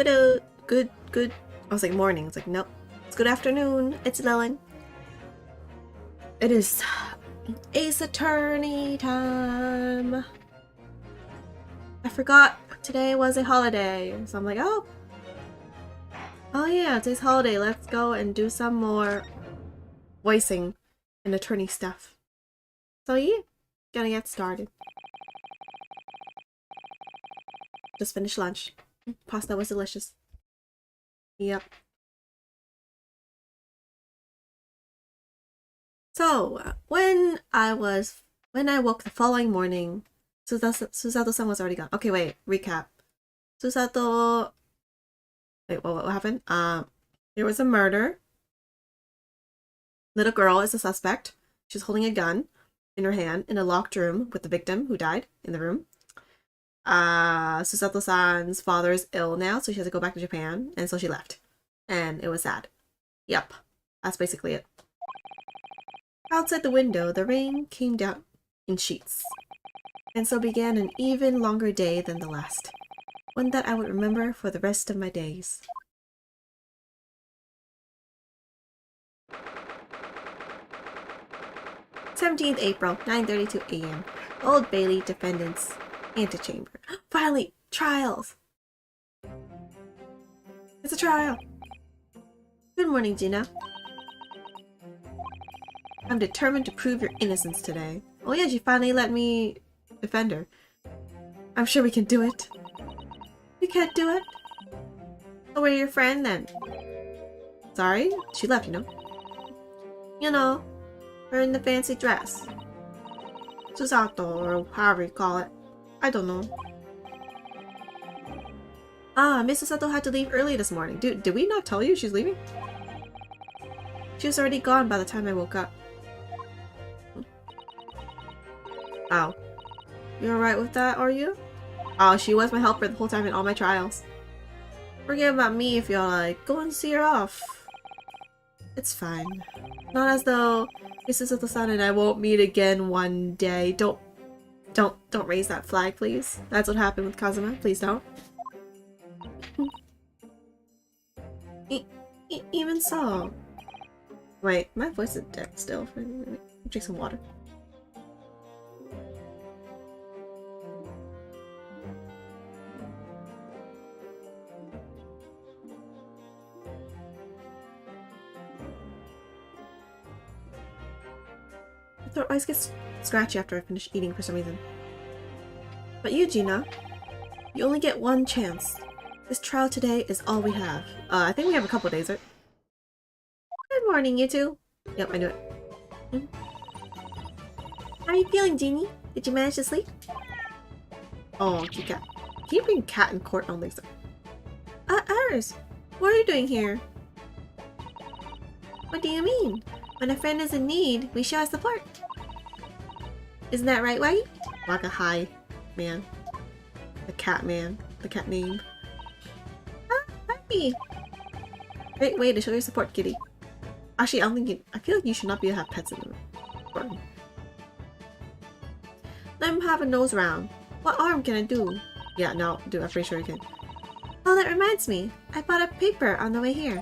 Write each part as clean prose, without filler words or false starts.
good. I was like morning. It's like, nope. It's good afternoon. It's Lillin. It is Ace Attorney time. I forgot today was a holiday. So I'm like, oh yeah, today's holiday. Let's go and do some more voicing and attorney stuff. So yeah, gonna get started. Just finished lunch. Pasta was delicious. Yep. So, when I woke the following morning, Susato-san was already gone. Okay, wait, recap. Susato... Wait, what happened? There was a murder. Little girl is a suspect. She's holding a gun in her hand in a locked room with the victim who died in the room. Susato-san's father is ill now, so she has to go back to Japan, and so she left. And it was sad. Yep, that's basically it. Outside the window, the rain came down in sheets, and so began an even longer day than the last, one that I would remember for the rest of my days. "17th April, 9:32 a.m. Old Bailey Defendant's Antechamber. Finally, trials! It's a trial! Good morning, Gina. I'm determined to prove your innocence today. Oh yeah, she finally let me defend her. I'm sure we can do it. We can't do it? Oh, we're your friend then. Sorry? She left, you know. You know, her in the fancy dress. Susato, or however you call it. I don't know. Miss Susato had to leave early this morning. Dude, did we not tell you she's leaving? She was already gone by the time I woke up. Oh. You're alright with that, are you? Oh, she was my helper the whole time in all my trials. Forget about me if you're like, go and see her off. It's fine. Not as though Mrs. Susato-san and I won't meet again one day. Don't raise that flag, please. That's what happened with Kazuma. Please don't. Even so. Wait, my voice is dead still. Drink some water. My throat always gets scratchy after I finish eating for some reason. But you, Gina, you only get one chance. This trial today is all we have. I think we have a couple days, right? Good morning, you two. Yep, I knew it. How are you feeling, Jeannie? Did you manage to sleep? Oh, cute cat. Can you bring cat in court only? Ours. What are you doing here? What do you mean? When a friend is in need, we show our support. Isn't that right, Wai? Waka hi, man. The cat man. The cat name. Hi! Great way to show your support, kitty. Actually, I feel like you should not be able to have pets in the room. Let him have a nose round. What arm can I do? Yeah, no, dude, I'm pretty sure you can. Oh, that reminds me. I bought a paper on the way here.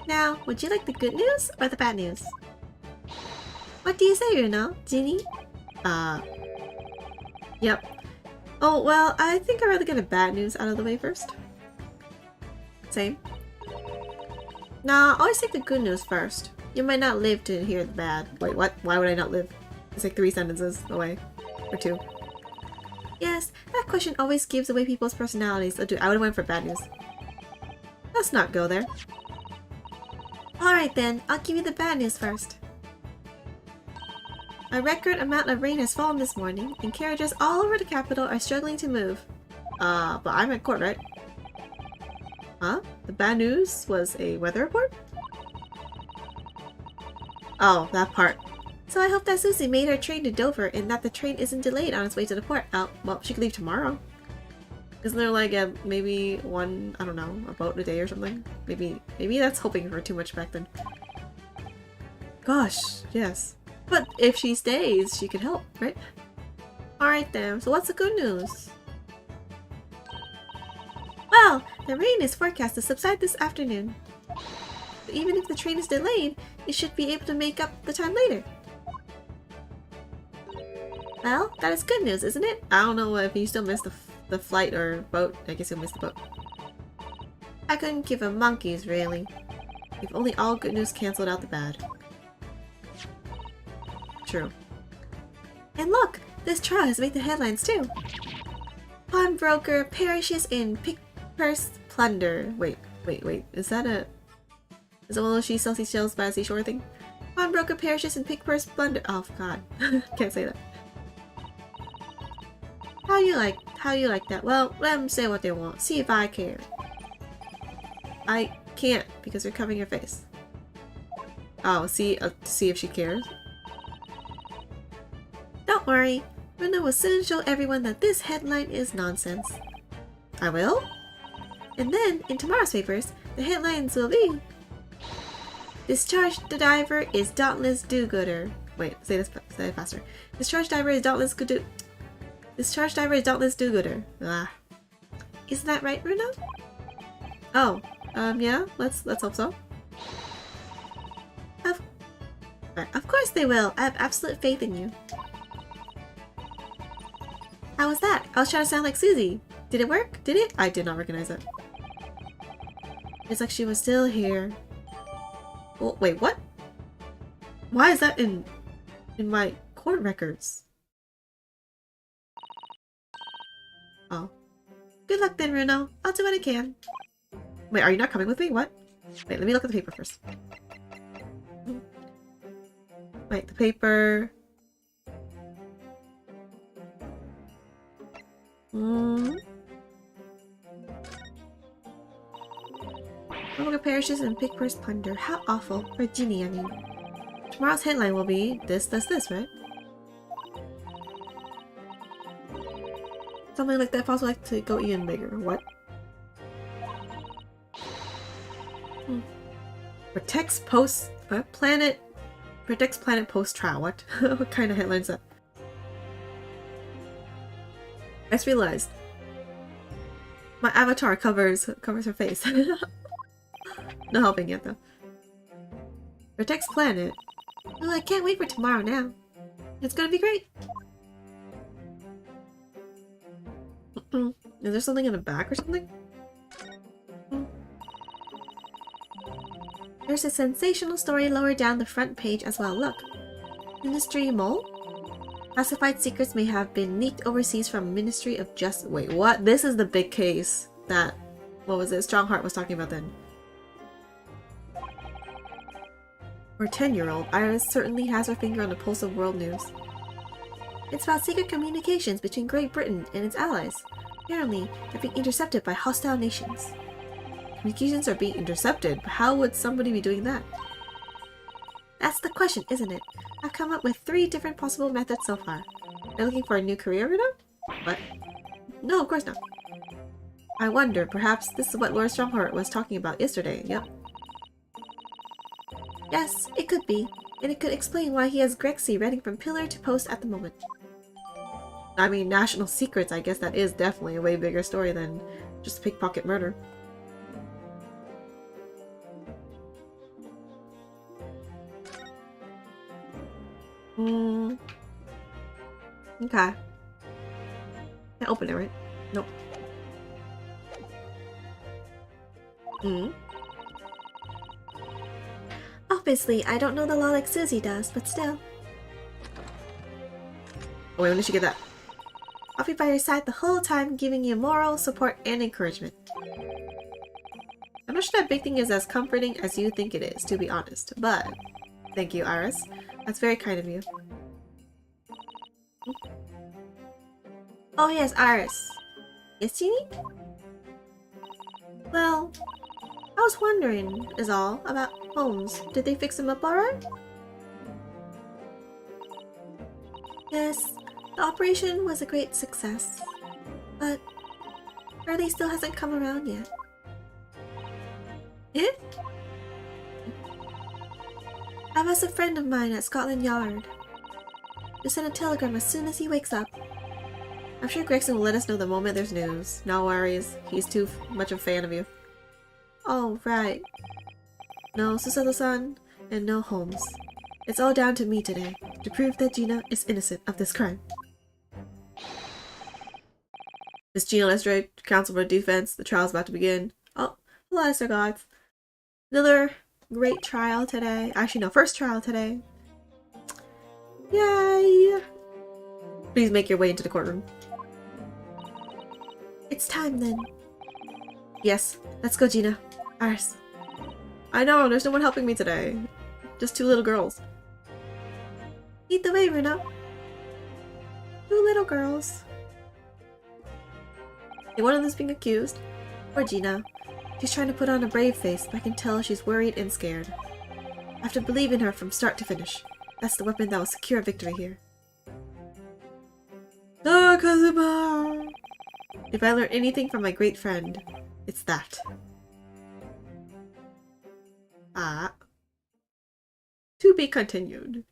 Now, would you like the good news or the bad news? What do you say, Runo? Jeannie? Yep. Oh, well, I think I'd rather get the bad news out of the way first. Same. Nah, always take the good news first. You might not live to hear the bad. Wait, what? Why would I not live? It's like 3 sentences away. Or 2. Yes, that question always gives away people's personalities. Oh, dude, I would've went for bad news. Let's not go there. Alright then, I'll give you the bad news first. A record amount of rain has fallen this morning, and carriages all over the capital are struggling to move. But I'm at court, right? Huh? The bad news was a weather report? Oh, that part. So I hope that Susie made her train to Dover and that the train isn't delayed on its way to the port. Oh, well, she could leave tomorrow. Isn't there like maybe one, I don't know, a boat a day or something? Maybe that's hoping for too much back then. Gosh, yes. But if she stays, she could help, right? Alright then, so what's the good news? The rain is forecast to subside this afternoon. But even if the train is delayed, you should be able to make up the time later. Well, that is good news, isn't it? I don't know if you still missed the flight or boat. I guess you'll miss the boat. I couldn't give a monkeys, really. If only all good news cancelled out the bad. True. And look! This trial has made the headlines too! Pawnbroker perishes in pick-purse plunder. Wait. Is that one of those she sells seashells by a seashore thing? Pawnbroker perishes in pick-purse plunder. Oh god. Can't say that. How you like that? Well, let them say what they want. See if I care. I can't because you're covering your face. Oh, see if she cares. Don't worry. Runa will soon show everyone that this headline is nonsense. I will? And then, in tomorrow's papers, the headlines will be Discharged diver is dauntless do-gooder. Wait, say it faster. Discharged diver is dauntless do-gooder. Ah. Isn't that right, Runa? Oh, yeah, let's hope so. Of course they will. I have absolute faith in you. How was that? I was trying to sound like Susie. Did it work? Did it? I did not recognize it. It's like she was still here. Oh, wait, what? Why is that in my court records? Oh. Good luck then, Runo. I'll do what I can. Wait, are you not coming with me? What? Wait, let me look at the paper first. Wait, the paper... Pawnbroker perishes in pick-purse plunder. How awful. For Ginny, I mean. Tomorrow's headline will be this, right? Something like that possible like to go even bigger. What? Protects planet post-trial. What? What kind of headline is that? I just realized my avatar covers her face. No helping yet though. Protects planet. Well, I can't wait for tomorrow now. It's gonna be great. Is there something in the back or something? There's a sensational story lower down the front page as well. Look. Ministry mole? Classified secrets may have been leaked overseas from Ministry of Justice. Wait, what? This is the big case that, what was it, Strongheart was talking about then. For 10-year-old, Iris certainly has her finger on the pulse of world news. It's about secret communications between Great Britain and its allies. Apparently, they're being intercepted by hostile nations. Communications are being intercepted, but how would somebody be doing that? That's the question, isn't it? I've come up with 3 different possible methods so far. You're looking for a new career, Rita? What? No, of course not. I wonder, perhaps this is what Lord Strongheart was talking about yesterday, yep. Yes, it could be. And it could explain why he has Grexy running from pillar to post at the moment. I mean, national secrets, I guess that is definitely a way bigger story than just pickpocket murder. Okay. Can't open it, right? Nope. Obviously, I don't know the law like Susie does, but still. Oh, wait, when did she get that? I'll be by your side the whole time, giving you moral support and encouragement. I'm not sure that big thing is as comforting as you think it is, to be honest, but thank you, Iris. That's very kind of you. Oh yes, Iris. Yes, Jeannie? Well, I was wondering, is all, about Holmes. Did they fix him up alright? Yes, the operation was a great success, but Berri still hasn't come around yet. Eh? I've asked a friend of mine at Scotland Yard to send a telegram as soon as he wakes up. I'm sure Gregson will let us know the moment there's news. No worries. He's too much of a fan of you. Oh, right. No Susato-san, and no Holmes. It's all down to me today, to prove that Gina is innocent of this crime. Miss Gina Lestrade, Counsel for Defense, the trial's about to begin. Oh, hello, Sir Gods. Another great trial today. Actually, no, first trial today. Yay! Please make your way into the courtroom. It's time then. Yes, let's go, Gina. Ours. I know, there's no one helping me today. Just two little girls. Lead the way, Runa. Two little girls. And one of them's being accused. Poor Gina. She's trying to put on a brave face, but I can tell she's worried and scared. I have to believe in her from start to finish. That's the weapon that will secure victory here. Oh, Kazuma! If I learn anything from my great friend, it's that. Ah. To be continued.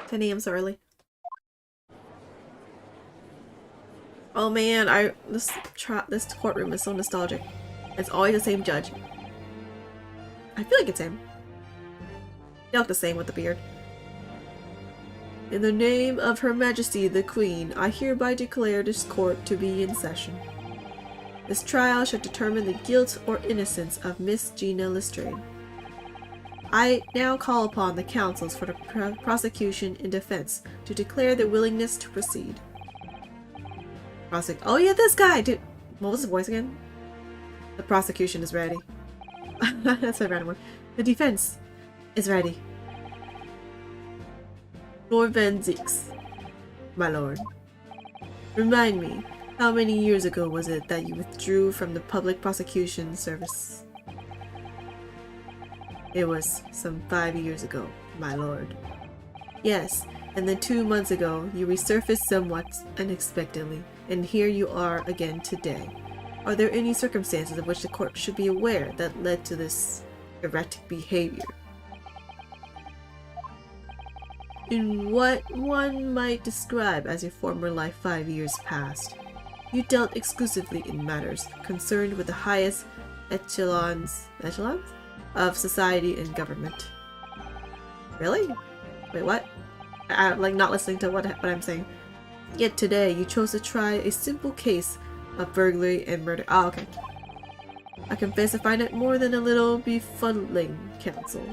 10 AM so early. Oh man, this courtroom is so nostalgic. It's always the same judge. I feel like it's him. They look the same with the beard. In the name of Her Majesty the Queen, I hereby declare this court to be in session. This trial shall determine the guilt or innocence of Miss Gina Lestrade. I now call upon the counsels for the prosecution and defense to declare their willingness to proceed. Oh yeah, this guy! Dude, what was his voice again? The prosecution is ready. That's a random one. The defense is ready. Lord Van Zieks, my lord. Remind me, how many years ago was it that you withdrew from the public prosecution service? It was some 5 years ago, my lord. Yes, and then 2 months ago, you resurfaced somewhat unexpectedly, and here you are again today. Are there any circumstances of which the court should be aware that led to this erratic behavior? In what one might describe as your former life 5 years past, you dealt exclusively in matters concerned with the highest echelons of society and government. Really? Wait, what? I'm like not listening to what I'm saying. Yet today you chose to try a simple case of burglary and murder. Oh, okay. I confess I find it more than a little befuddling, counsel.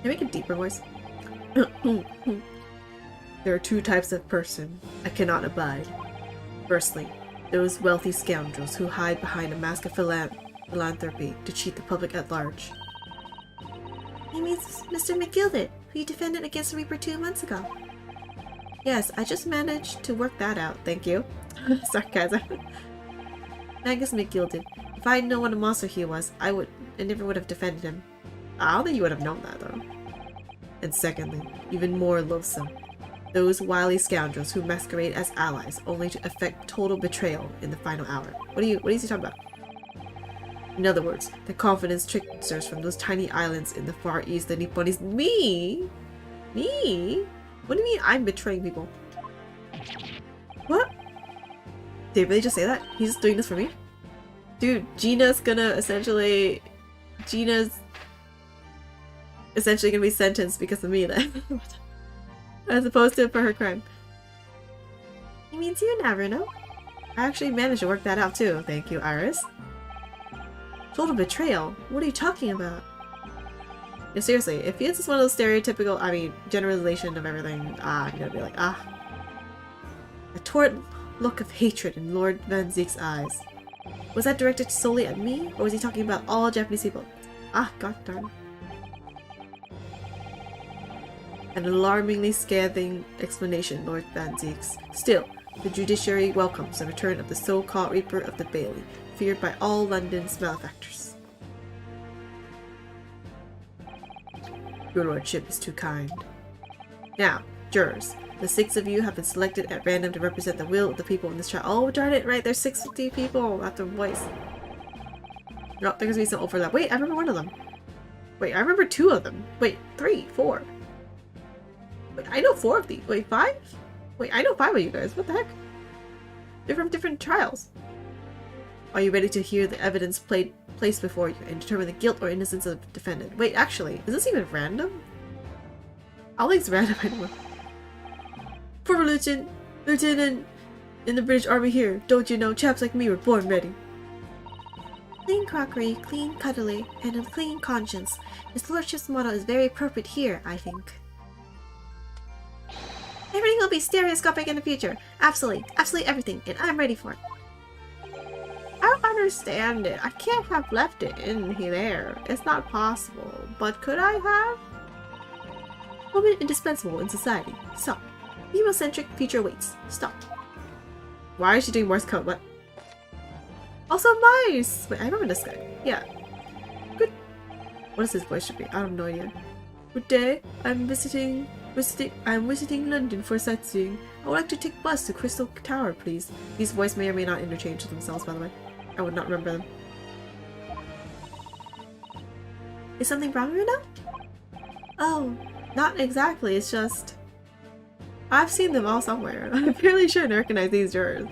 Can I make a deeper voice? There are two types of person I cannot abide. Firstly, those wealthy scoundrels who hide behind a mask of philanthropy to cheat the public at large. He means Mr. McGilded, who you defended against the Reaper 2 months ago. Yes, I just managed to work that out, thank you. Sarcasm. Magus McGilded. If I had known what a monster he was, I never would have defended him. I don't think you would have known that, though. And secondly, even more loathsome, those wily scoundrels who masquerade as allies only to effect total betrayal in the final hour. What is he talking about? In other words, the confidence tricksters from those tiny islands in the far east of Nipponis. Me? Me? What do you mean I'm betraying people? What? Did they really just say that? He's just doing this for me? Dude, Gina's essentially gonna be sentenced because of me then. As opposed to for her crime. He means you never know. I actually managed to work that out too. Thank you, Iris. Total betrayal? What are you talking about? Yeah, seriously, if it's just one of those stereotypical, generalization of everything, I'm gonna be like, A torrid look of hatred in Lord Van Ziek's eyes. Was that directed solely at me, or was he talking about all Japanese people? God darn. An alarmingly scathing explanation, Lord Van Zieks. Still, the judiciary welcomes the return of the so-called Reaper of the Bailey, feared by all London's malefactors. Your lordship is too kind. Now, jurors, the 6 of you have been selected at random to represent the will of the people in this trial. Oh, darn it, right, there's 60 people. I have to voice. No, there's gonna be some overlap. Wait, I remember one of them. Wait, I remember 2 of them. Wait, 3, 4. Wait, I know 4 of these. Wait, 5? Wait, I know 5 of you guys. What the heck? They're from different trials. Are you ready to hear the evidence placed before you and determine the guilt or innocence of the defendant? Wait, actually, is this even random? I think it's random anyway. For Lieutenant in the British Army here, don't you know, chaps like me were born ready. Clean crockery, clean cutlery, and a clean conscience. His lordship's motto is very appropriate here, I think. Everything will be stereoscopic in the future. Absolutely everything, and I'm ready for it. I don't understand it. I can't have left it in there. It's not possible. But could I have? Woman indispensable in society. Stop. Female-centric future waits. Stop. Why is she doing Morse code? What? Also mice! Wait, I remember this guy. Yeah. Good. What is his voice should be? I have no idea. Good day. I'm visiting London for sightseeing. I would like to take bus to Crystal Tower, please. These voices may or may not interchange themselves, by the way. I would not remember them. Is something wrong right now? Oh, not exactly. It's just... I've seen them all somewhere. I'm fairly sure I recognize these jurors.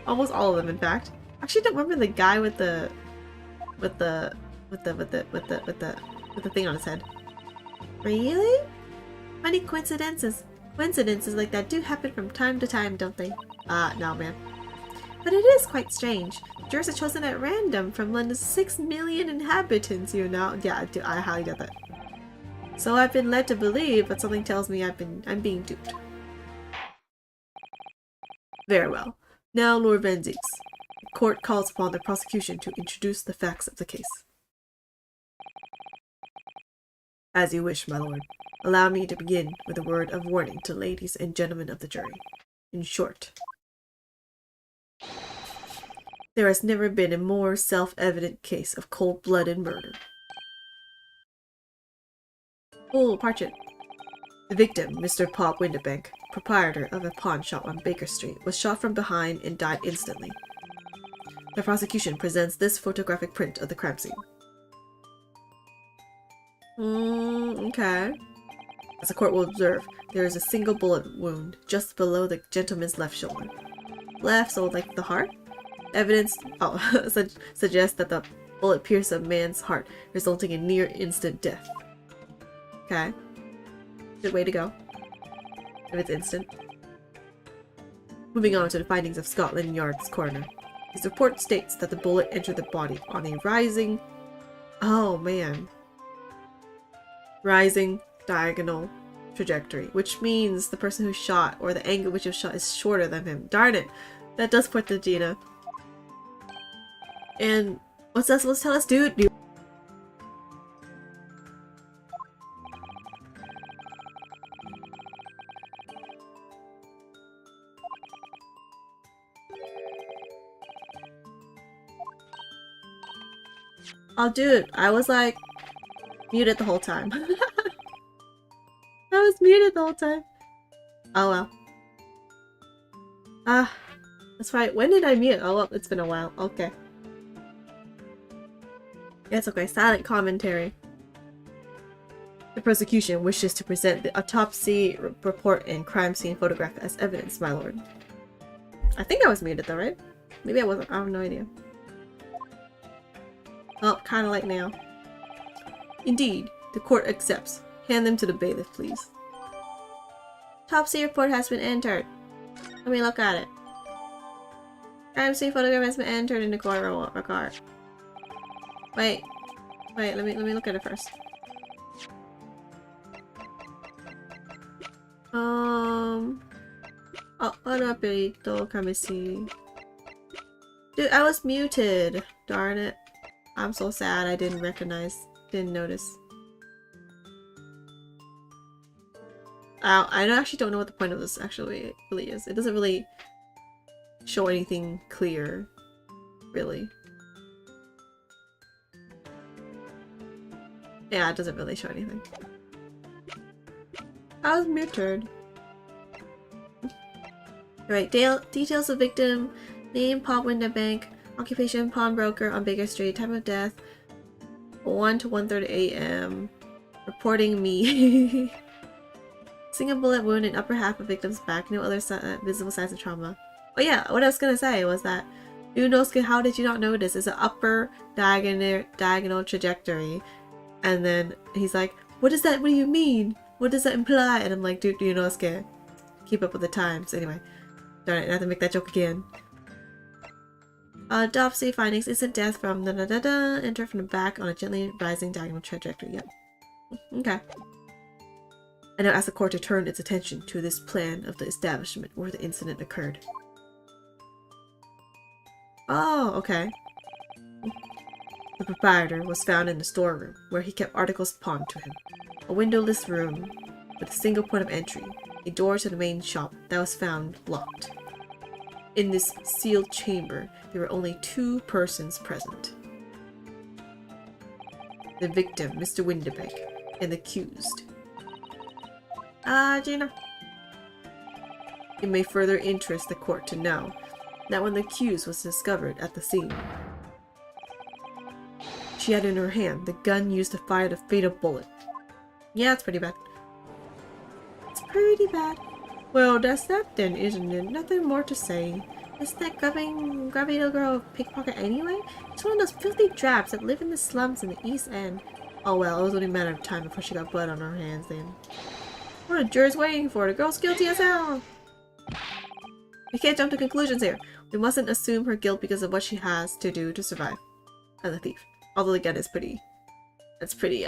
Almost all of them, in fact. Actually, don't remember the guy with the thing on his head. Really? Funny coincidences like that do happen from time to time, don't they? No, man. But it is quite strange. Jurors are chosen at random from London's 6 million inhabitants, you know. Yeah, I highly doubt that. So I've been led to believe, but something tells me I'm being duped. Very well. Now, Lord Van Zieks. The court calls upon the prosecution to introduce the facts of the case. As you wish, my lord. Allow me to begin with a word of warning to ladies and gentlemen of the jury. In short, there has never been a more self-evident case of cold-blooded murder. Oh, Parchment. The victim, Mr. Pop Windibank, proprietor of a pawn shop on Baker Street, was shot from behind and died instantly. The prosecution presents this photographic print of the crime scene. Okay. As the court will observe, there is a single bullet wound just below the gentleman's left shoulder. Left, so like the heart? Evidence suggests that the bullet pierced a man's heart, resulting in near-instant death. Okay. Good way to go. If it's instant. Moving on to the findings of Scotland Yard's coroner. His report states that the bullet entered the body on a rising... Oh, man. Rising diagonal trajectory, which means the person who shot, or the angle which was shot, is shorter than him. Darn it! That does point to Gina. And what's that supposed to tell us, dude? Oh, dude, I was like muted the whole time. I was muted the whole time. Oh well. That's right. When did I mute? Oh well, it's been a while. Okay. It's okay. Silent commentary. The prosecution wishes to present the autopsy report and crime scene photograph as evidence, my lord. I think I was muted though, right? Maybe I wasn't. I have no idea. Oh, kind of like now. Indeed, the court accepts. Hand them to the bailiff, please. Autopsy report has been entered. Let me look at it. Crime scene photograph has been entered in the court record. Wait, let me look at it first. Oh, rapidito, kamisi. Dude, I was muted. Darn it. I'm so sad I didn't didn't notice. I actually don't know what the point of this actually really is. It doesn't really show anything clear, really. Yeah, it doesn't really show anything. I was muted. Alright, details of victim, name, Pop Windibank, occupation, pawnbroker on Baker Street, time of death. 1 to 1:30 a.m. Reporting me. Seeing a bullet wound in upper half of victim's back. No other visible signs of trauma. Oh yeah, what I was gonna say was that Yunosuke, how did you not notice? It's an upper diagonal trajectory. And then he's like, what is that? What do you mean? What does that imply? And I'm like, dude, Yunosuke, keep up with the times. Anyway, darn it, I have to make that joke again. Autopsy findings, instant death from enter from the back on a gently rising diagonal trajectory. Yep. Okay. I now ask the court to turn its attention to this plan of the establishment where the incident occurred. Oh, okay. The proprietor was found in the storeroom, where he kept articles pawned to him. A windowless room with a single point of entry, a door to the main shop that was found locked. In this sealed chamber, there were only 2 persons present. The victim, Mr. Windibank, and the accused. Gina. It may further interest the court to know that when the accused was discovered at the scene, she had in her hand the gun used to fire the fatal bullet. Yeah, it's pretty bad. It's pretty bad. Well, that's that then, isn't it? Nothing more to say. Isn't that grabbing little girl a pickpocket anyway? It's one of those filthy drabs that live in the slums in the East End. Oh well, it was only a matter of time before she got blood on her hands then. What are the jurors waiting for? The girl's guilty as hell! We can't jump to conclusions here. We mustn't assume her guilt because of what she has to do to survive. And the thief. Although again, it's pretty... That's pretty,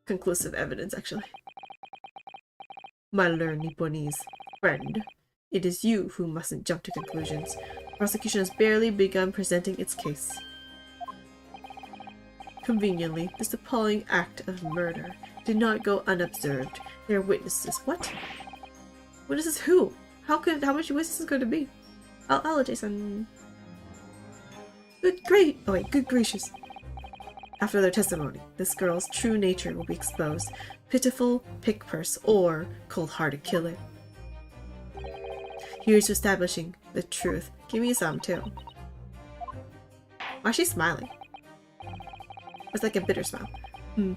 conclusive evidence, actually. My learned Nipponese friend, it is you who mustn't jump to conclusions. The prosecution has barely begun presenting its case. Conveniently, this appalling act of murder did not go unobserved. There are witnesses. What? Witnesses who? How much witnesses could it be? I'll Jason. Good gracious. After their testimony, this girl's true nature will be exposed. Pitiful pick-purse or cold-hearted killer. Here's to establishing the truth. Give me some too. Why is she smiling? It's like a bitter smile. The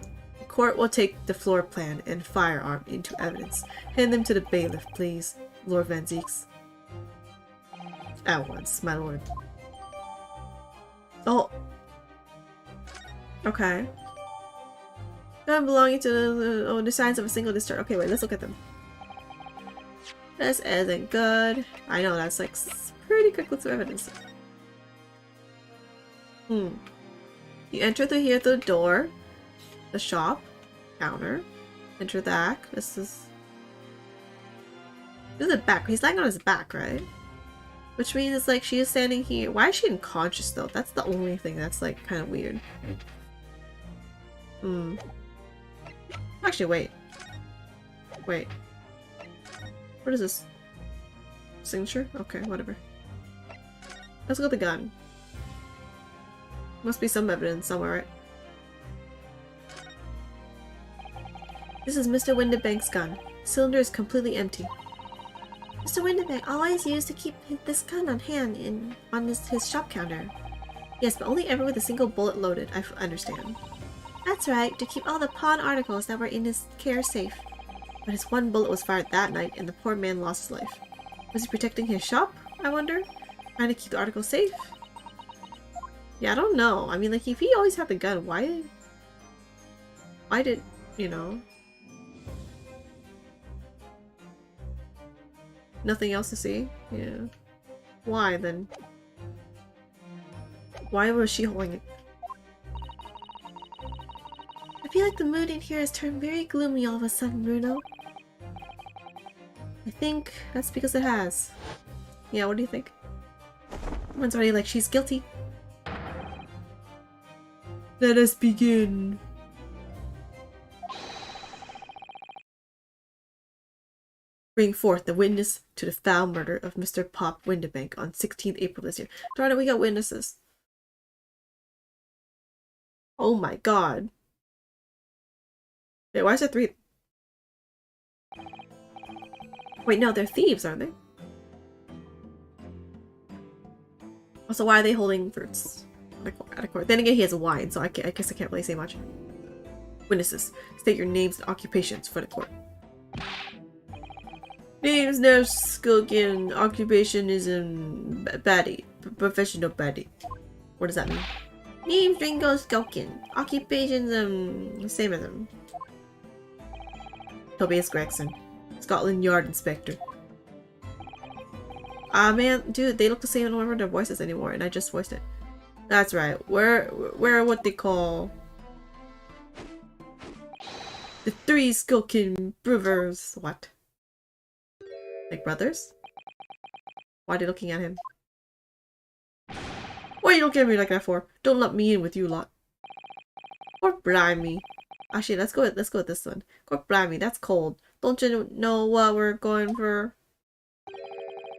court will take the floor plan and firearm into evidence. Hand them to the bailiff, please, Lord Van Zeeks. At once, my lord. Oh. Okay. Gun belonging to the signs of a single discharge. Okay, wait, let's look at them. This isn't good. I know, that's like pretty conclusive evidence. You enter through here through the door, the shop, counter, enter the back. This is the back. He's lying on his back, right? Which means it's like she is standing here. Why is she unconscious though? That's the only thing that's like kind of weird. Actually, wait. Wait. What is this? Signature? Okay, whatever. Let's go with the gun. Must be some evidence somewhere, right? This is Mr. Windibank's gun. Cylinder is completely empty. Mr. Windibank always used to keep this gun on hand on his shop counter. Yes, but only ever with a single bullet loaded, I understand. That's right, to keep all the pawn articles that were in his care safe. But his one bullet was fired that night and the poor man lost his life. Was he protecting his shop, I wonder? Trying to keep the articles safe? Yeah, I don't know. I mean, like, if he always had the gun, why did, you know... Nothing else to see? Yeah. Why, then? Why was she holding it? I feel like the mood in here has turned very gloomy all of a sudden, Bruno. I think that's because it has. Yeah, what do you think? Everyone's already like, she's guilty. Let us begin. Bring forth the witness to the foul murder of Mr. Pop Windibank on 16th April this year. Darn it, we got witnesses. Oh my god. Wait, why is there 3? Wait, no, they're thieves, aren't they? Also, why are they holding fruits? Out of court. Then again, he has wine, so I guess I can't really say much. Witnesses, state your names and occupations for the court. Name's Nash Skulkin. Occupation is baddie. Professional baddie. What does that mean? Name's Ringo Skulkin. Occupation's same as him. Tobias Gregson. Scotland Yard Inspector. Ah man, dude, they look the same. I don't remember their voices anymore, and I just voiced it. That's right. We're what they call the three Skulkin Brewers. What? Like brothers? Why are they looking at him? What are you looking at me like that for? Don't let me in with you lot. Or blimey. Actually, let's go with this one. Or blimey, that's cold. Don't you know what we're going for?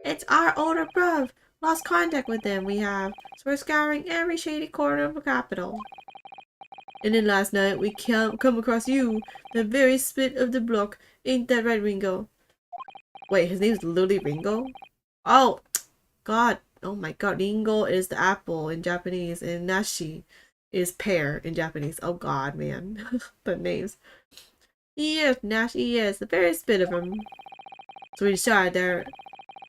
It's our older bruv. Lost contact with them we have. So we're scouring every shady corner of the capital. And then last night we come across you, the very spit of the block. Ain't that right, Ringo? Wait, his name's literally Ringo? Oh, God. Oh my God. Ringo is the apple in Japanese, and Nashi is pear in Japanese. Oh God, man. The names. Yes, Nashi is the very spit of him. So we decided there.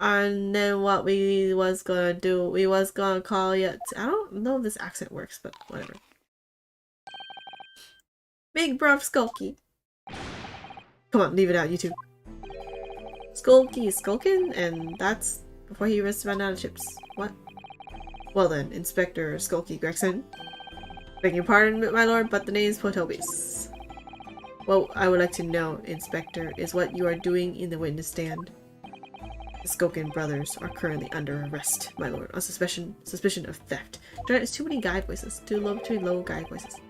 And then what we was gonna do, we was gonna call you. I don't know if this accent works, but whatever. Big bruv Skulky. Come on, leave it out, you two. Skulky is Skulkin, and that's before he was run out of chips. What? Well then, Inspector Skulky Gregson. Beg your pardon, my lord, but the name's Potobis. What I would like to know, Inspector, is what you are doing in the witness stand. The Skulkin brothers are currently under arrest, my lord, on suspicion of theft. It's too many guy voices. Too low guy voices.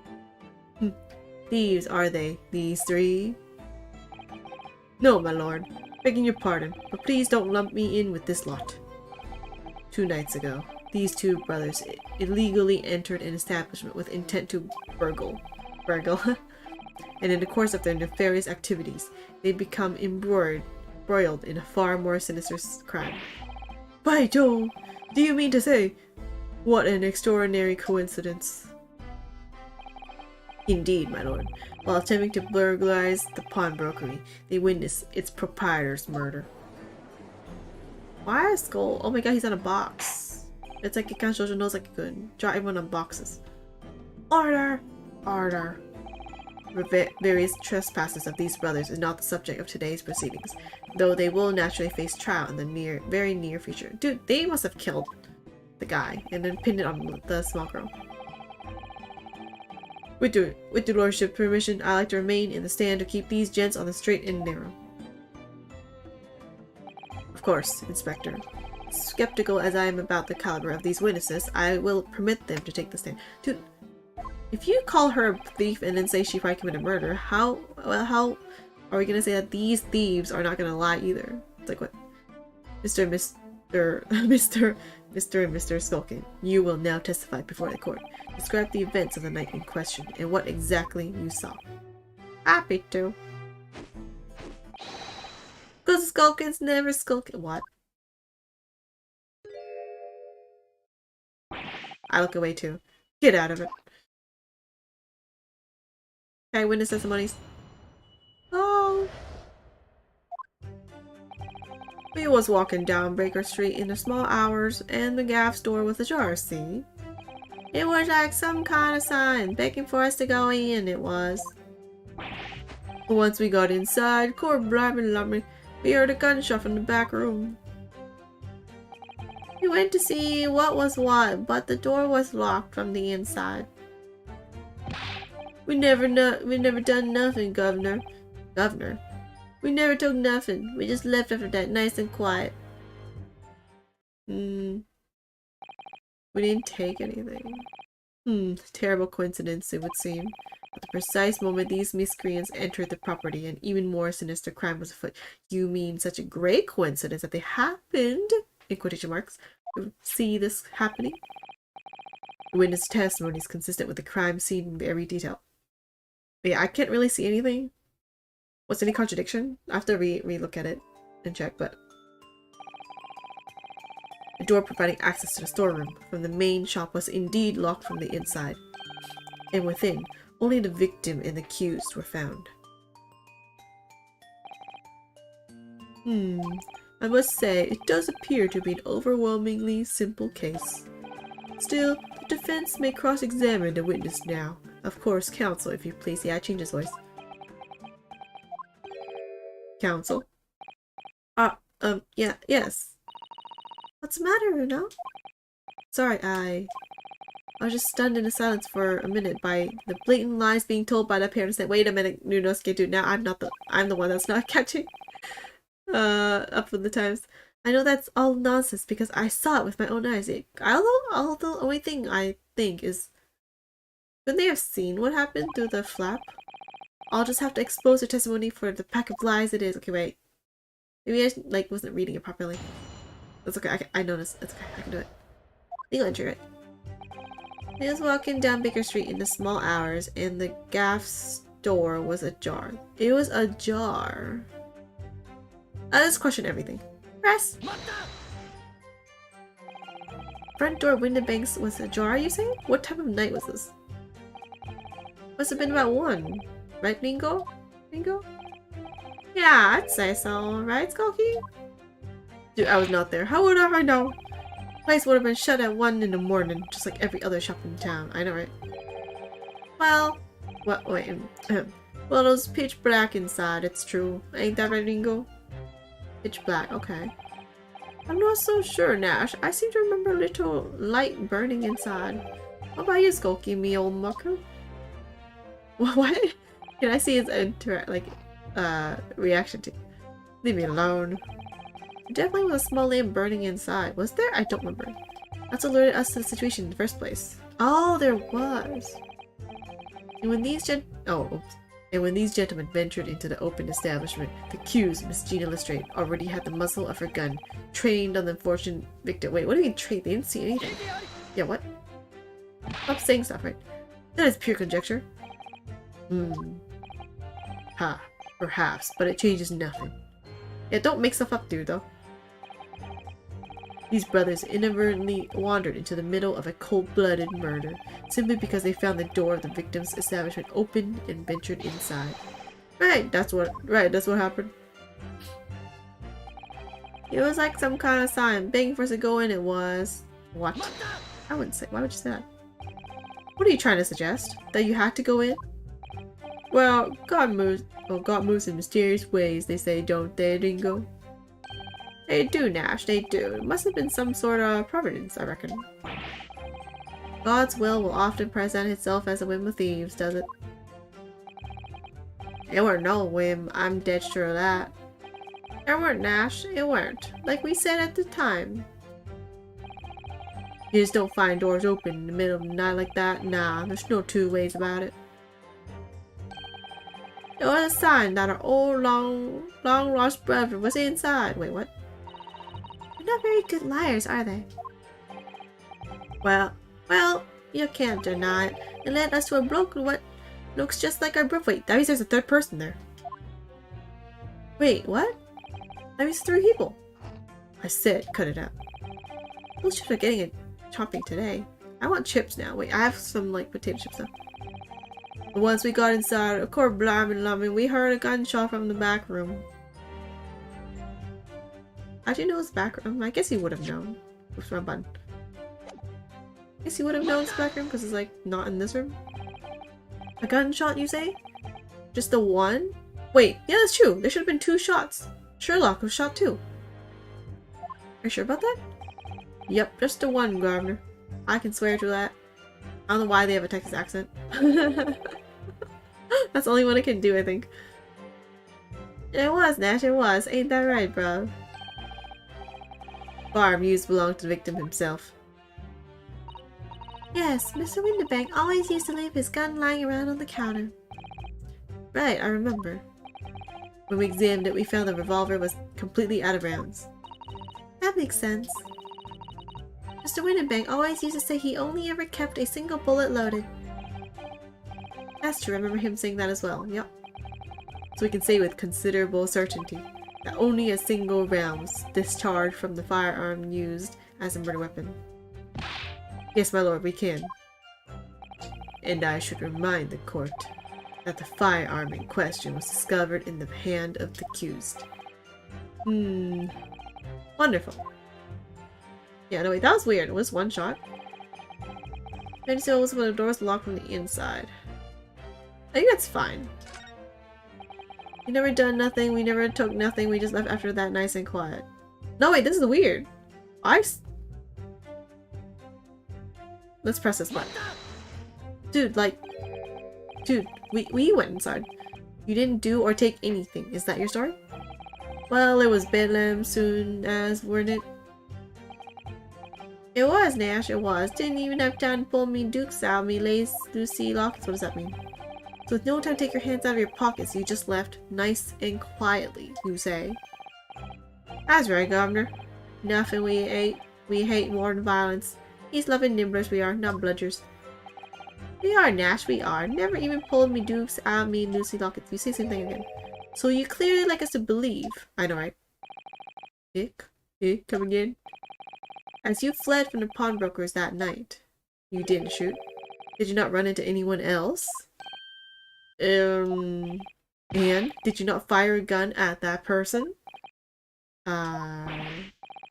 Thieves, are they? These three? No, my lord. Begging your pardon, but please don't lump me in with this lot. 2 nights ago, these two brothers illegally entered an establishment with intent to burgle. And in the course of their nefarious activities, they become embroiled in a far more sinister crime. By Jove! Do you mean to say? What an extraordinary coincidence. Indeed, my lord. While attempting to burglarize the pawnbrokery, they witnessed its proprietor's murder. Why a skull? Oh my God, he's on a box. It's like Ikan Shoujo knows like a good. Draw everyone on boxes. Order! Order! Various trespasses of these brothers is not the subject of today's proceedings, though they will naturally face trial in the very near future. Dude, they must have killed the guy and then pinned it on the small girl. With your lordship's permission, I like to remain in the stand to keep these gents on the straight and narrow. Of course, Inspector. Skeptical as I am about the caliber of these witnesses, I will permit them to take the stand. Dude, if you call her a thief and then say she probably committed murder, how are we gonna say that these thieves are not gonna lie either? It's like what? Mr. and Mr. Skulkin, you will now testify before the court. Describe the events of the night in question and what exactly you saw. Happy to. Cause Skulkin's never Skulkin. What? I look away too. Get out of it. Okay, witness testimonies. Oh. We was walking down Baker Street in the small hours and the gaff door was ajar, see? It was like some kind of sign begging for us to go in, it was. Once we got inside, core blimey, we heard a gunshot from the back room. We went to see what was what, but the door was locked from the inside. We never done nothing, Governor. Governor? We never took nothing. We just left after that, nice and quiet. We didn't take anything. Terrible coincidence, it would seem. At the precise moment these miscreants entered the property, an even more sinister crime was afoot. You mean such a great coincidence that they happened, in quotation marks, to see this happening? The witness testimony is consistent with the crime scene in every detail. But yeah, I can't really see anything. What's any contradiction? I have to re-look at it and check, but The door providing access to the storeroom from the main shop was indeed locked from the inside. And within, only the victim and the accused were found. I must say, it does appear to be an overwhelmingly simple case. Still, the defense may cross-examine the witness now. Of course, counsel, if you please. Yeah, I changed his voice. Counsel? Yeah, yes. What's the matter, Una? Sorry, I was just stunned into silence for a minute by the blatant lies being told by the parents that, wait a minute, Nunosuke, dude, now I'm the one that's not catching up with the times. I know that's all nonsense because I saw it with my own eyes. Although the only thing I think is, couldn't they have seen what happened through the flap? I'll just have to expose their testimony for the pack of lies it is. Okay, wait. Maybe I wasn't reading it properly. That's okay. I noticed. It's okay. I can do it. Legal entry, right? He was walking down Baker Street in the small hours, and the gaff's door was ajar. It was ajar. Let's question everything. Press. Front door window banks was ajar, you say? What time of night was this? Must have been about 1. Right, Bingo? Bingo? Yeah, I'd say so. Right, Skulky? Dude, I was not there. How would I know? The place would have been shut at 1 in the morning, just like every other shop in town. I know, right? Well, wait. Well, it was pitch black inside, it's true. Ain't that right, Bingo? Pitch black, okay. I'm not so sure, Nash. I seem to remember a little light burning inside. What about you, Skulky, me old mucker? What? Can I see his reaction to? Leave me alone. There definitely was a small lamp burning inside. Was there? I don't remember. That's what alerted us to the situation in the first place. Oh, there was. And when these gentlemen ventured into the open establishment, the accused, Miss Gina Lestrade, already had the muzzle of her gun trained on the unfortunate victim. Wait, what do you mean trained? They didn't see anything. Yeah, what? Stop saying stuff, right? That is pure conjecture. Perhaps, but it changes nothing. Yeah, don't make stuff up, dude, though. These brothers inadvertently wandered into the middle of a cold-blooded murder, simply because they found the door of the victim's establishment open and ventured inside. Right, that's what happened. It was like some kind of sign, begging for us to go in. It was... What? I wouldn't say. Why would you say that? What are you trying to suggest? That you had to go in? Well, God moves in mysterious ways, they say, don't they, Dingo? They do, Nash, they do. It must have been some sort of providence, I reckon. God's will often present itself as a whim of thieves, does it? It weren't no whim, I'm dead sure of that. It weren't, Nash, it weren't. Like we said at the time. You just don't find doors open in the middle of the night like that? Nah, there's no two ways about it. It was a sign that our old long lost brother was inside. Wait, what? They're not very good liars, are they? Well, you can't deny it. It led us to a broken what looks just like our brother. Wait, that means there's a third person there. Wait, what? That means 3 people. I said, cut it out. Those chips are getting it chopping today. I want chips now. Wait, I have some potato chips though. Once we got inside, of course, blimey, we heard a gunshot from the back room. How'd you know it's back room? I guess he would have known. Oops, wrong button. I guess he would have known it's back room because it's not in this room. A gunshot, you say? Just the one? Wait, yeah, that's true. There should have been 2 shots. Sherlock was shot too. Are you sure about that? Yep, just the one, Governor. I can swear to that. I don't know why they have a Texas accent. That's the only one I can do, I think. It was, Nash, it was. Ain't that right, bro? Farm used to belong to the victim himself. Yes, Mr. Winterbank always used to leave his gun lying around on the counter. Right, I remember. When we examined it, we found the revolver was completely out of rounds. That makes sense. Mr. Winterbank always used to say he only ever kept a single bullet loaded. That's true, I remember him saying that as well, yep. So we can say with considerable certainty that only a single round was discharged from the firearm used as a murder weapon. Yes, my lord, we can. And I should remind the court that the firearm in question was discovered in the hand of the accused. Wonderful. Yeah, no wait, that was weird. It was one shot. And so was when the door's locked from the inside. I think that's fine. We never done nothing, we never took nothing, we just left after that nice and quiet. No wait, this is weird. Let's press this button. Dude, like... Dude, we went inside. You didn't do or take anything. Is that your story? Well, it was bedlam soon as, weren't it? It was, Nash, it was. Didn't even have time to pull me dukes out, me lace, Lucy lockets. What does that mean? So with no time to take your hands out of your pockets, you just left nice and quietly, you say? That's right, Governor. Nothing we hate more than violence. He's loving nibblers we are, not bludgers. We are, Nash, we are. Never even pulled me dukes out, me Lucy lockets. You say the same thing again. So you clearly like us to believe. I know, right? Come again? As you fled from the pawnbrokers that night, you didn't shoot. Did you not run into anyone else? And did you not fire a gun at that person?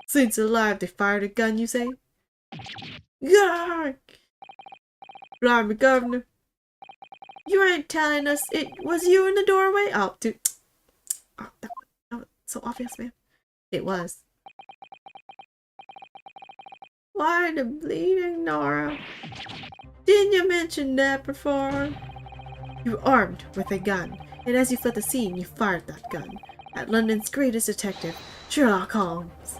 Since alive, they fired a gun, you say? Yark! Blimey, Governor. You ain't telling us it was you in the doorway? Oh, dude. Oh, that was so obvious, man. It was. Why the bleeding, Nora? Didn't you mention that before? You were armed with a gun, and as you fled the scene, you fired that gun at London's greatest detective, Sherlock Holmes.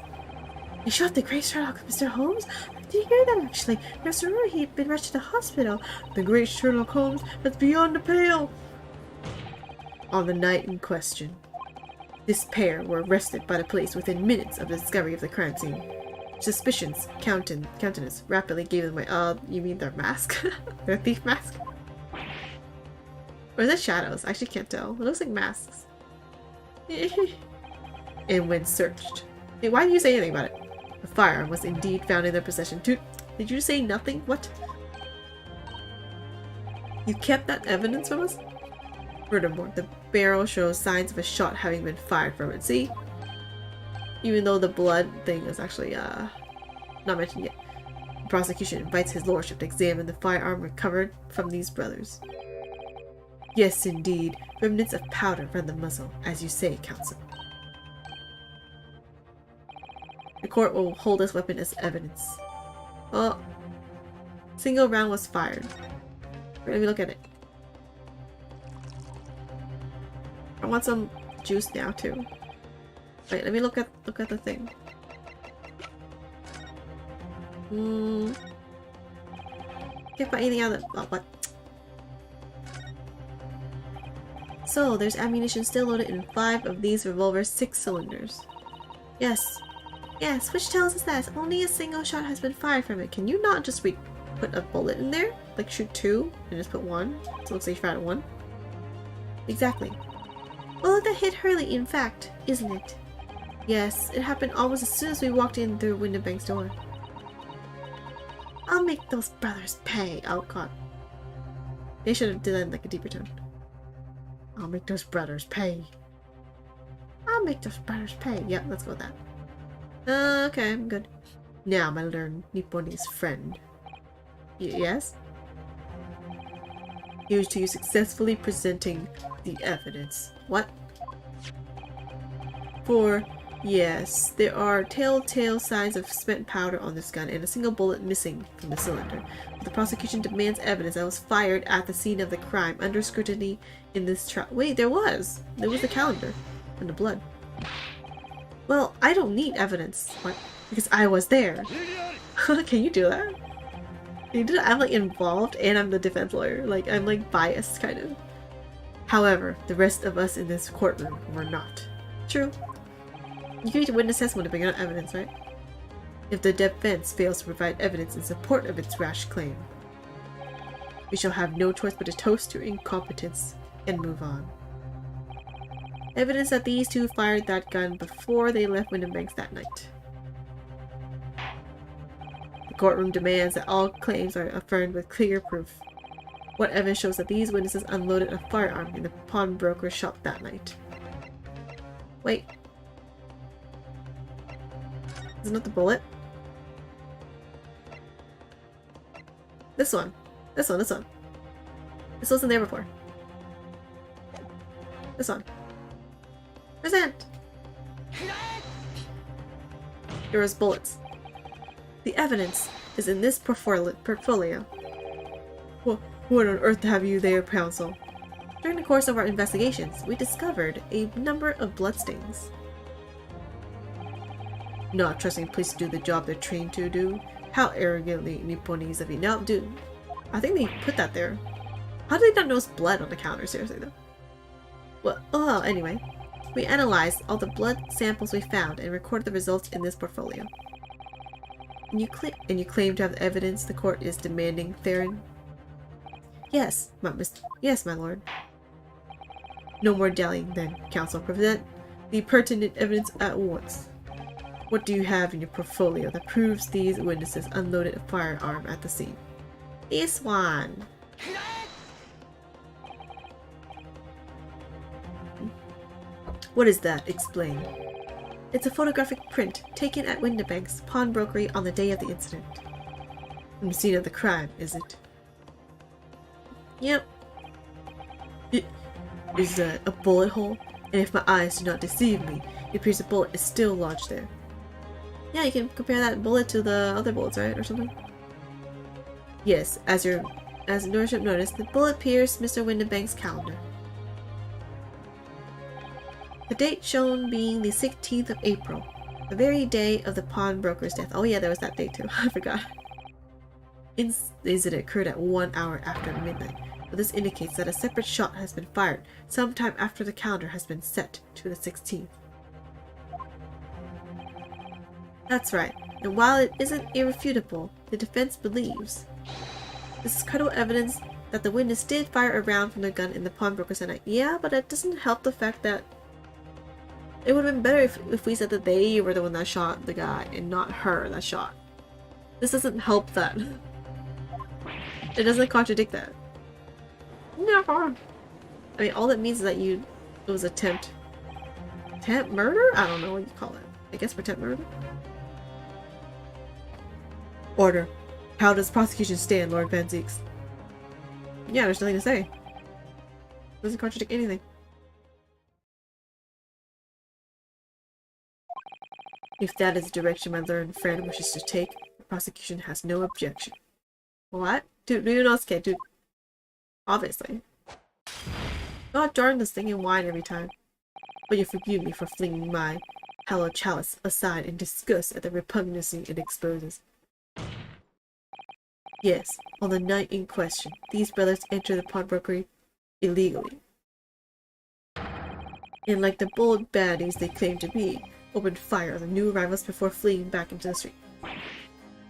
You shot the great Sherlock, Mr. Holmes? I didn't hear that, actually. Nurse Aurora, he'd been rushed to the hospital. The great Sherlock Holmes, that's beyond the pale. On the night in question, this pair were arrested by the police within minutes of the discovery of the crime scene. Suspicions countenance rapidly gave them away. You mean their mask? Their thief mask? Or is it shadows? I actually can't tell. It looks like masks. And when searched. Hey, why didn't you say anything about it? The firearm was indeed found in their possession. Dude, did you say nothing? What? You kept that evidence from us? Furthermore, the barrel shows signs of a shot having been fired from it. See? Even though the blood thing is actually, not mentioned yet. The prosecution invites his lordship to examine the firearm recovered from these brothers. Yes, indeed. Remnants of powder around the muzzle, as you say, counsel. The court will hold this weapon as evidence. Well, single round was fired. Let me look at it. I want some juice now too. Wait, let me look at the thing. Can't find anything out of oh, what? So, there's ammunition still loaded in 5 of these revolvers' 6 cylinders. Yes. Yes, which tells us that only a single shot has been fired from it. Can you not just put a bullet in there? Like shoot 2 and just put 1? So it looks like you fired at 1. Exactly. Bullet that hit Hurley, in fact, isn't it? Yes, it happened almost as soon as we walked in through Windibank's door. I'll make those brothers pay. Oh god. They should have done that in like a deeper tone. I'll make those brothers pay. I'll make those brothers pay. Yeah, let's go with that. Okay, I'm good. Now, my learned Nipponese friend. Yes? Here's to you successfully presenting the evidence. What? For, yes, there are telltale signs of spent powder on this gun and a single bullet missing from the cylinder. The prosecution demands evidence that was fired at the scene of the crime under scrutiny in this trial. Wait, there was the calendar and the blood. Well, I don't need evidence. What? Because I was there. Can you do that? Can you do that? I'm like involved and I'm the defense lawyer. Like I'm like biased kind of. However, the rest of us in this courtroom were not. True. You can need witness testimony to bring out evidence, right? If the defense fails to provide evidence in support of its rash claim, we shall have no choice but to toast your incompetence and move on. Evidence that these two fired that gun before they left Windibanks that night. courtroom demands that all claims are affirmed with clear proof. What evidence shows that these witnesses unloaded a firearm in the pawnbroker's shop that night? Wait. Isn't it the bullet? This one. This one. This wasn't there before. This one. Present! There was bullets. The evidence is in this portfolio. What on earth have you there, counsel? During the course of our investigations, we discovered a number of bloodstains. Not trusting police to do the job they're trained to do? How arrogantly Nipponese of you. Now, dude, I think they put that there. How did they not notice blood on the counter? Seriously, though. Well, anyway. We analyzed all the blood samples we found and recorded the results in this portfolio. And you claim to have the evidence the court is demanding, Theron? Yes, my lord. No more dallying, then, counsel. Present the pertinent evidence at once. What do you have in your portfolio that proves these witnesses unloaded a firearm at the scene? This one. What is that? Explain. It's a photographic print taken at Windibank's pawnbrokery on the day of the incident. From the scene of the crime, is it? Yep. Is that a bullet hole? And if my eyes do not deceive me, it appears a bullet is still lodged there. Yeah, you can compare that bullet to the other bullets, right? Or something? Yes, as your lordship noticed, the bullet pierced Mr. Windibank's calendar. The date shown being the 16th of April, the very day of the pawnbroker's death. Oh yeah, there was that date too. I forgot. Incident occurred at 1 hour after midnight, but this indicates that a separate shot has been fired sometime after the calendar has been set to the 16th. That's right, and while it isn't irrefutable, the defense believes this is credible evidence that the witness did fire a round from the gun in the pawnbroker's night. Yeah, but that doesn't help the fact that it would have been better if we said that they were the one that shot the guy and not her that shot. This doesn't help that. It doesn't contradict that. No. I mean, all that means is that it was attempt murder? I don't know what you call it. I guess attempt murder? Order. How does prosecution stand, Lord Van Zieks? Yeah, there's nothing to say. Doesn't contradict anything. If that is the direction my learned friend wishes to take, the prosecution has no objection. What? Dude, you're not scared, dude. Obviously. God darn this thing and whine every time. But you forgive me for flinging my hallowed chalice aside in disgust at the repugnancy it exposes. Yes, on the night in question, these brothers entered the pawnbrokery illegally. And like the bold baddies they claim to be, opened fire on the new arrivals before fleeing back into the street.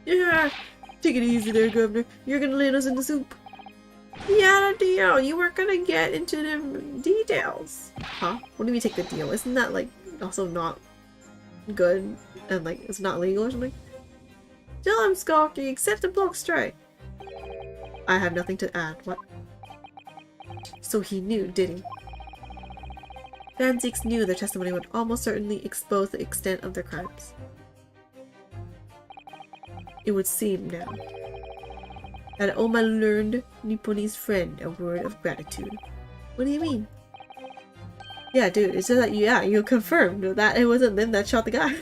Yeah! Take it easy there, Governor. You're gonna land us in the soup. Yeah, the deal. You weren't gonna get into the details. Huh? What do you mean take the deal? Isn't that, like, also not good? And, like, it's not legal or something? Tell him, Skulky. Accept the block straight. I have nothing to add. What? So he knew, did he? Van Zieks knew their testimony would almost certainly expose the extent of their crimes. It would seem now that I owe my learned Nipponese friend a word of gratitude. What do you mean? Yeah, dude, it's just that you confirmed that it wasn't them that shot the guy.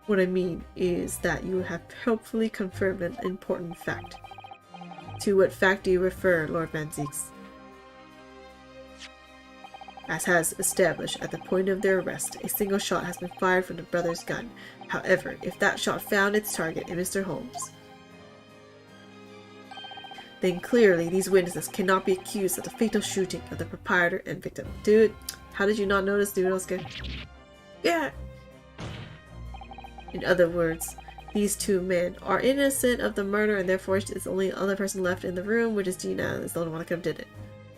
What I mean is that you have helpfully confirmed an important fact. To what fact do you refer, Lord Van Zieks? As has established at the point of their arrest, a single shot has been fired from the brother's gun. However, if that shot found its target in Mr. Holmes, then clearly these witnesses cannot be accused of the fatal shooting of the proprietor and victim. Dude, how did you not notice, dude? That was good. Yeah! In other words, these two men are innocent of the murder and therefore it's the only other person left in the room, which is Gina, is the only one that could have did it.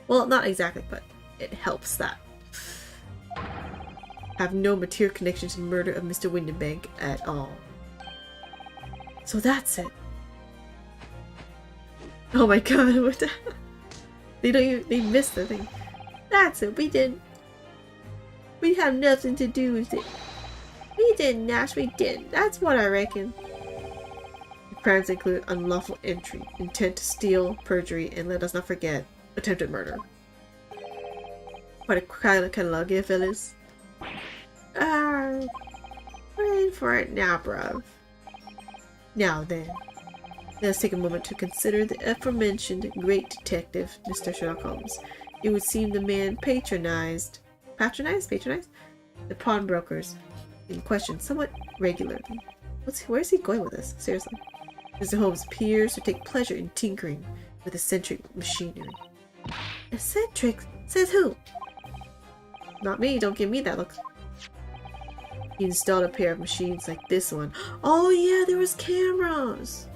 Well, not exactly, but it helps that. Have no material connection to the murder of Mr. Windibank at all. So that's it. Oh my god, what the hell? They missed the thing. That's it, we have nothing to do with it. We didn't, Nash, we didn't. That's what I reckon. The crimes include unlawful entry, intent to steal, perjury, and let us not forget, attempted murder. Quite a catalog here, fellas. We're in for it now, bruv. Now then, let's take a moment to consider the aforementioned great detective, Mr. Sherlock Holmes. It would seem the man patronized the pawnbrokers in question somewhat regularly. Where is he going with this? Seriously. Mr. Holmes appears to take pleasure in tinkering with eccentric machinery. Eccentric? Says who? Not me, don't give me that look. He installed a pair of machines like this one. Oh yeah, there was cameras!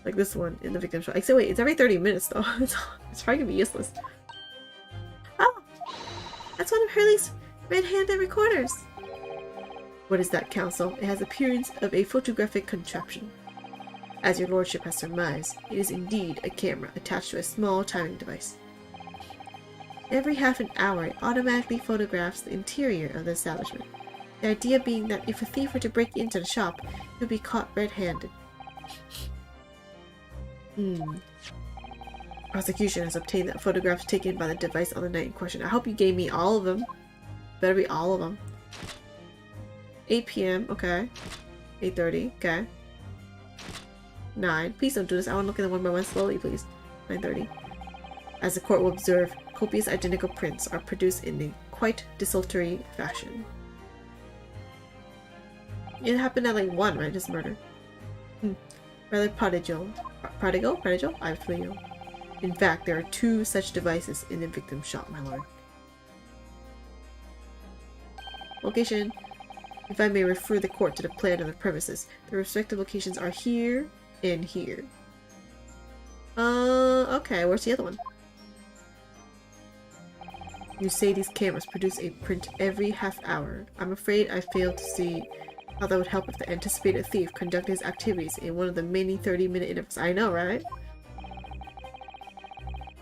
Like this one in the victim shop. Except wait, it's every 30 minutes though. It's probably gonna be useless. Oh! That's one of Hurley's red-handed recorders! What is that, counsel? It has the appearance of a photographic contraption. As your lordship has surmised, it is indeed a camera attached to a small timing device. Every half an hour, it automatically photographs the interior of the establishment. The idea being that if a thief were to break into the shop, he would be caught red-handed. Prosecution has obtained the photographs taken by the device on the night in question. I hope you gave me all of them. Better be all of them. 8 p.m. Okay. 8:30. Okay. 9. Please don't do this. I want to look at them one by one slowly, please. 9:30. As the court will observe, copious identical prints are produced in a quite desultory fashion. It happened at like 1, right? This murder. Rather prodigal. Prodigal? I feel you. In fact, there are 2 such devices in the victim's shop, my lord. Location. If I may refer the court to the plan of the premises, the respective locations are here and here. Okay, where's the other one? You say these cameras produce a print every half hour. I'm afraid I failed to see how that would help if the anticipated thief conducted his activities in one of the many 30-minute intervals. I know, right?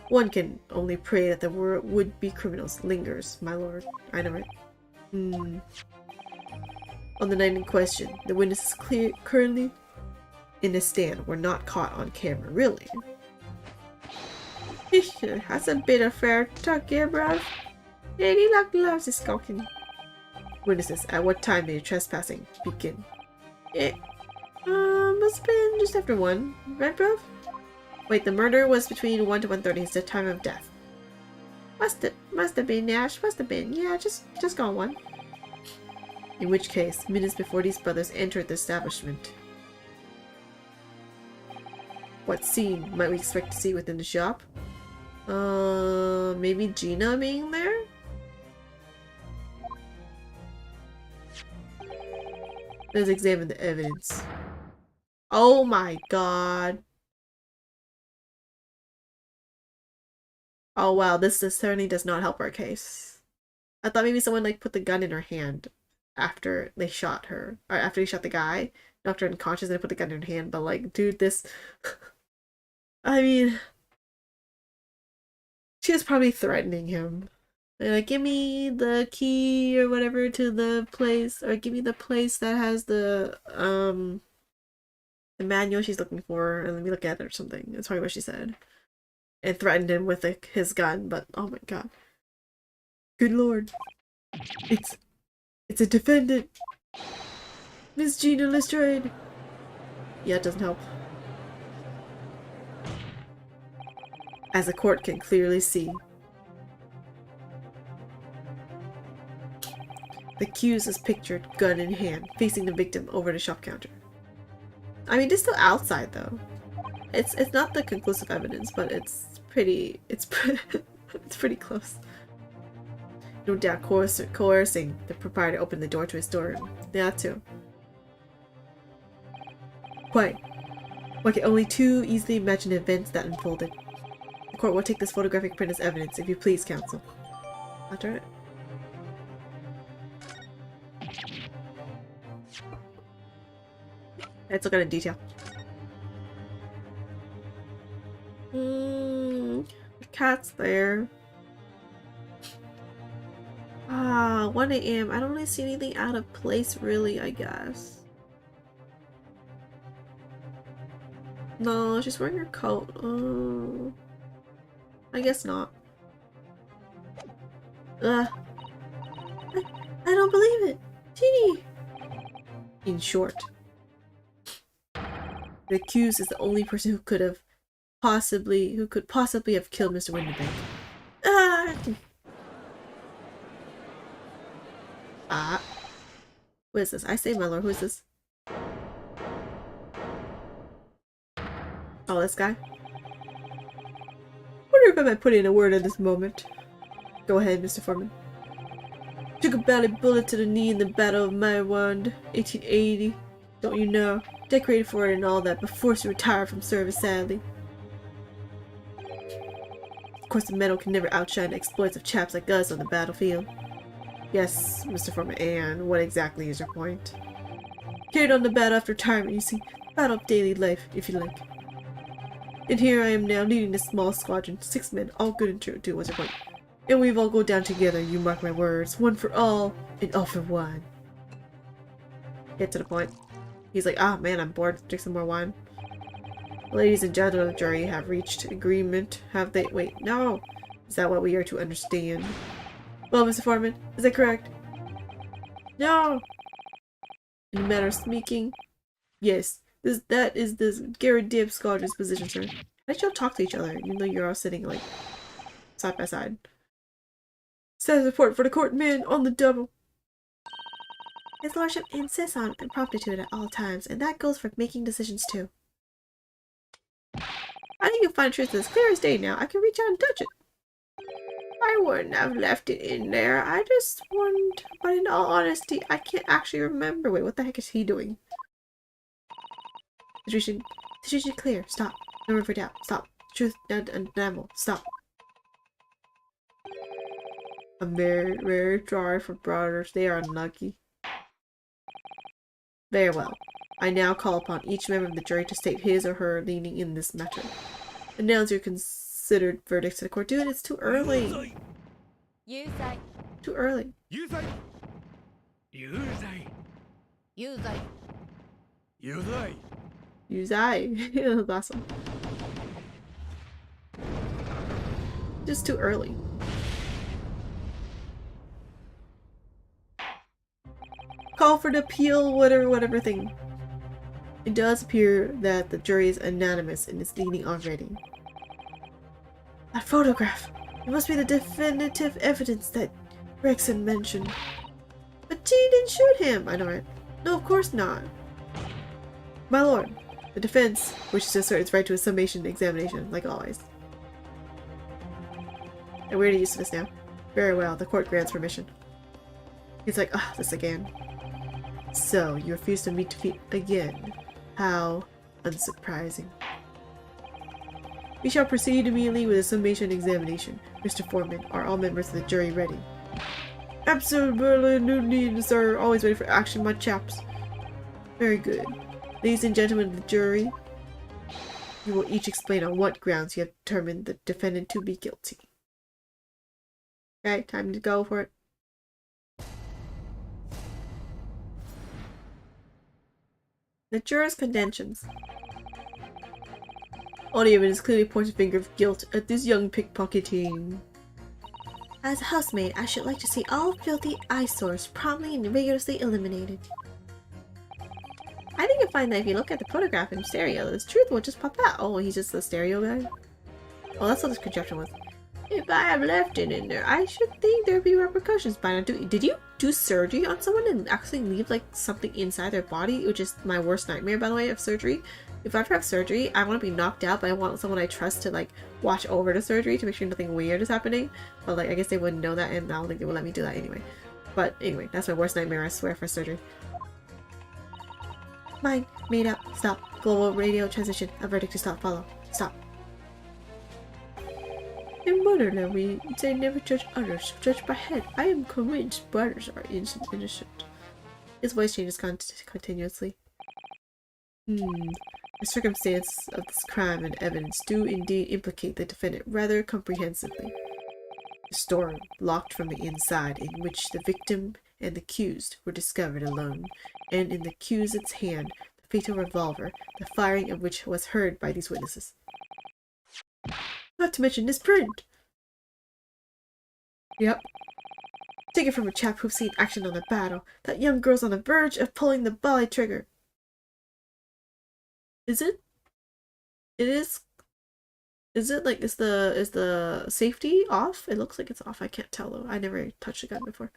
One can only pray that the would-be criminals lingers, my lord. I know, right? On the night in question, the witnesses currently in the stand were not caught on camera. Really? That's a bit of fair talk here, bruv. Lady Luck loves his skulking. Witnesses, at what time did your trespassing begin? It must have been just after 1, right, bruv? Wait, the murder was between 1 to 1:30. It's the time of death. Must have been, Nash. Must have been. Yeah, just go on 1. In which case, minutes before these brothers entered the establishment. What scene might we expect to see within the shop? Maybe Gina being there? Let's examine the evidence. Oh my god. Oh wow, this certainly does not help our case. I thought maybe someone like put the gun in her hand after they shot her. Or after they shot the guy. Knocked her unconscious and they put the gun in her hand. But like, dude, this... I mean... She was probably threatening him. Like, give me the key or whatever to the place. Or give me the place that has the manual she's looking for. And let me look at it or something. That's probably what she said. And threatened him with like, his gun. But, oh my god. Good lord. It's a defendant. Miss Gina Lestrade. Yeah, it doesn't help. As the court can clearly see, the accused is pictured, gun in hand, facing the victim over the shop counter. I mean, it's still outside though. It's not the conclusive evidence, but it's pretty close. No doubt coercing the proprietor to open the door to his storeroom. Yeah, too. Quite. One can only too easily imagine the events that unfolded. The court will take this photographic print as evidence, if you please, counsel. I'll turn it. Let's look at a detail. The cat's there. 1 a.m. I don't really see anything out of place, really, I guess. No, she's wearing her coat. I guess not. I don't believe it. Teeny! In short, the accused is the only person who could possibly have killed Mr. Winterbank. Who is this? I say, my lord, who is this? Oh, this guy? Wonder if I might put in a word at this moment. Go ahead, Mr. Foreman. Took a bally bullet to the knee in the Battle of Maiwand, 1880. Don't you know? Decorated for it and all that, but forced to retire from service, sadly. Of course, the medal can never outshine the exploits of chaps like us on the battlefield. Yes, Mr. Foreman, and what exactly is your point? Carried on the battle after retirement, you see. Battle of daily life, if you like. And here I am now, leading this small squadron, 6 men, all good and true, what's your point? And we've all go down together, you mark my words. One for all, and all for one. Get to the point. He's like, man, I'm bored. Drink some more wine. Ladies and gentlemen of the jury have reached agreement. Have they? Wait, no. Is that what we are to understand? Well, Mr. Foreman, is that correct? No. In a matter of speaking, yes. That is this Garrett Dib Squadron's position, sir. How did y'all talk to each other, even though you're all sitting, like, side by side? Status report for the court, men, on the double. His lordship insists on promptitude at all times, and that goes for making decisions, too. I think you'll find truth as clear as day now. I can reach out and touch it. I wouldn't have left it in there. I just wouldn't. But in all honesty, I can't actually remember. Wait, what the heck is he doing? Situation clear. Stop. No room for doubt. Stop. Truth undeniable. Stop. I'm very, very sorry for brothers. They are unlucky. Very well. I now call upon each member of the jury to state his or her leaning in this matter. Announce your considered verdicts to the court. Dude, it's too early. You say. Too early. You say. You say. You say. You say. Use I. That's awesome. Just too early. Call for the appeal, whatever thing. It does appear that the jury is unanimous in its leaning already. That photograph! It must be the definitive evidence that Rexon mentioned. But T didn't shoot him! I know, right? No, of course not. My lord, the defense wishes to assert its right to a summation examination, like always. And we're used to this now. Very well, the court grants permission. He's like, this again. So, you refuse to meet defeat again. How unsurprising. We shall proceed immediately with a summation examination. Mr. Foreman, are all members of the jury ready? Absolutely, no need, sir. Always ready for action, my chaps. Very good. Ladies and gentlemen of the jury, you will each explain on what grounds you have determined the defendant to be guilty. Okay, time to go for it. The jurors' contentions. All the evidence clearly points a finger of guilt at this young pickpocketing. As a housemaid, I should like to see all filthy eyesores promptly and rigorously eliminated. I think you'll find that if you look at the photograph in stereo, the truth will just pop out. Oh, he's just the stereo guy? Oh, that's what this contraption was. If I have left it in there, I should think there'd be repercussions by now. Did you do surgery on someone and actually leave like something inside their body? Which is my worst nightmare, by the way, of surgery. If I ever have surgery, I want to be knocked out, but I want someone I trust to like watch over the surgery to make sure nothing weird is happening. But like, I guess they wouldn't know that, and I don't think they would let me do that anyway. But anyway, that's my worst nightmare, I swear, for surgery. Mine. Made up. Stop. Global radio transition. A verdict to stop. Follow. Stop. In motherland, we say never judge others, judge by head. I am convinced brothers are innocent. His voice changes continuously. The circumstances of this crime and evidence do indeed implicate the defendant rather comprehensively. The store, locked from the inside, in which the victim and the accused were discovered alone, and in the accused's hand the fatal revolver, the firing of which was heard by these witnesses. Not to mention this print! Yep. Take it from a chap who's seen action on the battle. That young girl's on the verge of pulling the volley trigger. Is it? It is. Is it like, is the safety off? It looks like it's off. I can't tell though. I never touched a gun before.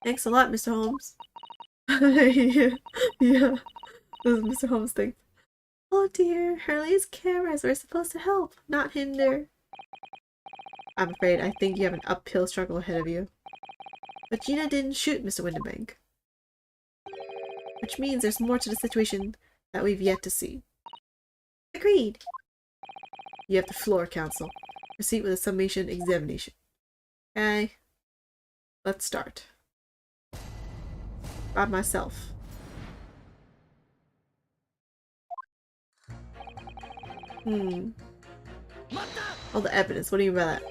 Thanks a lot, Mr. Holmes. yeah. This is Mr. Holmes thing. Oh dear, Hurley's cameras were supposed to help, not hinder. I'm afraid I think you have an uphill struggle ahead of you. But Gina didn't shoot Mr. Windenbank. Which means there's more to the situation that we've yet to see. Agreed. You have the floor, counsel. Proceed with a summation examination. Okay. Let's start. By myself. All the evidence. What do you mean by that?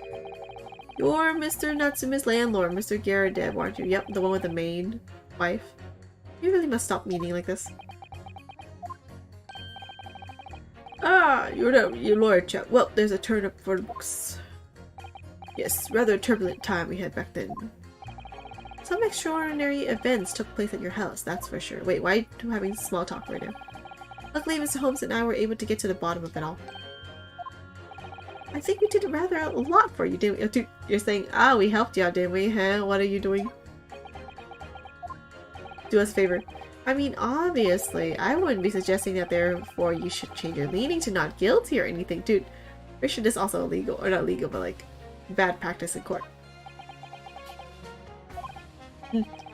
You're Mr. Natsume's landlord, Mr. Gyakuten, aren't you? Yep, the one with the maid wife. You really must stop meeting like this. Ah, you're your lawyer chap. Well, there's a turn up for the books. Yes, rather a turbulent time we had back then. Some extraordinary events took place at your house, that's for sure. Wait, why are you having small talk right now? Luckily, Mr. Holmes and I were able to get to the bottom of it all. I think we did rather a lot for you, didn't we? You're saying, ah, we helped you out, didn't we? Huh? What are you doing? Do us a favor. I mean, obviously, I wouldn't be suggesting that therefore you should change your leaning to not guilty or anything. Dude, or should this also illegal, or not legal, but like, bad practice in court.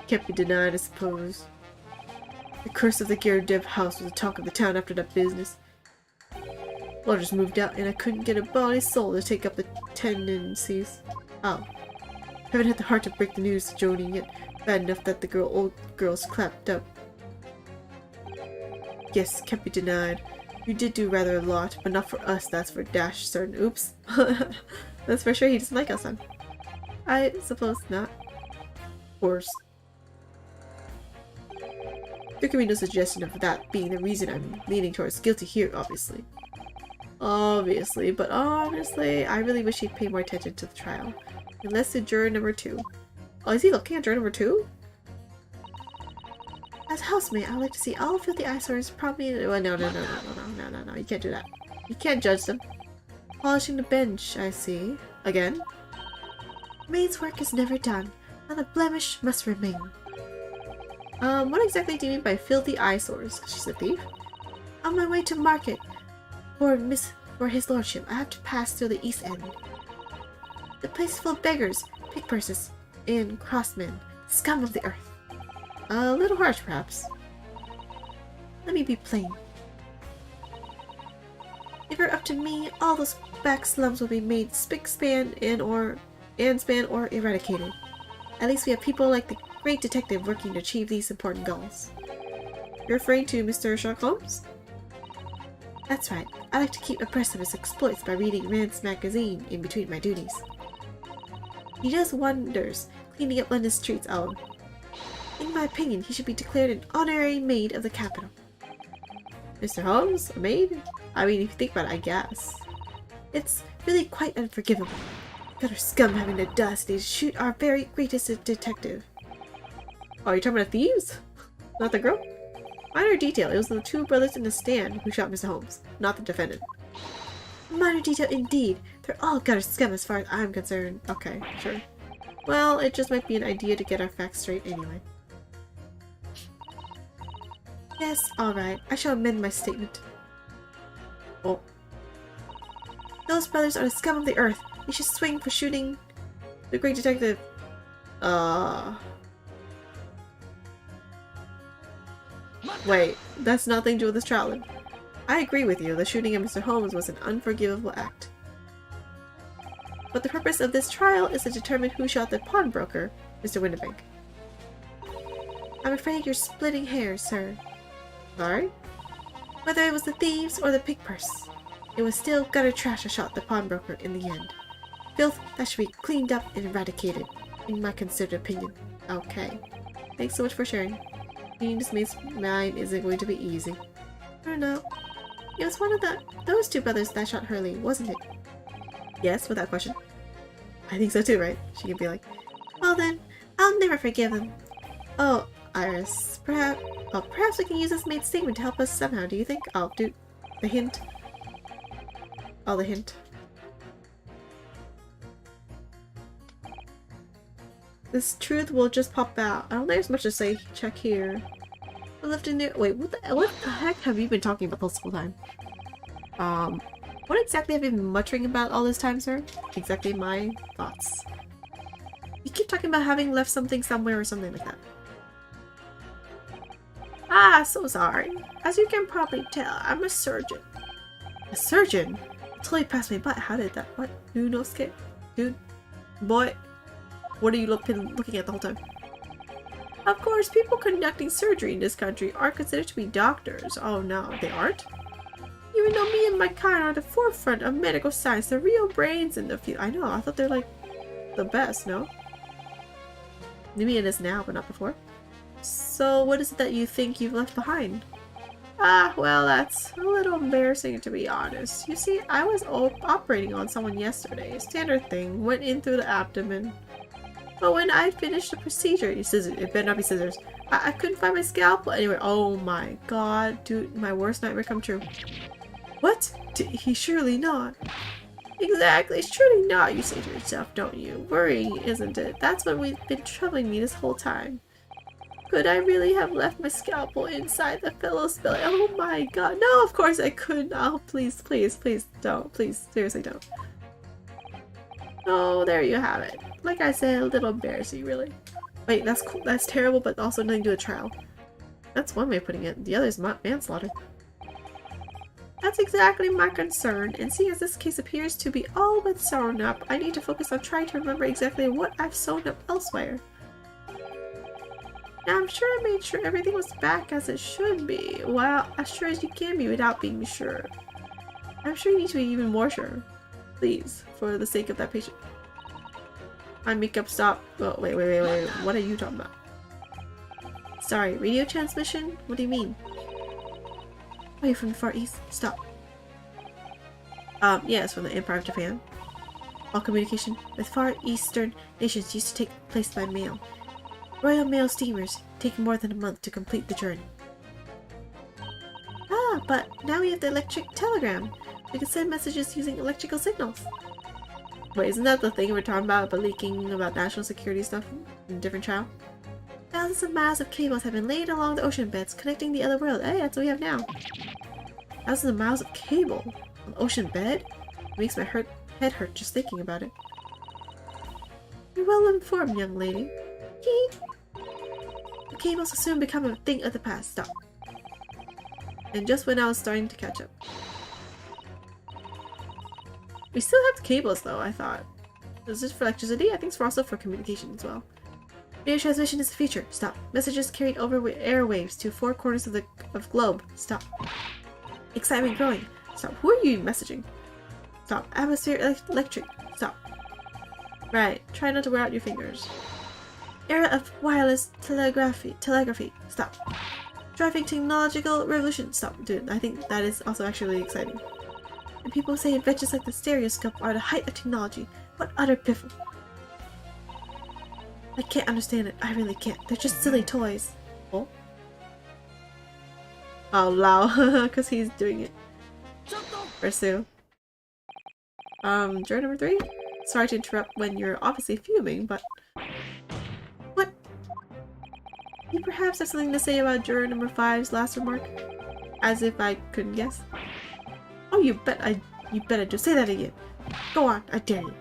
Can't be denied, I suppose. The curse of the Gyakuten house was the talk of the town after that business. Lodgers moved out and I couldn't get a body soul to take up the tenancies. Oh. Haven't had the heart to break the news to Jody yet. Bad enough that the old girl's clapped up. Yes, can't be denied. You did do rather a lot, but not for us, that's for dash certain. Oops. That's for sure he doesn't like us, huh? I suppose not. Of course. There can be no suggestion of that being the reason I'm leaning towards guilty here, obviously. Obviously, but honestly, I really wish he'd pay more attention to the trial. And let's do juror number 2. Oh, is he looking at juror number 2? As housemate, I'd like to see all filthy eyesores promptly. Well, no, you can't do that. You can't judge them. Polishing the bench, I see. Again? Maid's work is never done, and the blemish must remain. What exactly do you mean by filthy eyesores? She's a thief? On my way to market. For his lordship, I have to pass through the east end. The place is full of beggars, pickpursers, and crossmen, scum of the earth. A little harsh, perhaps. Let me be plain. If it were up to me, all those back slums will be made spick-span or eradicated. At least we have people like the great detective working to achieve these important goals. You're referring to Mr. Sherlock Holmes? That's right. I like to keep abreast of his exploits by reading Rand's magazine in between my duties. He does wonders, cleaning up London streets, oh. In my opinion, he should be declared an honorary maid of the capital. Mr. Holmes? A maid? I mean, if you think about it, I guess. It's really quite unforgivable. Gutter scum having the audacity to shoot our very greatest detective. Oh, you're talking about thieves? Not the girl? Minor detail, it was the 2 brothers in the stand who shot Mr. Holmes, not the defendant. Minor detail indeed. They're all gutter scum as far as I'm concerned. Okay, sure. Well, it just might be an idea to get our facts straight anyway. Yes, alright. I shall amend my statement. Oh. Those brothers are the scum of the earth. They should swing for shooting the great detective. Wait, that's nothing to do with this trial. I agree with you, the shooting of Mr. Holmes was an unforgivable act. But the purpose of this trial is to determine who shot the pawnbroker, Mr. Windenbank. I'm afraid you're splitting hairs, sir. Sorry? Whether it was the thieves or the pig purse, it was still gutter trash I shot the pawnbroker in the end. Filth that should be cleaned up and eradicated, in my considered opinion. Okay. Thanks so much for sharing. Being this maid's mind isn't going to be easy. I don't know. It was one of those two brothers that shot Hurley, wasn't it? Yes, without question. I think so too, right? She could be like, well then, I'll never forgive him. Oh, Iris, perhaps we can use this maid's statement to help us somehow, do you think? Oh, dude, the hint. Oh, the hint. This truth will just pop out. I don't think there's much to say. Check here. I left in there. Wait, what the heck have you been talking about this whole time? What exactly have you been muttering about all this time, sir? Exactly my thoughts. You keep talking about having left something somewhere or something like that. Ah, so sorry. As you can probably tell, I'm a surgeon. A surgeon? Totally passed me by. How did that? What? Nunosuke? Dude? Boy? What are you looking at the whole time? Of course, people conducting surgery in this country are considered to be doctors. Oh no, they aren't? Even though me and my kind are at the forefront of medical science, the real brains in the field. I know, I thought they're like the best, no? Maybe it is now, but not before. So what is it that you think you've left behind? Ah, well, that's a little embarrassing to be honest. You see, I was operating on someone yesterday. Standard thing, went in through the abdomen. But when I finished the procedure, it better not be scissors. I couldn't find my scalpel anyway. Oh my god, dude, my worst nightmare come true. What? He surely not. Exactly, surely not, you say to yourself, don't you? Worrying, isn't it? That's what we've been troubling me this whole time. Could I really have left my scalpel inside the fellow's belly? Oh my god, no, of course I couldn't. Oh, please, please, please don't. Please, seriously don't. Oh, there you have it. Like I said, a little embarrassing, really. Wait, that's cool. That's terrible, but also nothing to do with trial. That's one way of putting it. The other is manslaughter. That's exactly my concern, and seeing as this case appears to be all but sewn up, I need to focus on trying to remember exactly what I've sewn up elsewhere. Now, I'm sure I made sure everything was back as it should be. Well, as sure as you can be without being sure. I'm sure you need to be even more sure. Please, for the sake of that patient. My makeup stop. Oh, wait. What are you talking about? Sorry, radio transmission? What do you mean? Are you from the Far East? Stop. Yeah, it's from the Empire of Japan. All communication with Far Eastern nations used to take place by mail. Royal Mail steamers take more than a month to complete the journey. Ah, but now we have the electric telegram. We can send messages using electrical signals. Wait, isn't that the thing we're talking about leaking about national security stuff in a different trial? Thousands of miles of cables have been laid along the ocean beds connecting the other world. Hey, that's what we have now. Thousands of miles of cable on the ocean bed? It makes my head hurt just thinking about it. You're well informed, young lady. The cables will soon become a thing of the past. Stop. And just when I was starting to catch up. We still have the cables though, I thought. Is this for electricity? I think it's also for communication as well. Radio transmission is the future. Stop. Messages carried over with airwaves to 4 corners of the globe. Stop. Excitement growing. Stop. Who are you messaging? Stop. Atmosphere electric. Stop. Right. Try not to wear out your fingers. Era of wireless telegraphy. Stop. Driving technological revolution. Stop. Dude, I think that is also actually really exciting. And people say inventions like the stereoscope are the height of technology. What utter piffle. I can't understand it. I really can't. They're just silly toys. Oh? Oh, Lao. Because he's doing it. Pursue. Juror number 3? Sorry to interrupt when you're obviously fuming, but... What? You perhaps have something to say about juror number 5's last remark? As if I couldn't guess. Oh, you bet I do. Say that again. Go on, I dare you.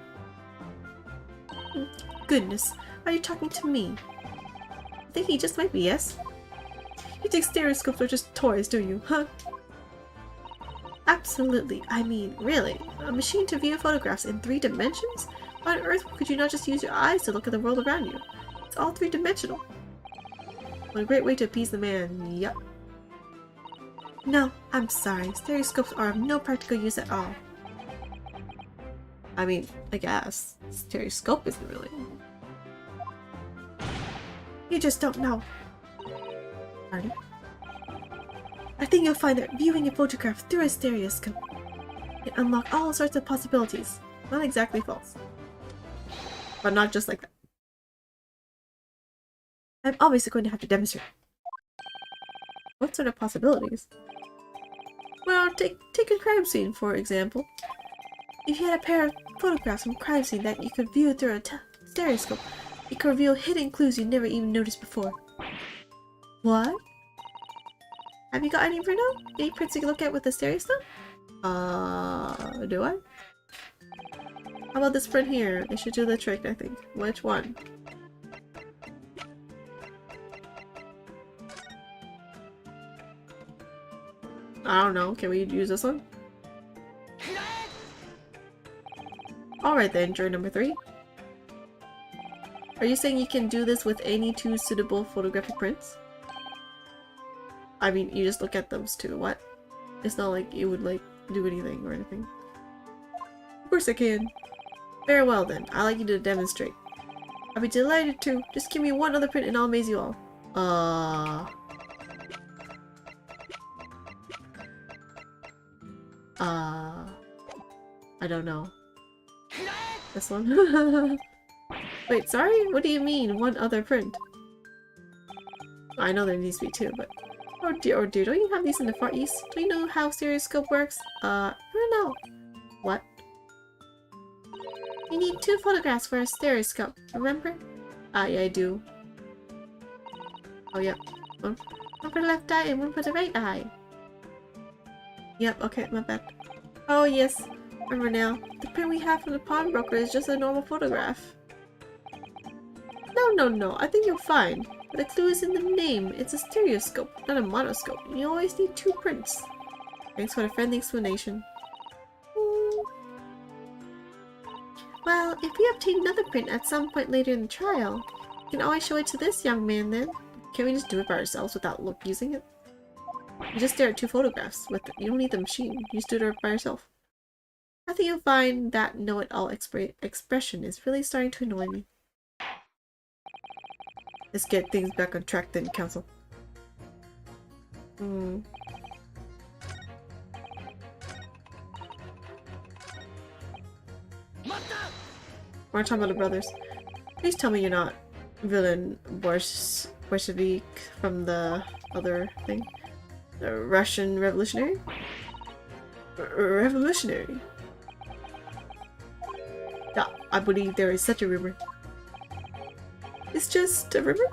Goodness, are you talking to me? I think he just might be, yes? You think stereoscopes are just toys, do you, huh? Absolutely. I mean, really? A machine to view photographs in 3 dimensions? Why on earth could you not just use your eyes to look at the world around you? It's all 3-dimensional. What a great way to appease the man. Yup. No, I'm sorry. Stereoscopes are of no practical use at all. I mean, I guess. Stereoscope isn't really. You just don't know. Pardon? I think you'll find that viewing a photograph through a stereoscope can unlock all sorts of possibilities. Not exactly false. But not just like that. I'm obviously going to have to demonstrate. What sort of possibilities? Well, take a crime scene, for example. If you had a pair of photographs from a crime scene that you could view through a stereoscope, it could reveal hidden clues you never even noticed before. What? Have you got any, Bruno? Any prints you can look at with the stereoscope? Do I? How about this print here? It should do the trick, I think. Which one? I don't know. Can we use this one? Alright then, juror number 3. Are you saying you can do this with any 2 suitable photographic prints? I mean, you just look at those 2. What? It's not like you would, like, do anything or anything. Of course I can. Very well then. I'd like you to demonstrate. I'll be delighted to. Just give me one other print and I'll amaze you all. I don't know. This one? Wait, sorry? What do you mean, one other print? I know there needs to be 2, but... Oh dear, don't you have these in the Far East? Do you know how stereoscope works? I don't know. What? You need 2 photographs for a stereoscope, remember? Ah, yeah, I do. Oh, yep. One for the left eye and one for the right eye. Yep, okay, my bad. Oh, yes. Remember now. The print we have from the pawnbroker is just a normal photograph. No. I think you'll find. But the clue is in the name. It's a stereoscope, not a monoscope. You always need 2 prints. Thanks for the friendly explanation. Well, if we obtain another print at some point later in the trial, you can always show it to this young man then. Can't we just do it by ourselves without using it? You just stare at 2 photographs. You don't need the machine. You just do it by yourself. I think you'll find that know-it-all expression is really starting to annoy me. Let's get things back on track then, Council. We're talking about the brothers. Please tell me you're not Villain Bolshevik from the other thing. The Russian revolutionary? Revolutionary? Yeah, I believe there is such a rumor. It's just a rumor?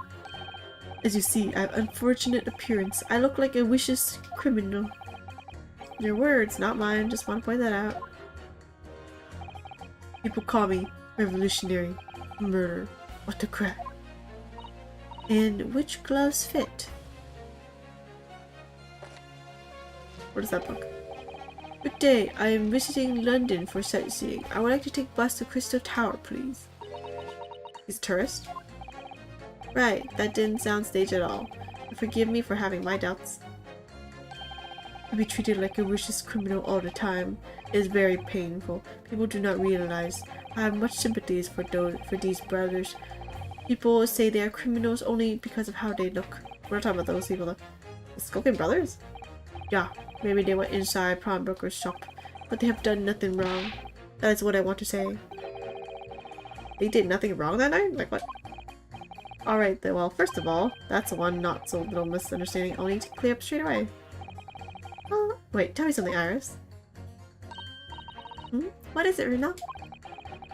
As you see, I have unfortunate appearance. I look like a vicious criminal. Your words, not mine. Just want to point that out. People call me revolutionary. Murder. What the crap? And which gloves fit? What is that book? Good day. I am visiting London for sightseeing. I would like to take bus to Crystal Tower, please. He's tourist? Right, that didn't sound staged at all. But forgive me for having my doubts. To be treated like a vicious criminal all the time is very painful. People do not realize. I have much sympathies for these brothers. People say they are criminals only because of how they look. We're not talking about those people though. The Skokin brothers? Yeah, maybe they went inside pawnbroker's shop, but they have done nothing wrong. That is what I want to say. They did nothing wrong that night? Like what? Alright then, well, first of all, that's one not so little misunderstanding I'll need to clear up straight away. Wait, tell me something, Iris. What is it, Runa?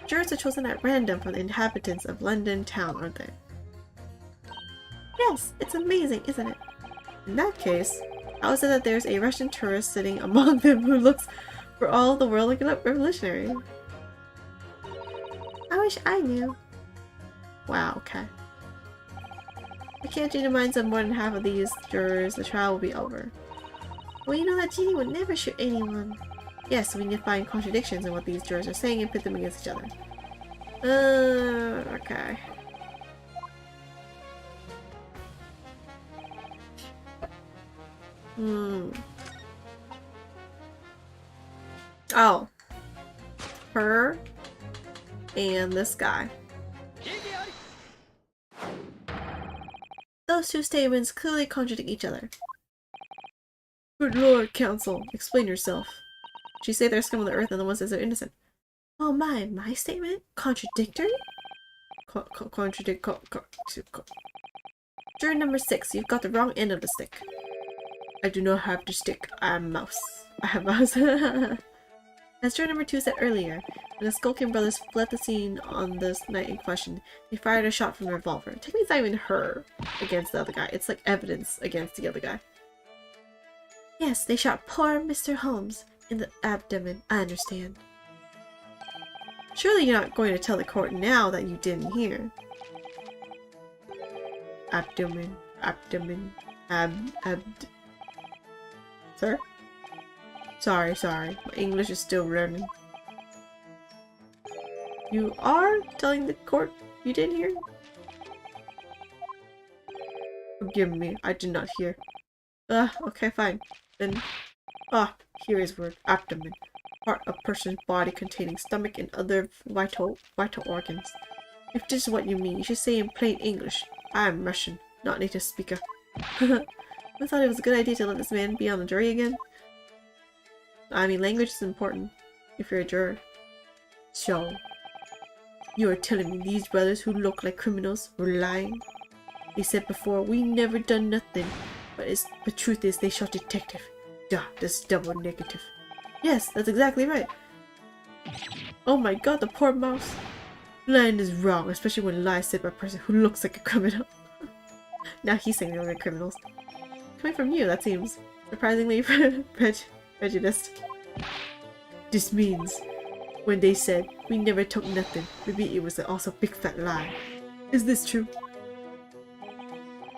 Jurors are chosen at random from the inhabitants of London town, aren't they? Yes, it's amazing, isn't it? In that case, how is it that there's a Russian tourist sitting among them who looks for all the world like a revolutionary? I wish I knew. Wow, okay. I can't change the minds of more than half of these jurors. The trial will be over. Well, you know that Genie would never shoot anyone. Yes, we need to find contradictions in what these jurors are saying and pit them against each other. Okay. Oh. Her and this guy. Those two statements clearly contradict each other. Good lord, counsel, explain yourself. She say they're scum of the earth and the ones that are innocent. Oh my statement? Contradictory? Juror number 6, you've got the wrong end of the stick. I do not have the stick, I am mouse. I have mouse. As juror number 2 said earlier, when the Skulkin brothers fled the scene on this night in question, they fired a shot from a revolver. Technically it's not even her against the other guy, it's like evidence against the other guy. Yes, they shot poor Mr. Holmes in the abdomen, I understand. Surely you're not going to tell the court now that you didn't hear. Abdomen, Sir? Sorry, my English is still running. You are telling the court you didn't hear? Forgive me, I did not hear. Okay, fine. Then, here is word, abdomen. Part of person's body containing stomach and other vital organs. If this is what you mean, you should say in plain English. I am Russian, not native speaker. I thought it was a good idea to let this man be on the jury again. I mean, language is important if you're a juror. So, you are telling me these brothers who look like criminals were lying? They said before, we never done nothing, but the truth is they shot detective. Duh, that's double negative. Yes, that's exactly right. Oh my god, the poor mouse. Lying is wrong, especially when lies said by a person who looks like a criminal. Now he's saying they're like criminals. Coming from you, that seems surprisingly prejudiced. This means, when they said, we never took nothing, maybe it was also a big fat lie. Is this true?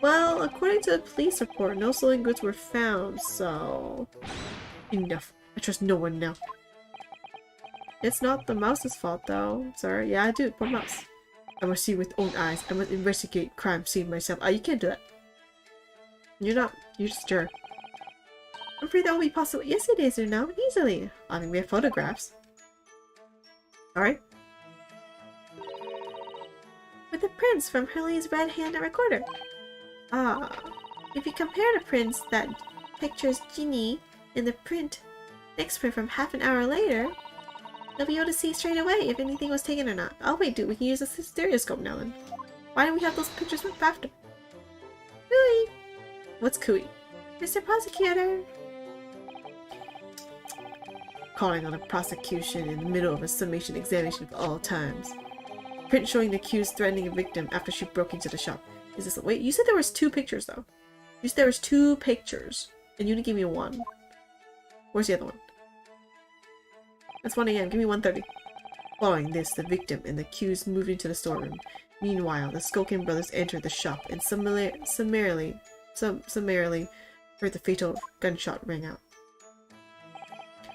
Well, according to the police report, no stolen goods were found, so... Enough. I trust no one now. It's not the mouse's fault, though, sir. Yeah, I do. Poor mouse. I must see with own eyes. I must investigate crime scene myself. You can't do that. You're not. You're just a jerk. I'm afraid that won't be possible. Yes, it is, now. Easily. I mean, we have photographs. Alright. With the prints from Hurley's red hand recorder. If you compare the prints that pictures Ginny in the next print from half an hour later, you'll be able to see straight away if anything was taken or not. Oh wait, dude, we can use a stereoscope now then. Why didn't we have those pictures after? Cooey! What's Cooey? Mr. Prosecutor! Calling on a prosecution in the middle of a summation examination of all times. Print showing the accused threatening a victim after she broke into the shop. Is this- wait, you said there was 2 pictures though. You said there was 2 pictures, and you didn't give me 1. Where's the other one? It's 1 AM. Give me 1:30. Following this, the victim and the accused moved into the storeroom. Meanwhile, the Skulkin brothers entered the shop and summarily heard the fatal gunshot ring out.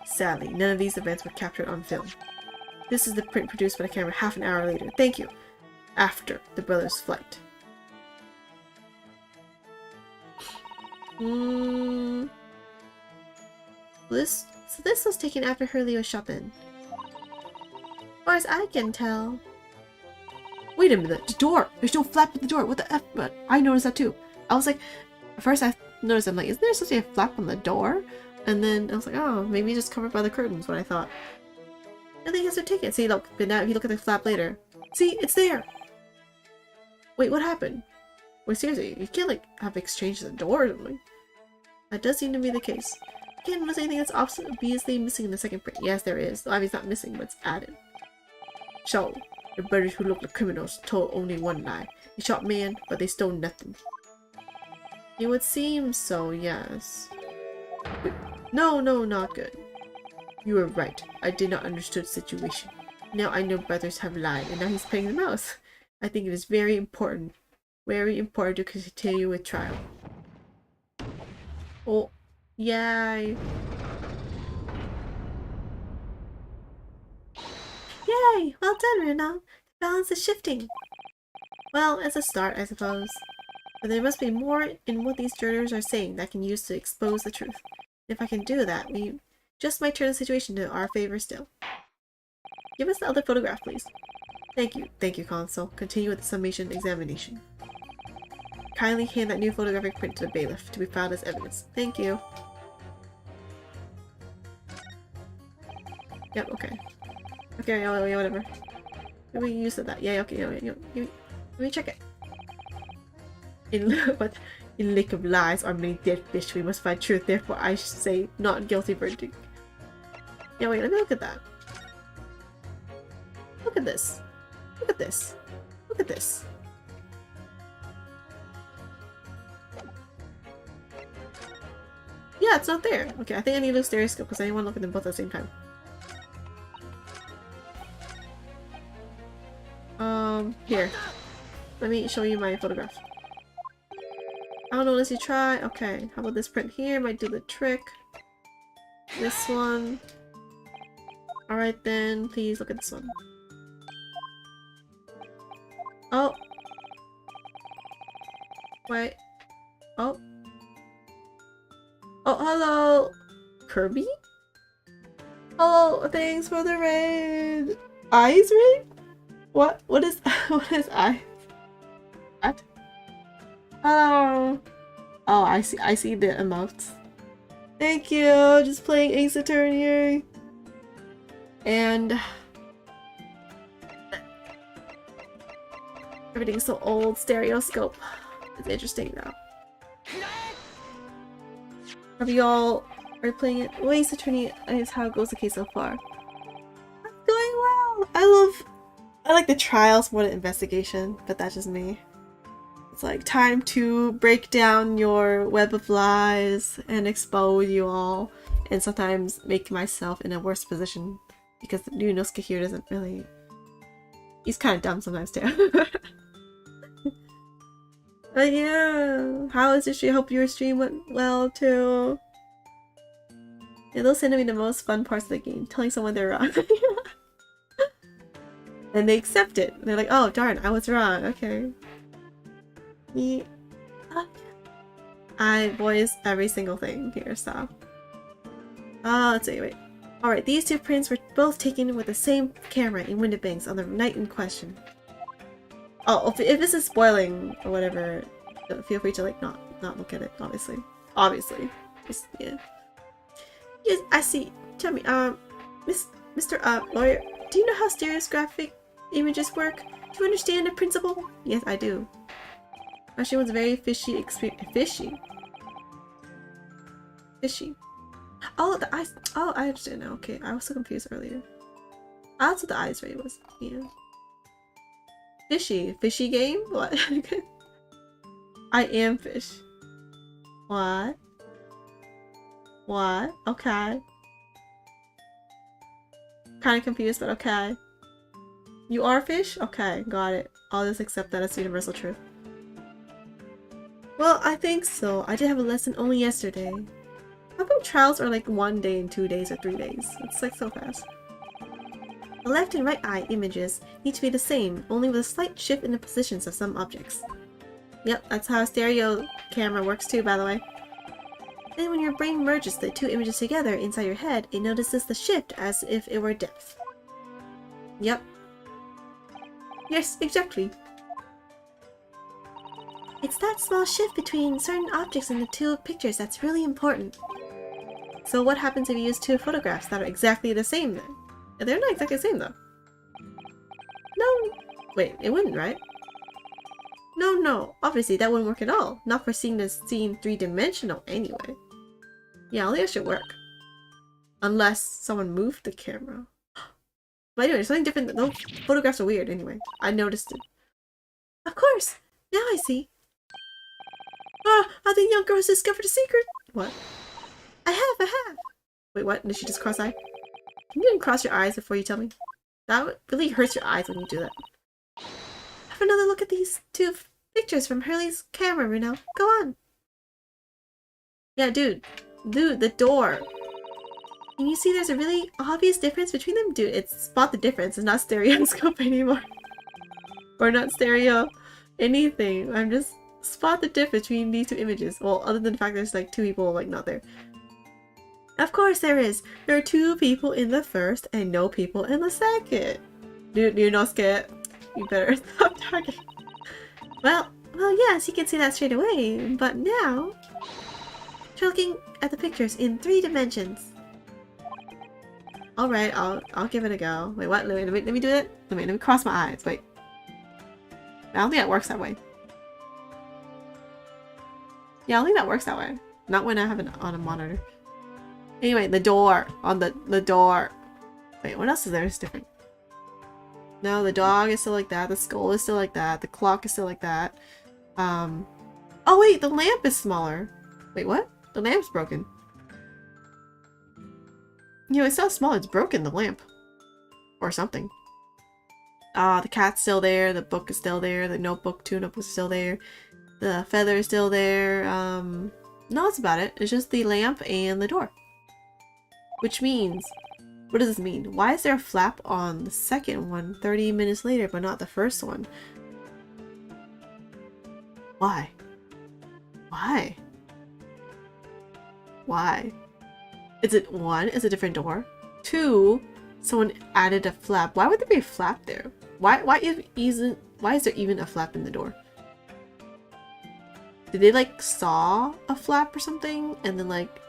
Sadly, none of these events were captured on film. This is the print produced by the camera half an hour later. Thank you! After the brothers' flight. This was taken after Hurley was shopping. As far as I can tell. Wait a minute, the door! There's no flap at the door, what the F? But I noticed that too. I was like, at first I noticed, I'm like, isn't there supposed to be a flap on the door? And then I was like, oh, maybe it's just covered by the curtains, what I thought. Nothing has to take it. See, look, but now if you look at the flap later. See, it's there! Wait, what happened? Wait, seriously, you can't like have exchanged the door or something. That does seem to be the case. Can't notice anything that's obviously missing in the second print. Yes, there is. Though it's not missing, but it's added. So, the brothers who look like criminals told only one lie. They shot man, but they stole nothing. It would seem so, yes. But no, not good. You were right. I did not understand the situation. Now I know brothers have lied, and now he's playing the mouse. I think it is very important to continue with trial. Oh, yay! Yay! Well done, Rena. The balance is shifting. Well, as a start, I suppose. But there must be more in what these jurors are saying that I can use to expose the truth. If I can do that, we just might turn the situation to our favor still. Give us the other photograph, please. Thank you, Consul. Continue with the summation examination. Kindly hand that new photographic print to the bailiff to be filed as evidence. Thank you. Yep, okay. Okay, yeah, whatever. Maybe use that. Yeah, okay, yeah. Let me check it. In lake of lies are many dead fish. We must find truth. Therefore, I should say not guilty verdict. Yeah, wait. Let me look at that. Look at this. Look at this. Look at this. Yeah, it's not there. Okay, I think I need a stereoscope because I didn't want to look at them both at the same time. Here. Let me show you my photograph. I don't know unless you try. Okay, how about this print here? Might do the trick. This one. Alright then, please look at this one. Oh. Wait. Oh. Oh, hello! Kirby? Oh, thanks for the raid! Eyes raid? What? What is eyes? What? Oh. Oh, I see the emotes. Thank you! Just playing Ace Attorney. And everything's so old. Stereoscope. It's interesting though. Have you all are playing it? Well, Ace Attorney is how it goes the case so far. It's going well. I like the trials more than investigation, but that's just me. It's like time to break down your web of lies and expose you all, and sometimes make myself in a worse position because the new Nosuke here doesn't really. He's kind of dumb sometimes too. But yeah, how is your stream? I hope your stream went well too. Yeah, those tend to be the most fun parts of the game, telling someone they're wrong. And they accept it. They're like, oh darn, I was wrong. Okay. Me. I voice every single thing here, so. Let's see, wait. Alright, these two prints were both taken with the same camera in Window Banks on the night in question. Oh, if this is spoiling or whatever, feel free to like not look at it, obviously. Obviously. Just, yeah. Yes, I see. Tell me, Mr. Lawyer, do you know how stereoscopic images work? Do you understand the principle? Yes, I do. She was very fishy experience. Fishy. Oh, the eyes. Oh, I understand now. Okay, I was so confused earlier. That's what the eyes ray was. Yeah. Fishy game? What? I am fish. What? What? Okay. Kind of confused, but okay. You are fish? Okay, got it. I'll just accept that as universal truth. Well, I think so. I did have a lesson only yesterday. How come trials are like 1 day and 2 days or 3 days? It's like so fast. The left and right eye images need to be the same, only with a slight shift in the positions of some objects. Yep, that's how a stereo camera works too, by the way. Then when your brain merges the two images together inside your head, it notices the shift as if it were depth. Yep. Yes, exactly. It's that small shift between certain objects in the two pictures that's really important. So what happens if you use two photographs that are exactly the same then? They're not exactly the same though. No. Wait, it wouldn't, right? No. Obviously that wouldn't work at all. Not for seeing the scene three-dimensional anyway. Yeah, only that should work. Unless someone moved the camera. But anyway, something different. Those photographs are weird anyway. I noticed it. Of course! Now I see. Ah! I think young girl has discovered a secret! What? I have! Wait, what? Did she just cross-eye? Can you uncross your eyes before you tell me? That really hurts your eyes when you do that. Have another look at these two pictures from Hurley's camera, Runo. Go on. Yeah, dude, the door. Can you see there's a really obvious difference between them? Dude, it's spot the difference. It's not stereoscope anymore. Or not stereo anything. I'm just spot the difference between these two images? Well, other than the fact there's like two people like not there. Of course there is. There are two people in the first and no people in the second. Dude, you're not scared. You better stop talking. Well, yes, you can see that straight away. But now, try looking at the pictures in 3 dimensions. All right, I'll give it a go. Wait, what? Let me do it. Let me cross my eyes. Wait. I don't think that works that way. Yeah, I don't think that works that way. Not when I have it on a monitor. Anyway, the door. On the door. Wait, what else is there? It's different. No, the dog is still like that. The skull is still like that. The clock is still like that. Oh wait, the lamp is smaller. Wait, what? The lamp's broken. You know, it's not small. It's broken, the lamp. Or something. The cat's still there. The book is still there. The notebook, 2 notebooks is still there. The feather is still there. No, that's about it. It's just the lamp and the door. Which means, what does this mean? Why is there a flap on the second one 30 minutes later, but not the first one? Why? Why? Why? Is it 1, it's a different door? 2, someone added a flap. Why would there be a flap there? Why is there even a flap in the door? Did they like saw a flap or something and then like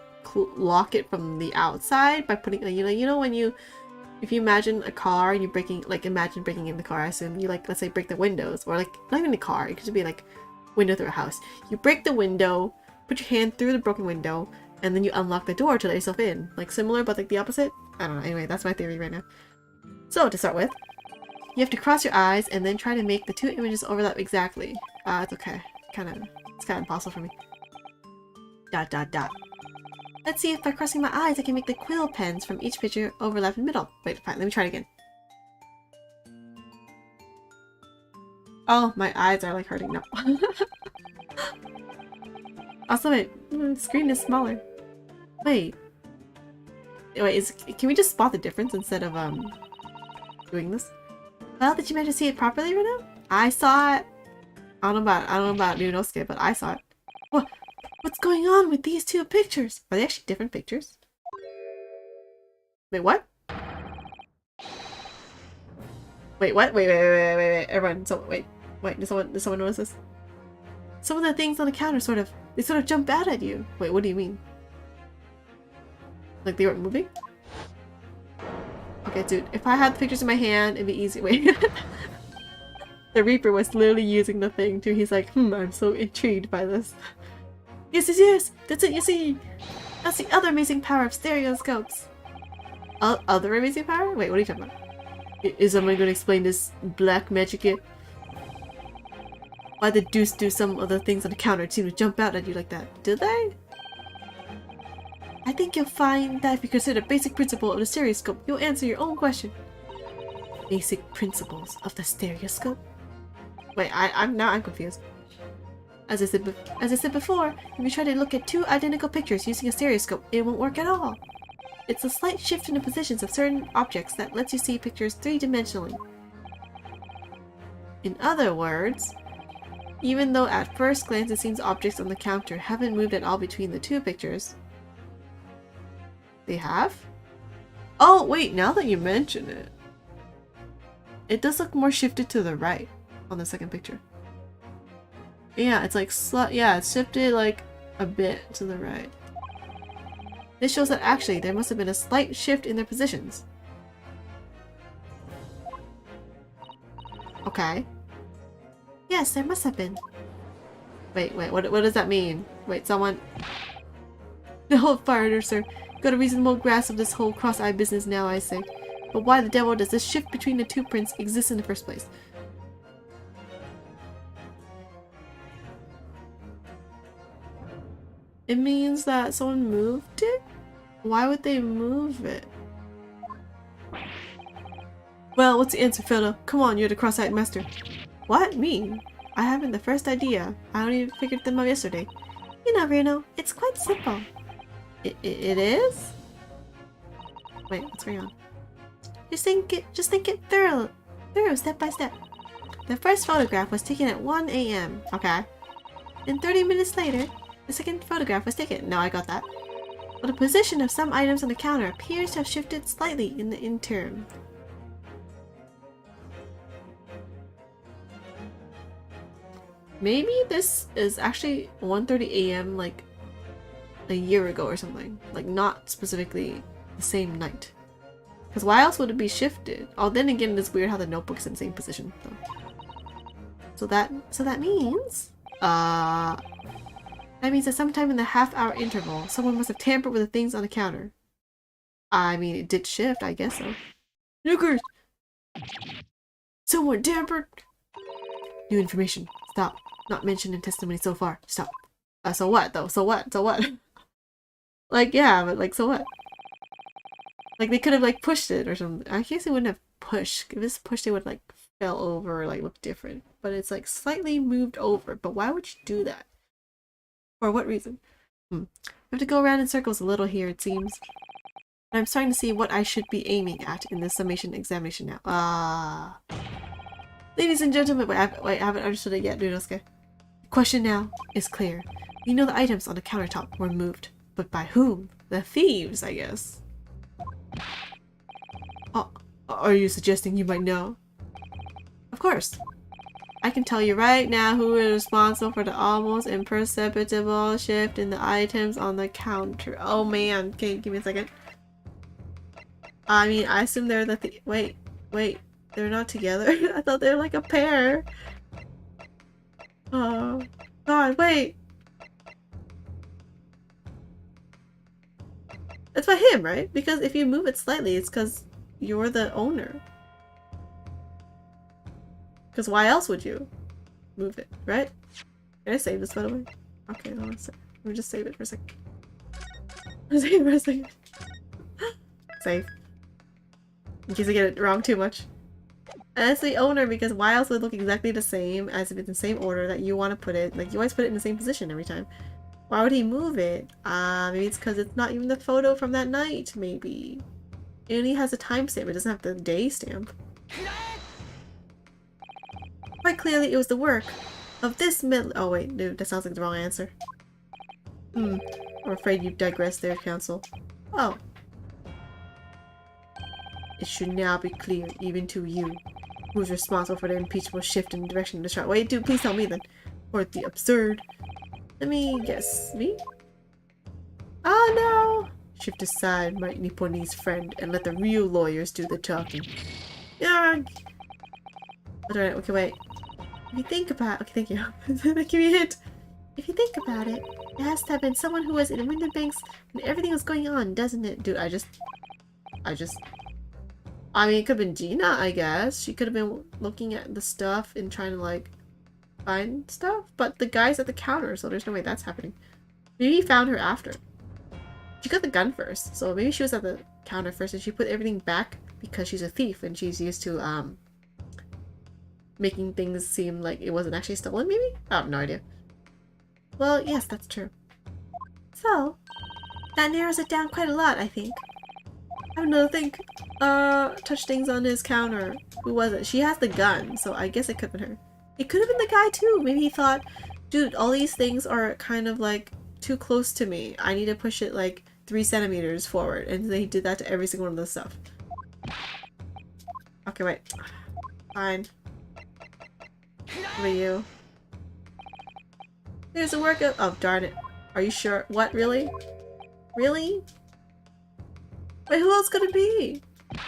lock it from the outside by putting, like, you know when you, if you imagine a car and you're imagine breaking in the car, I assume you like, let's say break the windows, or like not even a car, it could just be like window through a house. You break the window, put your hand through the broken window, and then you unlock the door to let yourself in. Like similar, but like the opposite? I don't know. Anyway, that's my theory right now. So to start with, you have to cross your eyes and then try to make the 2 images overlap exactly. It's okay. It's kind of impossible for me. ... Let's see if by crossing my eyes I can make the quill pens from each picture overlap in the middle. Wait, fine. Let me try it again. Oh, my eyes are like hurting now. Also, wait, the screen is smaller. Wait, can we just spot the difference instead of doing this? Well, did you manage to see it properly right now? I saw it. I don't know about Nunosuke, but I saw it. What's going on with these 2 pictures? Are they actually different pictures? Wait, what? Wait, what? Wait, everyone, wait, does someone notice this? Some of the things on the counter sort of jump out at you. Wait, what do you mean? Like they weren't moving? Okay, dude, if I had the pictures in my hand, it'd be easy. Wait. The Reaper was literally using the thing too. He's like, I'm so intrigued by this. Yes! That's it, you see! That's the other amazing power of stereoscopes! Other amazing power? Wait, what are you talking about? Is someone going to explain this black magic yet? Why the deuce do some of the things on the counter seem to jump out at you like that? Did they? I think you'll find that if you consider the basic principle of the stereoscope, you'll answer your own question. Basic principles of the stereoscope? Wait, I'm confused. As I said before, if you try to look at 2 identical pictures using a stereoscope, it won't work at all. It's a slight shift in the positions of certain objects that lets you see pictures 3-dimensionally. In other words, even though at first glance it seems objects on the counter haven't moved at all between the 2 pictures, they have? Oh wait, now that you mention it, it does look more shifted to the right on the second picture. Yeah, it's like it's shifted like a bit to the right. This shows that actually there must have been a slight shift in their positions. Okay. Yes, there must have been. Wait, what does that mean? Wait, someone... No, fire, sir. Got a reasonable grasp of this whole cross-eye business now, I say. But why the devil does this shift between the 2 prints exist in the first place? It means that someone moved it? Why would they move it? Well, what's the answer, fella? Come on, you're the cross-eyed master. What? Me? I haven't the first idea. I only figured them out yesterday. You know, Reno, it's quite simple. It is? Wait, what's going on? Just think it through step by step. The first photograph was taken at 1 AM. Okay. And 30 minutes later, the second photograph was taken. No, I got that. But the position of some items on the counter appears to have shifted slightly in the interim. Maybe this is actually 1:30 a.m. like a year ago or something. Like not specifically the same night. Because why else would it be shifted? Oh, then again, it's weird how the notebook's in the same position though. So that means that means that sometime in the half-hour interval, someone must have tampered with the things on the counter. I mean, it did shift, I guess so. Nukers! Someone tampered! New information. Stop. Not mentioned in testimony so far. Stop. So what, though? So what? So what? Like, yeah, but like, so what? Like, they could have, like, pushed it or something. I guess they wouldn't have pushed. If it's pushed, it would, like, fell over or, like, look different. But it's, like, slightly moved over. But why would you do that? For what reason? We have to go around in circles a little here, it seems. I'm starting to see what I should be aiming at in this summation examination now. Ladies and gentlemen, wait, I haven't understood it yet, Dunosuke. The question now is clear. We know the items on the countertop were moved, but by whom? The thieves, I guess. Are you suggesting you might know? Of course. I can tell you right now who is responsible for the almost imperceptible shift in the items on the counter. Oh man, okay, give me a second. I mean, I assume they're the wait, they're not together? I thought they were like a pair. Oh god, wait. It's by him, right? Because if you move it slightly, it's because you're the owner. Because why else would you move it, right? Can I save this, by the way? Okay, hold on a second. Let me just save it for a second. Save it for a second. Save. In case I get it wrong too much. And it's the owner because why else would it look exactly the same as if it's in the same order that you want to put it? Like, you always put it in the same position every time. Why would he move it? Maybe it's because it's not even the photo from that night, maybe. It only has a timestamp, it doesn't have the day stamp. Quite clearly, it was the work of this oh wait, dude, that sounds like the wrong answer. I'm afraid you've digressed there, Counsel. Oh. It should now be clear, even to you, who's responsible for the impeachable shift in the direction of the shot. Wait, dude, please tell me then. Or the absurd. Let me guess. Me? Oh no! Shift aside, my Nipponese friend, and let the real lawyers do the talking. Yeah. Alright, okay, wait. If you think about okay, thank you. Give me a hint. If you think about it, it has to have been someone who was in the window banks when everything was going on, doesn't it? Dude, I mean, it could have been Gina, I guess. She could have been looking at the stuff and trying to, like, find stuff. But the guy's at the counter, so there's no way that's happening. Maybe he found her after. She got the gun first, so maybe she was at the counter first and she put everything back because she's a thief and she's used to, making things seem like it wasn't actually stolen, maybe? I have no idea. Well, yes, that's true. So, that narrows it down quite a lot, I think. I have another thing. Touch things on his counter. Who was it? She has the gun, so I guess it could have been her. It could have been the guy too. Maybe he thought, dude, all these things are kind of like too close to me. I need to push it like 3 centimeters forward. And they did that to every single one of this stuff. Okay, wait. Fine. What are you? There's a workout. Oh, darn it. Are you sure? What? Really? Really? Wait, who else could it be? Did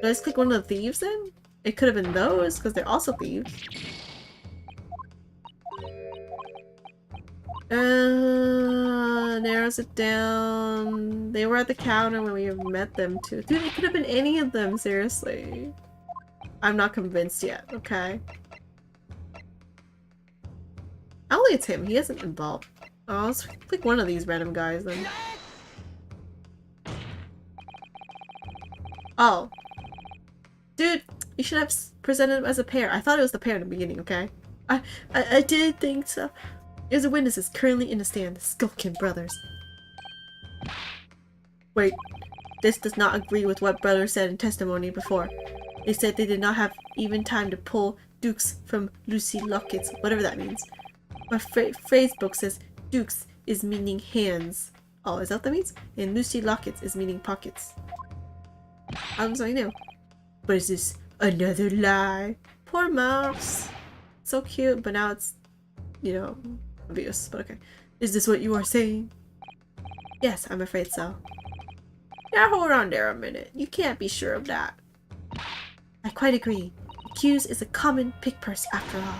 I just click one of the thieves then? It could have been those, because they're also thieves. Narrows it down. They were at the counter when we met them too. Dude, it could have been any of them, seriously. I'm not convinced yet, okay? I don't think it's him. He isn't involved. Oh, let's click one of these random guys then. Oh. Dude, you should have presented him as a pair. I thought it was the pair in the beginning, okay? I did think so. Here's the witnesses currently in the stand, the Skulkin brothers. Wait, this does not agree with what brother said in testimony before. They said they did not have even time to pull dukes from Lucy lockets, whatever that means. My phrase book says dukes is meaning hands. Oh, is that what that means? And Lucy lockets is meaning pockets. I'm something new. But is this another lie? Poor mouse. So cute, but now it's, you know, obvious. But okay. Is this what you are saying? Yes, I'm afraid so. Now hold on there a minute. You can't be sure of that. I quite agree. Accused is a common pick purse after all.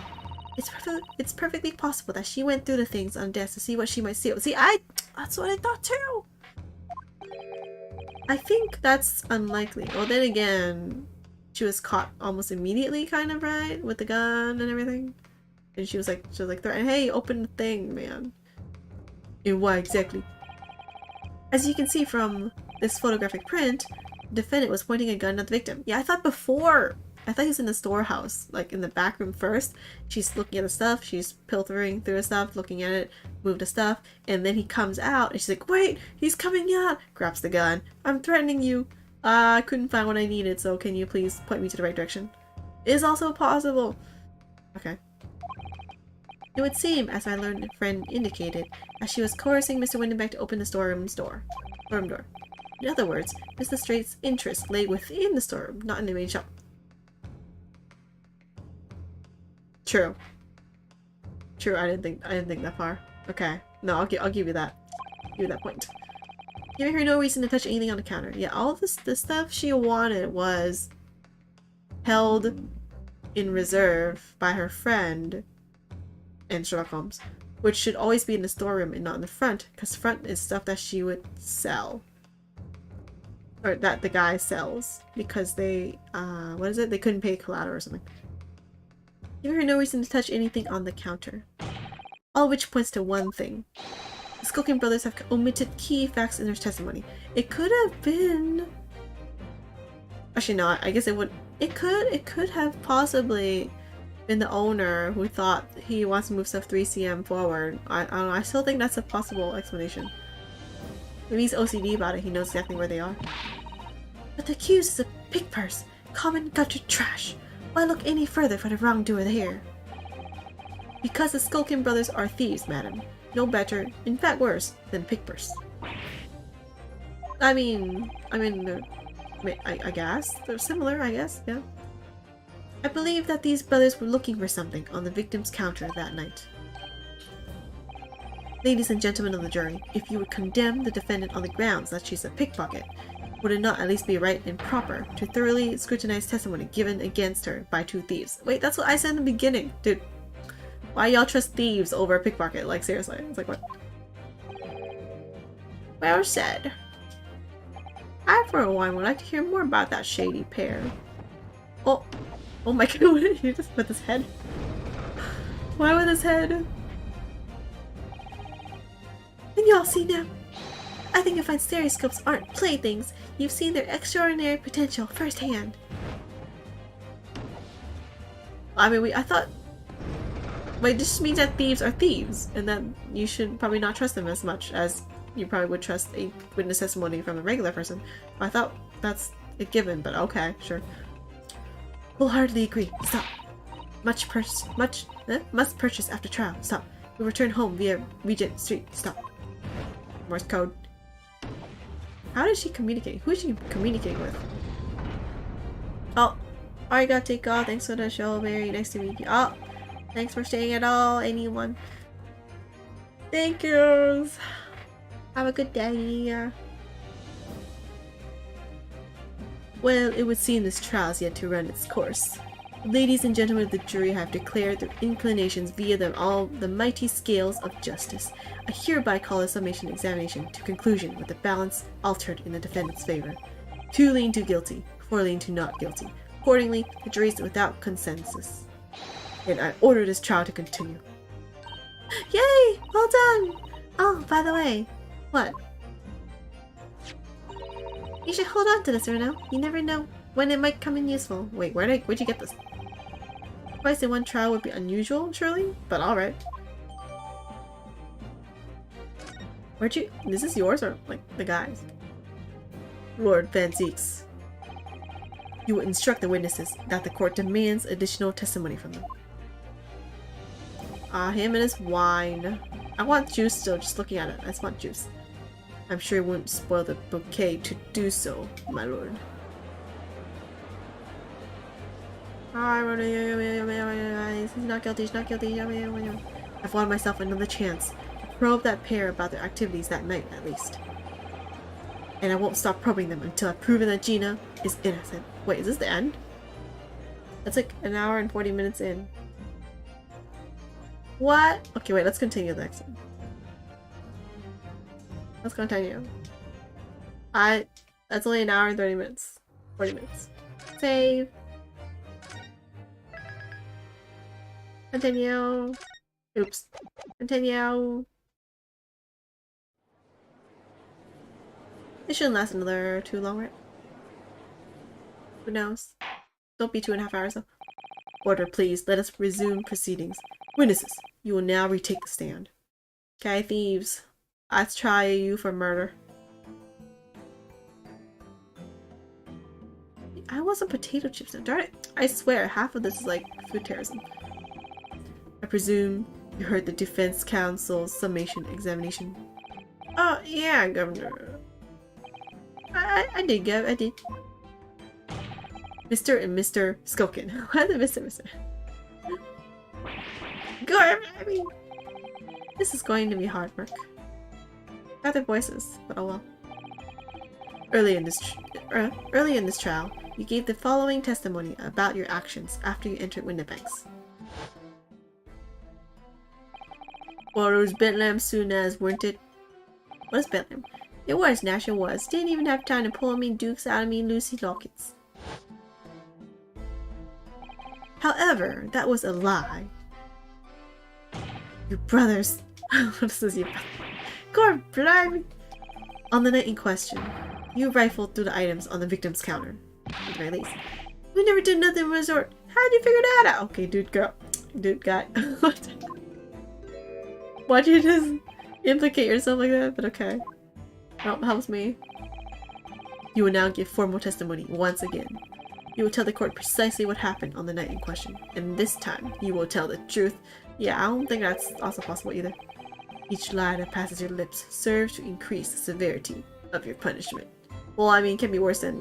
It's perfectly possible that she went through the things on desk to see what she might steal. See, that's what I thought too. I think that's unlikely. Well, then again, she was caught almost immediately, kind of, right? With the gun and everything. And she was like threatening, hey, open the thing, man. And why exactly? As you can see from this photographic print, the defendant was pointing a gun at the victim. Yeah, I thought before. I thought he was in the storehouse, like in the back room first. She's looking at the stuff, she's pilfering through the stuff, looking at it, move the stuff, and then he comes out and she's like, wait, he's coming out! Grabs the gun. I'm threatening you. I couldn't find what I needed, so can you please point me to the right direction? Is also possible. Okay. It would seem, as my learned friend indicated, as she was coercing Mr. Windenbeck to open the storeroom door. In other words, Mr. Straight's interest lay within the storeroom, not in the main shop. True. True, I didn't think that far. Okay. No, I'll give you that. Give you that point. Giving her no reason to touch anything on the counter. Yeah, all this the stuff she wanted was held in reserve by her friend and Sherlock Holmes, which should always be in the storeroom and not in the front, because front is stuff that she would sell. Or that the guy sells, because they, what is it? They couldn't pay collateral or something. Giving her no reason to touch anything on the counter. All which points to one thing. The Skulkin brothers have omitted key facts in their testimony. It could have been... Actually, no, I guess it would... It could have possibly been the owner who thought he wants to move stuff 3 cm forward. I don't know, I still think that's a possible explanation. Maybe he's OCD about it, he knows exactly where they are. But the accused is a pig purse. Common gutter trash. Why look any further for the wrongdoer here? Because the Skulkin brothers are thieves, madam. No better, in fact worse, than pickpurse. I guess. They're similar, I guess, yeah. I believe that these brothers were looking for something on the victim's counter that night. Ladies and gentlemen of the jury, if you would condemn the defendant on the grounds that she's a pickpocket, would it not at least be right and proper to thoroughly scrutinize testimony given against her by 2 thieves? Wait, that's what I said in the beginning. Dude, why y'all trust thieves over a pickpocket? Like, seriously. It's like, what? Well said. I, for one, would like to hear more about that shady pair. Oh my god, what did he just put his head? Why with his head? And y'all see now. I think you'll find stereoscopes aren't playthings. You've seen their extraordinary potential firsthand. I mean, I thought... Wait, this just means that thieves are thieves, and that you should probably not trust them as much as you probably would trust a witness testimony from a regular person. I thought that's a given, but okay, sure. Wholeheartedly agree. Stop. Must purchase after trial. Stop. We'll return home via Regent Street. Stop. Morse code. How does she communicate? Who is she communicating with? Oh, I gotta take off. Thanks for the show. Very nice to meet you. Oh, thanks for staying at all, anyone. Thank you. Have a good day. Well, it would seem this trial is yet to run its course. Ladies and gentlemen of the jury have declared their inclinations via the mighty scales of justice. I hereby call the summation examination to conclusion with the balance altered in the defendant's favor. 2 lean to guilty, 4 lean to not guilty. Accordingly, the jury is without consensus. And I order this trial to continue. Yay! Well done! Oh, by the way, what? You should hold on to this, Renault. You never know when it might come in useful. Wait, where'd you get this? Twice in one trial would be unusual, surely? But alright. Where'd you... Is this yours or, like, the guy's? Lord Van Zeeks. You will instruct the witnesses that the court demands additional testimony from them. Him and his wine. I want juice still, just looking at it. I just want juice. I'm sure it wouldn't spoil the bouquet to do so, my lord. He's not guilty, he's not guilty. I've won myself another chance to probe that pair about their activities that night, at least. And I won't stop probing them until I've proven that Gina is innocent. Wait, is this the end? That's like an hour and 40 minutes in. What? Okay, wait, let's continue the next one. Let's continue. That's only an hour and 30 minutes. 40 minutes. Save. Continue. Oops. Continue. It shouldn't last another too long, right? Who knows? Don't be 2.5 hours though. Order, please. Let us resume proceedings. Witnesses, you will now retake the stand. Okay, thieves. Let's try you for murder. I want some potato chips now. Darn it. I swear, half of this is like food terrorism. I presume you heard the defense counsel's summation examination. Oh, yeah, Governor. I did, Gov. I did. Mr. and Mr. Skokin. Why the Mr. Good. I mean, this is going to be hard work. Got their voices, but oh well. Early in this trial, you gave the following testimony about your actions after you entered Windibanks. Well, it was Bethlehem soon as, weren't it? What is Bethlehem? It was, Nash, it was. Didn't even have time to pull me dukes out of me Lucy lockets. However, that was a lie. Your brothers... what is this, your brother? God, blimey! On the night in question, you rifled through the items on the victim's counter. At the very least. We never did nothing resort. How'd you figure that out? Okay, dude, girl. Dude, guy. Why'd you just implicate yourself like that? But okay. Well, helps me. You will now give formal testimony once again. You will tell the court precisely what happened on the night in question, and this time you will tell the truth. Yeah, I don't think that's also possible either. Each lie that passes your lips serves to increase the severity of your punishment. Well, I mean, it can be worse than,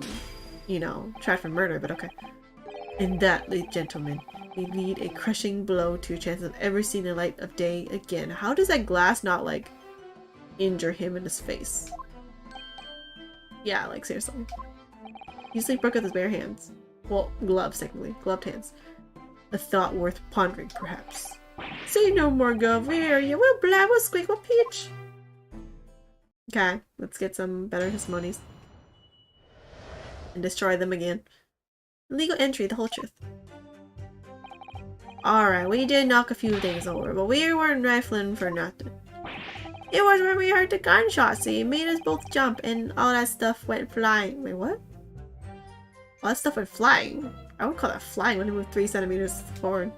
you know, tried for murder, but okay. And that, ladies and gentlemen, may lead a crushing blow to your chances of ever seeing the light of day again. How does that glass not, like, injure him in his face? Yeah, like, seriously. He easily broke with his bare hands. Well, gloves, technically. Gloved hands. A thought worth pondering, perhaps. Say no more, Gov. Where are you? Well, blah, we'll squeak, we'll peach. Okay, let's get some better testimonies. And destroy them again. Legal entry, the whole truth. Alright, we did knock a few things over, but we weren't rifling for nothing. It was when we heard the gunshot, see? It made us both jump, and all that stuff went flying. Wait, what? All that stuff went flying? I would call that flying when it moved 3 centimeters forward.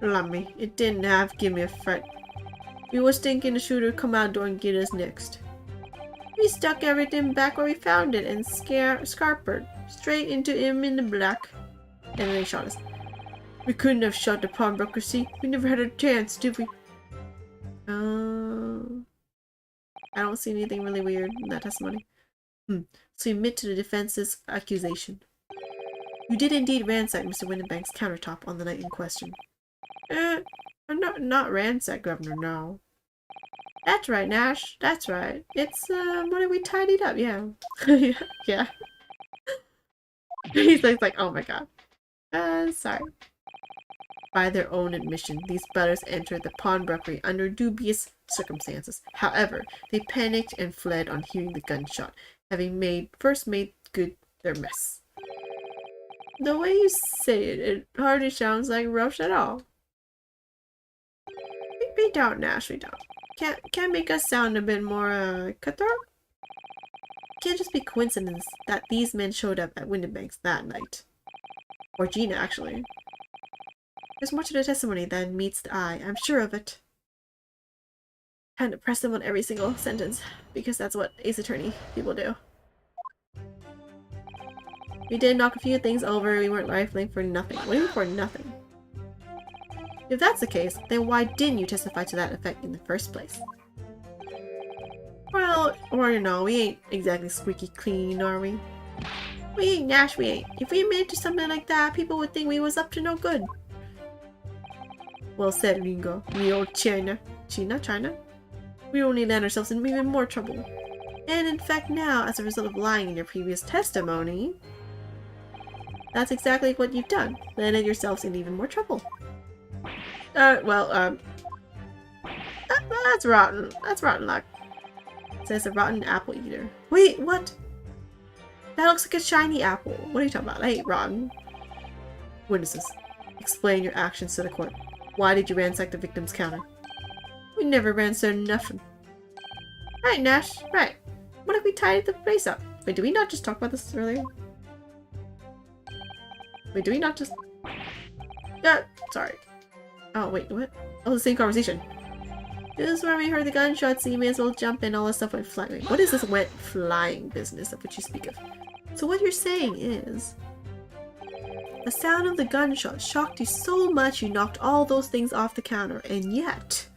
Lummy, it didn't have give me a fright. We was thinking the shooter come out door and get us next. We stuck everything back where we found it and scarpered straight into him in the black. And then they shot us. We couldn't have shot the pawnbroker, see? We never had a chance, did we? I don't see anything really weird in that testimony. So you admit to the defense's accusation. You did indeed ransack Mr. Windibank's countertop on the night in question. Not ransack, Governor, no. That's right, Nash. That's right. It's, when we tidied up, yeah. Yeah. He's like, oh my god. Sorry. By their own admission, these brothers entered the pawnbrokery under dubious circumstances. However, they panicked and fled on hearing the gunshot, having first made good their mess. The way you say it, it hardly sounds like Rush at all. We don't, Nash, we don't. Can't make us sound a bit more, cutthroat? Can't just be coincidence that these men showed up at Windibanks that night. Or Gina, actually. There's more to the testimony than meets the eye, I'm sure of it. Time to press them on every single sentence, because that's what Ace Attorney people do. We did knock a few things over, we weren't rifling for nothing. What do you mean for nothing? If that's the case, then why didn't you testify to that effect in the first place? Well, or you know, we ain't exactly squeaky clean, are we? We ain't, Nash, we ain't. If we admitted to something like that, people would think we was up to no good. Well said, Ringo. Me old China. China? We only land ourselves in even more trouble. And in fact now, as a result of lying in your previous testimony, that's exactly what you've done. Landed yourselves in even more trouble. That's rotten. That's rotten luck. Says a rotten apple eater. Wait, what? That looks like a shiny apple. What are you talking about? I ain't rotten. Witnesses, explain your actions to the court. Why did you ransack the victim's counter? We never ransacked nothing. Right, Nash. Right. What if we tidied the place up? Wait, did we not just talk about this earlier? Wait, do we not just... Yeah, sorry. Oh, wait, what? Oh, the same conversation. This is where we heard the gunshots, so you may as well jump in. All this stuff went flying. What is this went flying business of which you speak of? So what you're saying is... the sound of the gunshot shocked you so much you knocked all those things off the counter, and yet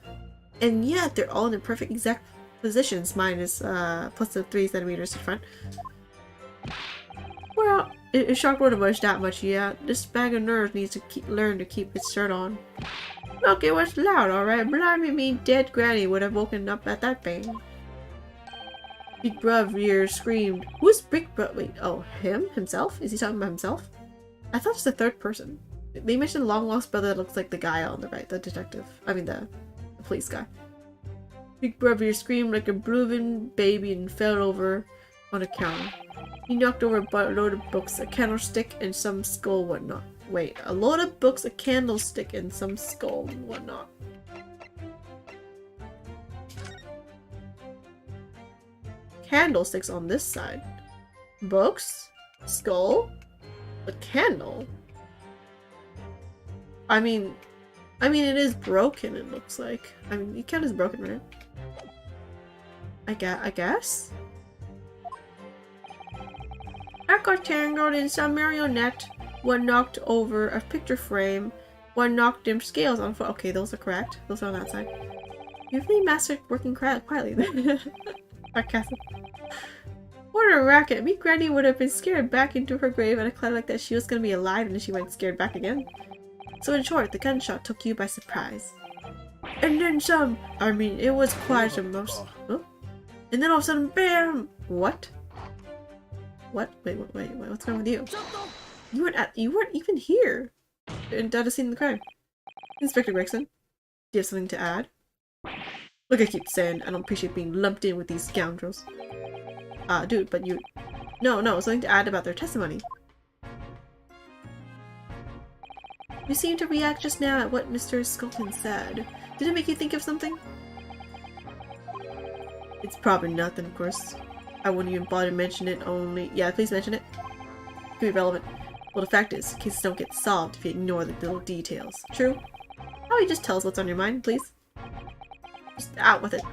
they're all in the perfect exact positions, minus plus the 3 centimeters in front. Well, it shocked one of us that much, yeah. This bag of nerves needs to learn to keep its shirt on. Look, it was loud, alright. Blimey, me dead granny would have woken up at that bang. Big Brother screamed. Who's Big Brother? Wait, oh, him? Himself? Is he talking about himself? I thought it's the third person. They mentioned long lost brother that looks like the guy on the right, the detective. I mean the police guy. Big Brother screamed like a blooming baby and fell over on a counter. He knocked over a load of books, a candlestick, and some skull whatnot. Wait, a load of books, a candlestick, and some skull and whatnot. Candlesticks on this side. Books? Skull? A candle? I mean it is broken, it looks like. I mean, the candle is broken, right? I guess? I got tangled in some marionette. One knocked over a picture frame. One knocked them scales on foot. Okay, those are correct. Those are on that side. You've really mastered working quietly then. Sarcasm. What a racket! Me Granny would have been scared back into her grave at a cloud like that she was gonna be alive and then she went scared back again. So in short, the gunshot took you by surprise. And then some! I mean, it was quite a most... Oh? And then all of a sudden, BAM! What? What? Wait, what's wrong with you? You weren't even here! And at a scene of the crime. Inspector Gregson, do you have something to add? Look, I keep saying I don't appreciate being lumped in with these scoundrels. Dude, but you... No, something to add about their testimony. You seemed to react just now at what Mr. Skelton said. Did it make you think of something? It's probably nothing, of course. I wouldn't even bother to mention it, only... Yeah, please mention it. Could be relevant. Well, the fact is, cases don't get solved if you ignore the little details. True? How about you just tell us what's on your mind, please? Just out with it.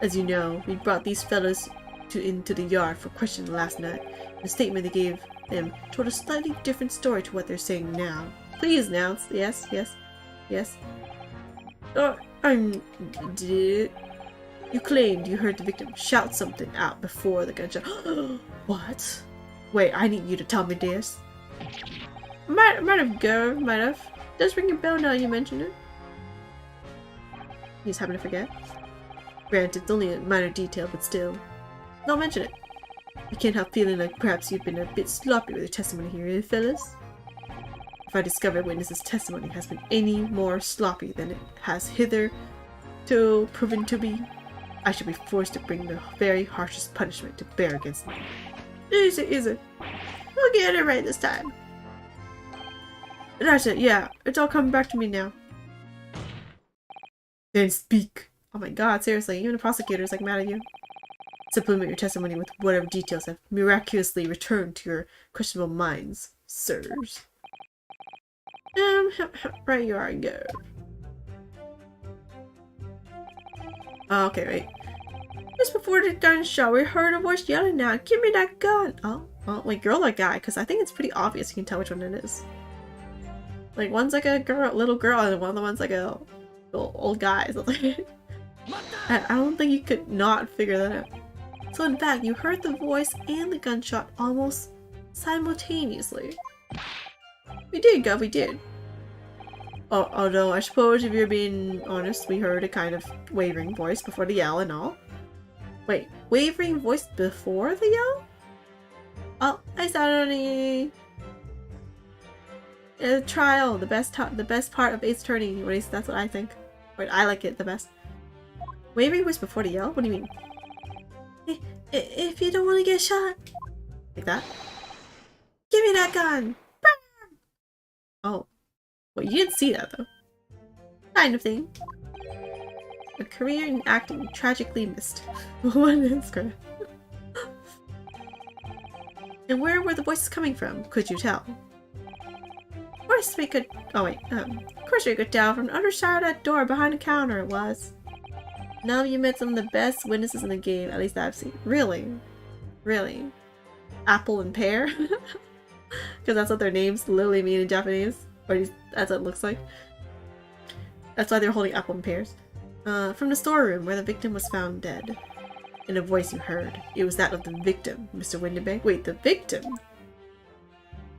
As you know, we brought these fellas into the yard for questioning last night. The statement they gave them told a slightly different story to what they're saying now. Please announce. Yes. Did you claimed you heard the victim shout something out before the gunshot. What? Wait, I need you to tell me this. Might have. Does ring a bell now you mention it. You just happen to forget. Granted, it's only a minor detail, but still. Don't mention it. You can't help feeling like perhaps you've been a bit sloppy with your testimony here, eh, fellas? If I discover a witness's testimony has been any more sloppy than it has hitherto proven to be, I shall be forced to bring the very harshest punishment to bear against me. Easy. We'll get it right this time. That's it, yeah. It's all coming back to me now. Then speak. Oh my god, seriously, even the prosecutor's like mad at you. Supplement your testimony with whatever details have miraculously returned to your questionable minds, sirs. Right you are, go. Okay, wait. Just before the gunshot, we heard a voice yelling out, "Give me that gun!" Oh, wait, girl or guy? Because I think it's pretty obvious you can tell which one it is. Like one's like a little girl, and one of the one's like a old guy. So I don't think you could not figure that out. So in fact, you heard the voice and the gunshot almost simultaneously. We did, Gov, we did. Although I suppose if you're being honest, we heard a kind of wavering voice before the yell and all. Wait, wavering voice before the yell? Oh, I started on a trial, the best part of Ace Attorney. At least that's what I think. Wait, I like it the best. Wavering voice before the yell? What do you mean? If you don't want to get shot. Like that? Give me that gun! Oh. Well, you didn't see that though. Kind of thing. A career in acting tragically missed. What is correct? And where were the voices coming from? Could you tell? Of course we could. Oh wait. Of course we could tell from the other side of that door behind the counter. It was. Now you met some of the best witnesses in the game. At least I've seen. Really, really. Apple and Pear. Because that's what their names literally mean in Japanese. Or that's what it looks like. That's why they're holding apple and pears. From the storeroom where the victim was found dead. In a voice you heard. It was that of the victim, Mr. Windenbank. Wait, the victim?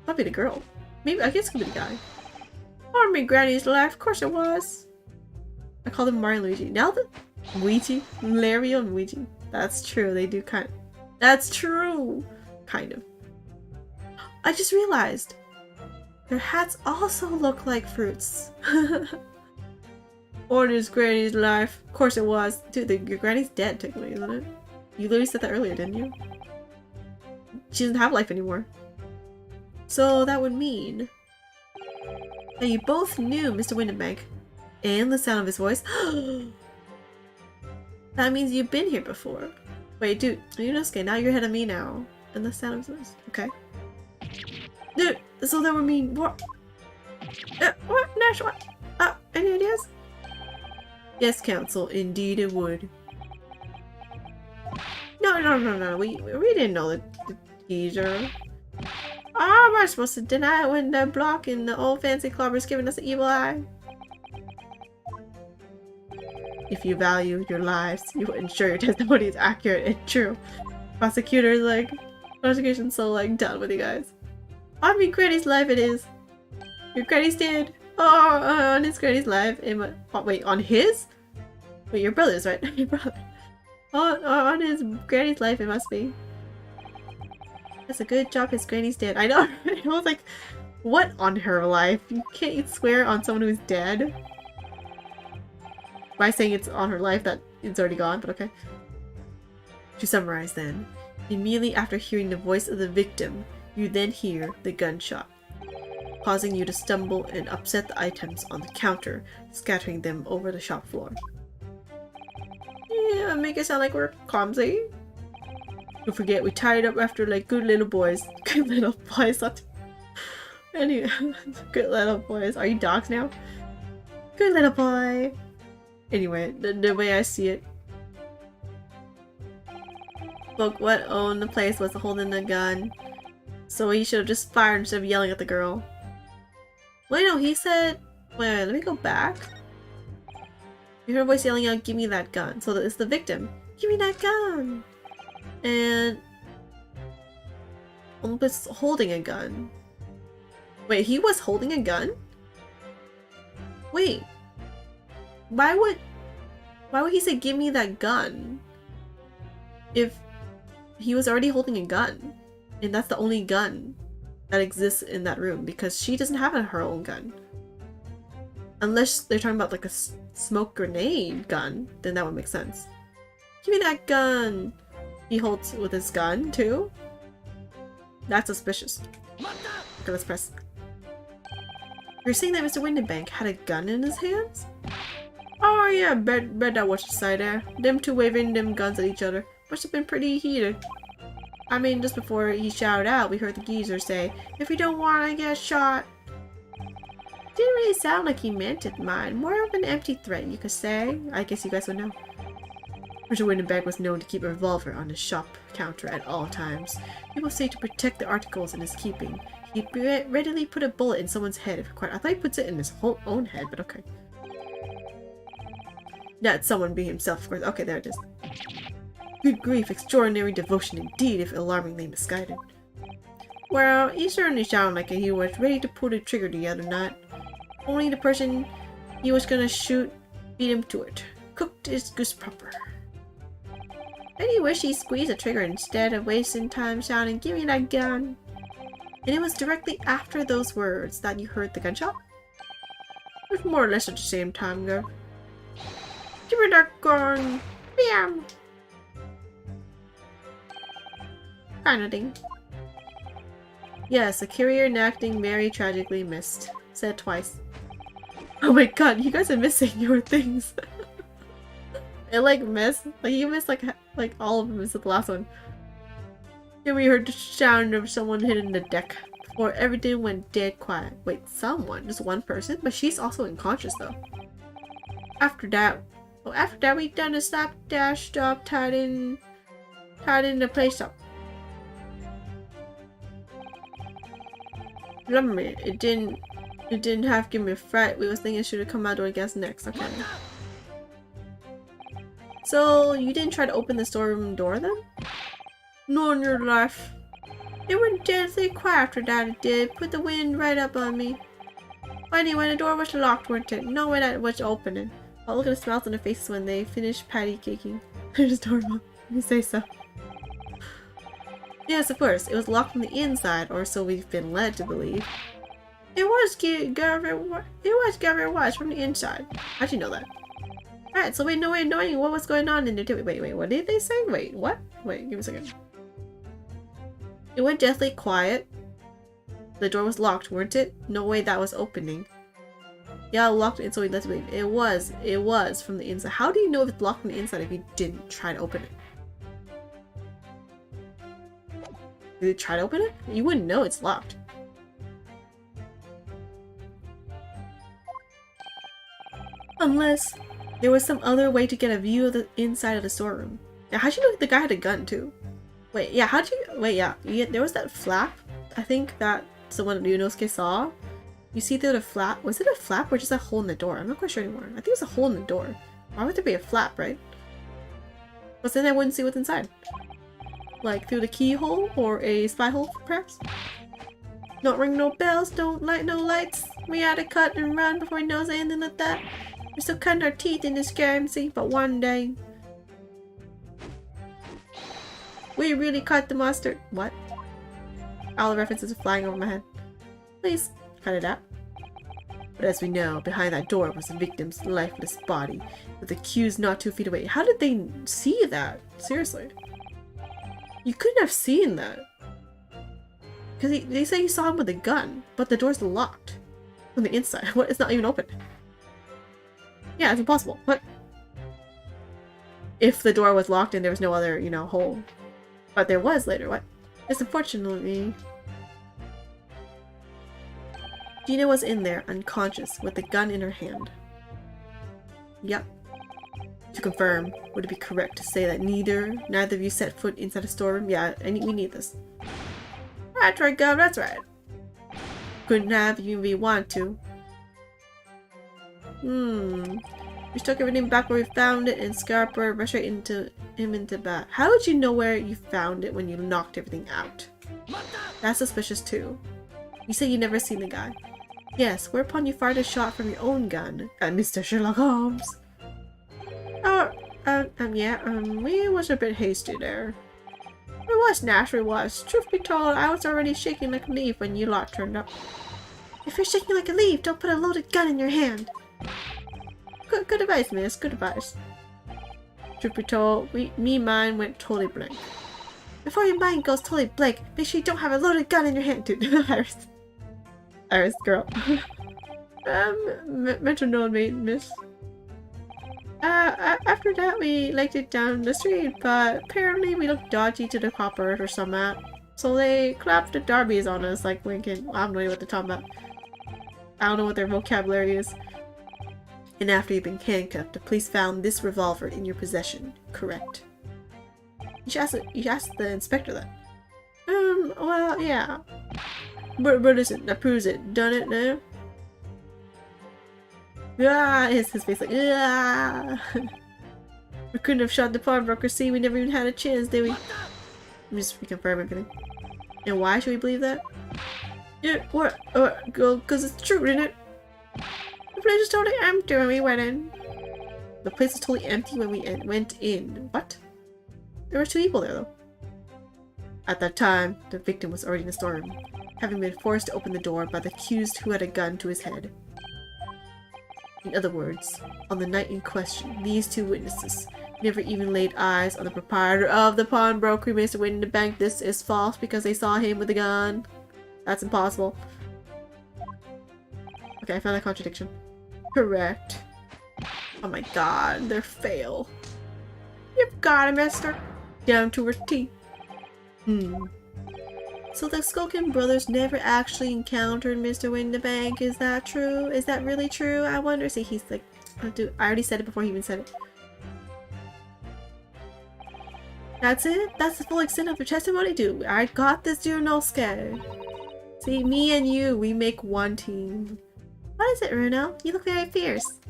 Might be the girl. Maybe, I guess it could be the guy. Army Granny's life, of course it was. I called him Mario and Luigi. Now the Luigi? Mario and Luigi. That's true, they do kind of. That's true! Kind of. I just realized. Their hats also look like fruits. Orders Granny's life. Of course it was. Dude, your Granny's dead technically, isn't it? You literally said that earlier, didn't you? She doesn't have life anymore. So that would mean that you both knew Mr. Windenbank and the sound of his voice. That means you've been here before. Wait, dude, Yunosuke, now you're ahead of me now. And the sound of his voice. Okay. Dude, so that would mean what? What? Nash, what? Any ideas? Yes, Counsel, indeed it would. No. We didn't know the teaser. How am I supposed to deny it when they're blocking the old fancy clubber's giving us an evil eye? If you value your lives, you will ensure your testimony is accurate and true. Prosecutor's like, prosecution's so like done with you guys. On me Granny's life it is. Your Granny's dead. Oh, on his Granny's life. Wait, on his? Wait, your brother's right? Your brother. On his Granny's life it must be. That's a good job his Granny's dead. I know. I was like, what on her life? You can't swear on someone who's dead. By saying it's on her life that it's already gone, but okay. To summarize then, immediately after hearing the voice of the victim, you then hear the gunshot, causing you to stumble and upset the items on the counter, scattering them over the shop floor. Yeah, make it sound like we're clumsy. Don't forget, we tied up after like good little boys. Good little boys. Anyway, good little boys. Are you dogs now? Good little boy. Anyway, the way I see it. But what owned the place was holding the gun. So he should have just fired instead of yelling at the girl. Wait, no, he said... Wait, let me go back. You heard a voice yelling out, give me that gun. So it's the victim. Give me that gun! And... was holding a gun. Wait, he was holding a gun? Wait. Why would he say give me that gun? If he was already holding a gun. And that's the only gun that exists in that room. Because she doesn't have her own gun. Unless they're talking about like a smoke grenade gun. Then that would make sense. Give me that gun! He holds with his gun too? That's suspicious. Okay, let's press. You're saying that Mr. Windenbank had a gun in his hands? Oh yeah, bet that was the side there. Them two waving them guns at each other. Must have been pretty heated. I mean, just before he shouted out, we heard the geezer say, if you don't want to get shot. Didn't really sound like he meant it, mine. More of an empty threat, you could say. I guess you guys would know. Mr. Windenbank was known to keep a revolver on his shop counter at all times. People say to protect the articles in his keeping, He'd readily put a bullet in someone's head if required. I thought he puts it in his whole own head, but okay. That's someone being himself, of course. Okay, there it is. Good grief, extraordinary devotion indeed, if alarmingly misguided. Well, he certainly sounded like he was ready to pull the trigger the other night. Only the person he was gonna shoot beat him to it. Cooked his goose proper. And he wished he squeezed the trigger instead of wasting time shouting, "Give me that gun!" And it was directly after those words that you heard the gunshot? It was more or less at the same time, girl. Give me that gun! Bam! Kinda thing. Yes, a courier enacting Berri tragically missed. Said twice. Oh my god, you guys are missing your things. It like missed. Like you missed like all of them except the last one. Then we heard the sound of someone hitting the deck before everything went dead quiet. Wait, someone? Just one person? But she's also unconscious though. After that we done a slapdash job tied in the place up. Remember, it didn't have to give me a fright. We was thinking should have come out or guess next. Okay. So you didn't try to open the storeroom door then? No, in your life. It went deadly quiet after that. It did. Put the wind right up on me. Anyway, the door was locked, weren't it? No way that was opening. I'll look at the smiles on their faces when they finished patty caking. Just normal. You say so. Yes, of course. It was locked from the inside, or so we've been led to believe. It was Gavin Wise from the inside. How'd you know that? Alright, so we no way of knowing what was going on in there. Wait, what did they say? Wait, what? Wait, give me a second. It went deathly quiet. The door was locked, weren't it? No way that was opening. Yeah, locked it, so we let to believe. It was from the inside. How do you know if it's locked from the inside if you didn't try to open it? Did you try to open it? You wouldn't know it's locked. Unless there was some other way to get a view of the inside of the storeroom. Yeah, how'd you know the guy had a gun too? Wait, yeah, there was that flap. I think that's the one Ryunosuke saw. You see through the flap. Was it a flap or just a hole in the door? I'm not quite sure anymore. I think it's a hole in the door. Why would there be a flap, right? But then I wouldn't see what's inside. Like through the keyhole or a spy hole, perhaps? Don't ring no bells, don't light no lights. We had to cut and run before he knows anything like that. We're still cutting our teeth in this game, see, but one day we really cut the mustard. What? All the references are flying over my head. Please cut it out. But as we know, behind that door was the victim's lifeless body, with the accused not 2 feet away. How did they see that? Seriously. You couldn't have seen that. Because they say you saw him with a gun, but the door's locked from the inside. What? It's not even open. Yeah, it's impossible. What? If the door was locked and there was no other, hole. But there was later. What? Yes, unfortunately. Gina was in there, unconscious, with the gun in her hand. Yep. To confirm, would it be correct to say that neither of you set foot inside a storeroom? Yeah, we need this. That's right, Gov, that's right. Couldn't have you if we want to. We took everything back where we found it, and Scarper rushed right into bat. How would you know where you found it when you knocked everything out? That's suspicious too. You say you never seen the guy. Yes, whereupon you fired a shot from your own gun at Mr. Sherlock Holmes. We was a bit hasty there. It was, naturally was. Truth be told, I was already shaking like a leaf when you lot turned up. If you're shaking like a leaf, don't put a loaded gun in your hand. Good advice, miss. Good advice. Truth be told, mine went totally blank. Before your mind goes totally blank, make sure you don't have a loaded gun in your hand, dude. Iris, girl. Metronome, mate, miss. After that, we legged it down the street, but apparently we looked dodgy to the coppers or something. So they clapped the derbies on us like Lincoln. I have no idea what they're talking about. I don't know what their vocabulary is. And after you've been handcuffed, the police found this revolver in your possession. Correct. You should ask the inspector that. Well, yeah. But listen, that proves it. Done it now. Ah, his face like, ah. We couldn't have shot the pawnbroker. See, we never even had a chance, did we? Let me just reconfirm everything. And why should we believe that? Yeah, what? Because it's true, isn't it? The place was totally empty when we went in. The place was totally empty when we went in. What? There were 2 people there, though. At that time, the victim was already in the storeroom, having been forced to open the door by the accused who had a gun to his head. In other words, on the night in question, these 2 witnesses never even laid eyes on the proprietor of the pawnbroker who made in the bank. This is false because they saw him with a gun. That's impossible. Okay, I found a contradiction. Correct. Oh my god, they're fail. You've got it, mister. Down to her teeth. So the Skulkin brothers never actually encountered Mr. Windibank. Is that true? Is that really true? I wonder. See, he's like, I already said it before he even said it. That's it? That's the full extent of your testimony, dude. I got this, Junosuke. See, me and you, we make one team. What is it, Runo? You look very fierce.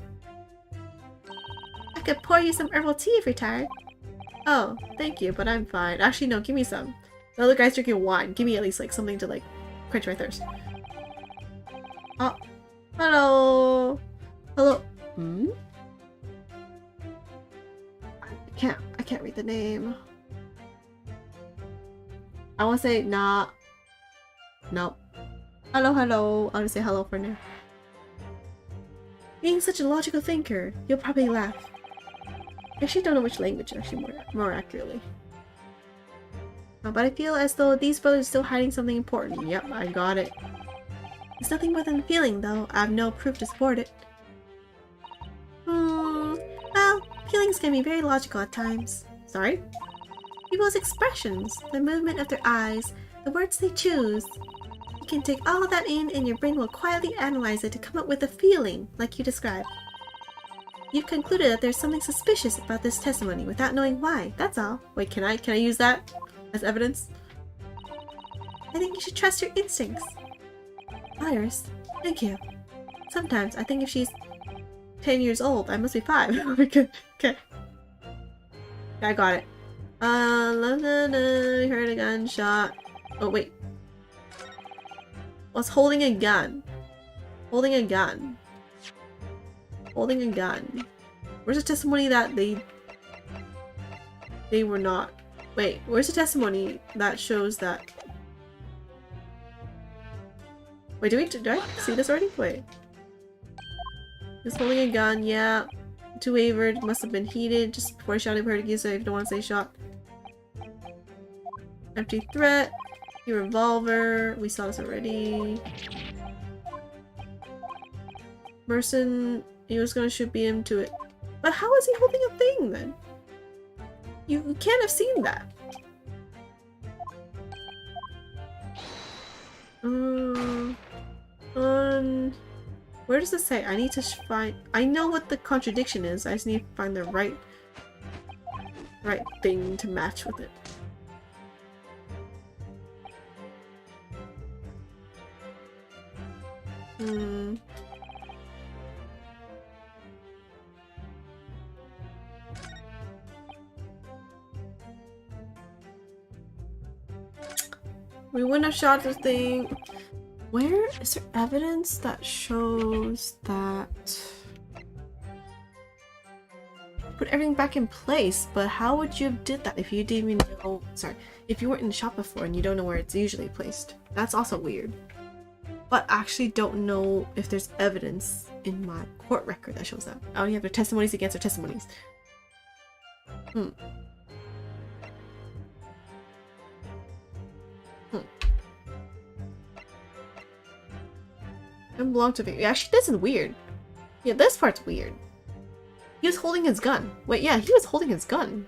I could pour you some herbal tea if you're tired. Oh, thank you, but I'm fine. Actually, no, give me some. The other guy's drinking wine. Give me at least like something to like quench my thirst. Oh, hello. Hello. I can't read the name. I want to say nah. Nope. Hello, hello. I'll just say hello for now. Being such a logical thinker, you'll probably laugh. I actually don't know which language actually more accurately. But I feel as though these brothers are still hiding something important. Yep, I got it. It's nothing more than a feeling, though. I have no proof to support it. Well, feelings can be very logical at times. Sorry? People's expressions, the movement of their eyes, the words they choose. You can take all of that in and your brain will quietly analyze it to come up with a feeling, like you described. You've concluded that there's something suspicious about this testimony without knowing why, that's all. Wait, can I use that as evidence? I think you should trust your instincts. Iris, thank you. Sometimes I think if she's 10 years old, I must be 5. Okay. I got it. We heard a gunshot. Oh, wait. Was holding a gun. Holding a gun. Holding a gun. Where's the testimony that they were not... Wait, where's the testimony that shows that... Wait, did I see this already? Wait. He was holding a gun, yeah. 2 wavered, must have been heated just before shouting Portuguese, so if you don't want to say shot. Empty threat. Your revolver. We saw this already. Merson, he was gonna shoot BM to it. But how is he holding a thing then? You can't have seen that. Where does it say? I need to find... I know what the contradiction is. I just need to find the right thing to match with it. We wouldn't have shot the thing. Where is there evidence that shows that... Put everything back in place, but how would you have did that if you didn't even know... Sorry, if you weren't in the shop before and you don't know where it's usually placed? That's also weird. But I actually don't know if there's evidence in my court record that shows that. I only have their testimonies against their testimonies. I belong to Berri. Actually, this is weird. Yeah, this part's weird. He was holding his gun. Wait, yeah, he was holding his gun.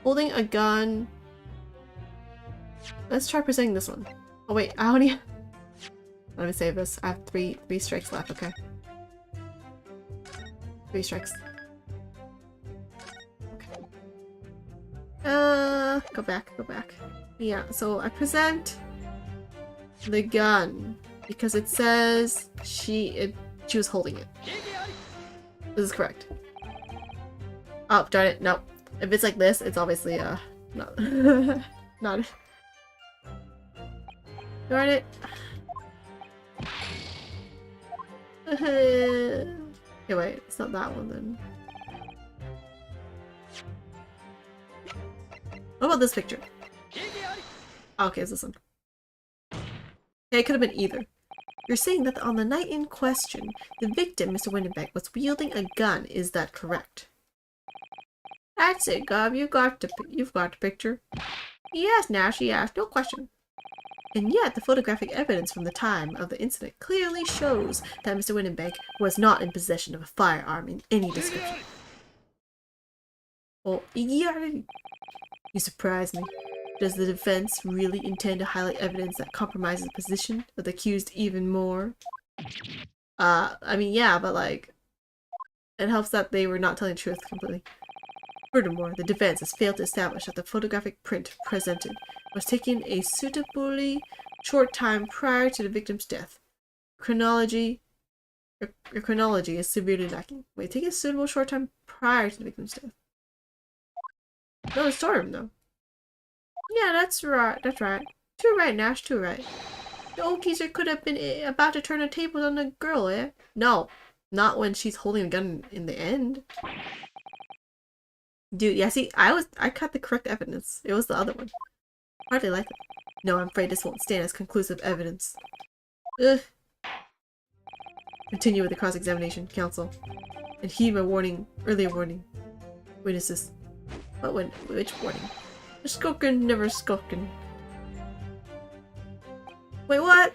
Holding a gun. Let's try presenting this one. Oh wait, I only... Let me save this. I have three strikes left, okay. 3 strikes. Okay. Go back. Yeah, so I present the gun because it says she was holding it. This is correct. Oh, darn it, no. If it's like this, it's obviously not not darn it. Okay, wait, it's not that one then. What about this picture? Okay, it's this one. Okay, it could have been either. You're saying that on the night in question, the victim, Mr. Windenbeck, was wielding a gun. Is that correct? That's it, Gob. You've got the picture. Yes, Nash, yes, no question. And yet, the photographic evidence from the time of the incident clearly shows that Mr. Windenbeck was not in possession of a firearm in any description. Oh, yeah. You surprise me. Does the defense really intend to highlight evidence that compromises the position of the accused even more? I mean, yeah, but like, it helps that they were not telling the truth completely. Furthermore, the defense has failed to establish that the photographic print presented was taken a suitably short time prior to the victim's death. Your chronology is severely lacking. Wait, take a suitable short time prior to the victim's death. No, it's storm though. Yeah, that's right. That's right. Too right, Nash. Too right. The old geezer could have been about to turn the tables on the girl, eh? No, not when she's holding a gun in the end. Dude, yeah, see, I cut the correct evidence. It was the other one. Hardly like it. No, I'm afraid this won't stand as conclusive evidence. Ugh. Continue with the cross-examination, counsel. And heed my warning, earlier warning. Witnesses. Which warning? The skulkin never skulkin. Wait, what?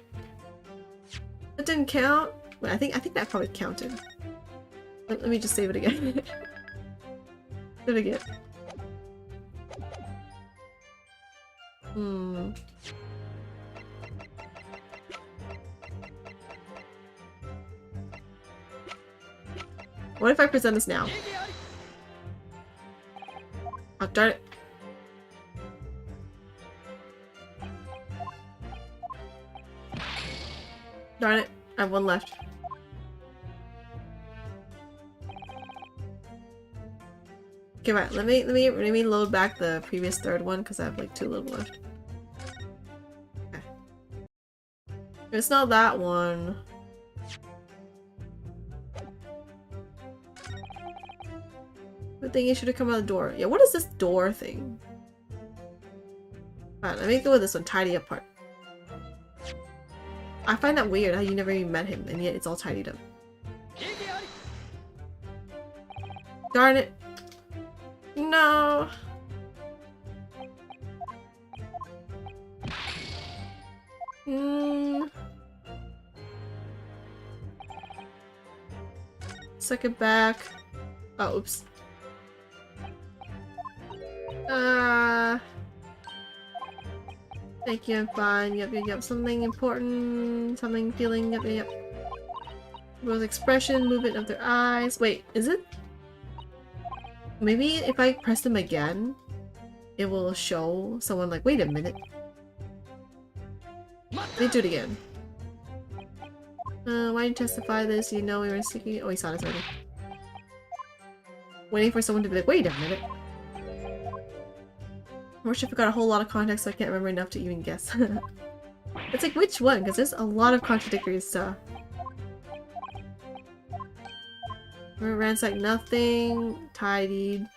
That didn't count? Wait, I think that probably counted. Let me just save it again. Save it again. What if I present this now? Oh, darn it. Darn it. I have one left. Okay, right. Let me load back the previous third one because I have like 2 little left. Okay. It's not that one. Good thing you should have come out the door. Yeah, what is this door thing? Alright, let me go with this one. Tidy up part. I find that weird how you never even met him and yet it's all tidied up. Darn it. No. Suck it back. Oh, oops. Thank you, I'm fine. Yep. Something important. Something feeling. Yep. Rose expression, movement of their eyes. Wait, is it? Maybe if I press them again, it will show someone like, wait a minute. Let me do it again. Why didn't you testify this? You know we were seeking. Oh, he saw this already. Waiting for someone to be like, wait a minute. I wish I forgot a whole lot of context, so I can't remember enough to even guess. It's like, which one? Because there's a lot of contradictory stuff. Ransacked nothing. Tidied.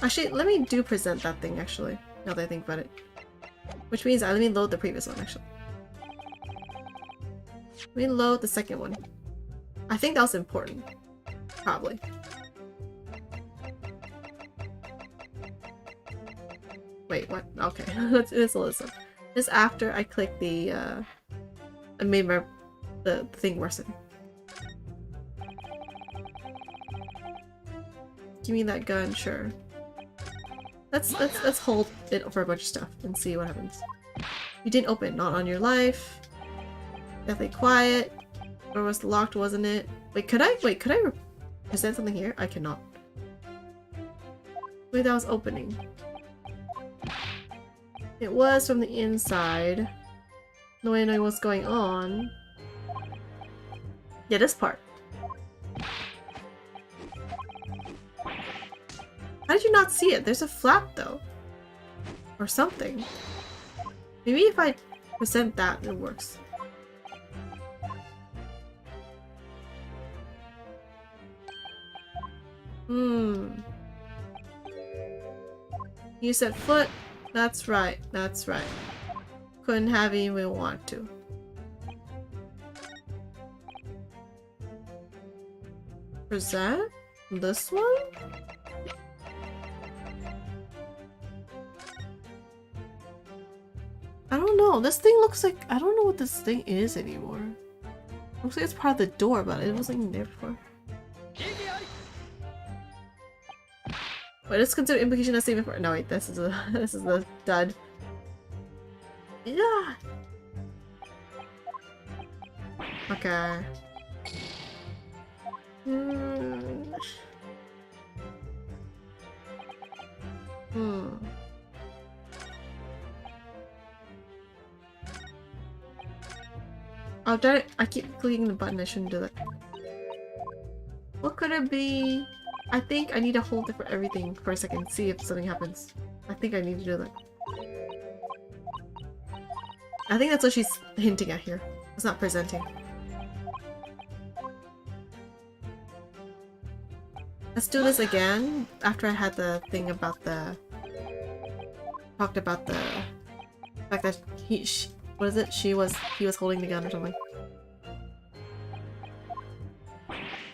Actually, let me present that thing, actually. Now that I think about it. Which means, let me load the previous one, actually. Let me load the second one. I think that was important. Probably. Wait, what? Okay. Let's listen. This after I click the, I made the thing worsen. Give me that gun, sure. Let's hold it for a bunch of stuff and see what happens. You didn't open, not on your life. Deathly quiet. Or was locked, wasn't it? Wait, could I present something here? I cannot. Wait, that was opening. It was from the inside. No way knowing what's going on. Yeah, this part. How did you not see it? There's a flap though. Or something. Maybe if I present that, it works. You said foot? That's right, that's right. Couldn't have even want to. Present? This one? I don't know. This thing looks like... I don't know what this thing is anymore. Looks like it's part of the door, but it wasn't even there before. Wait, let's consider implication as statement for... No, wait. This is a dud. Yeah. Okay. Oh, darn it. I keep clicking the button. I shouldn't do that. What could it be? I think I need to hold it for everything for a second. See if something happens. I think I need to do that. I think that's what she's hinting at here. It's not presenting. Let's do this again after I had the thing about the... Talked about the fact that what is it? He was holding the gun or something.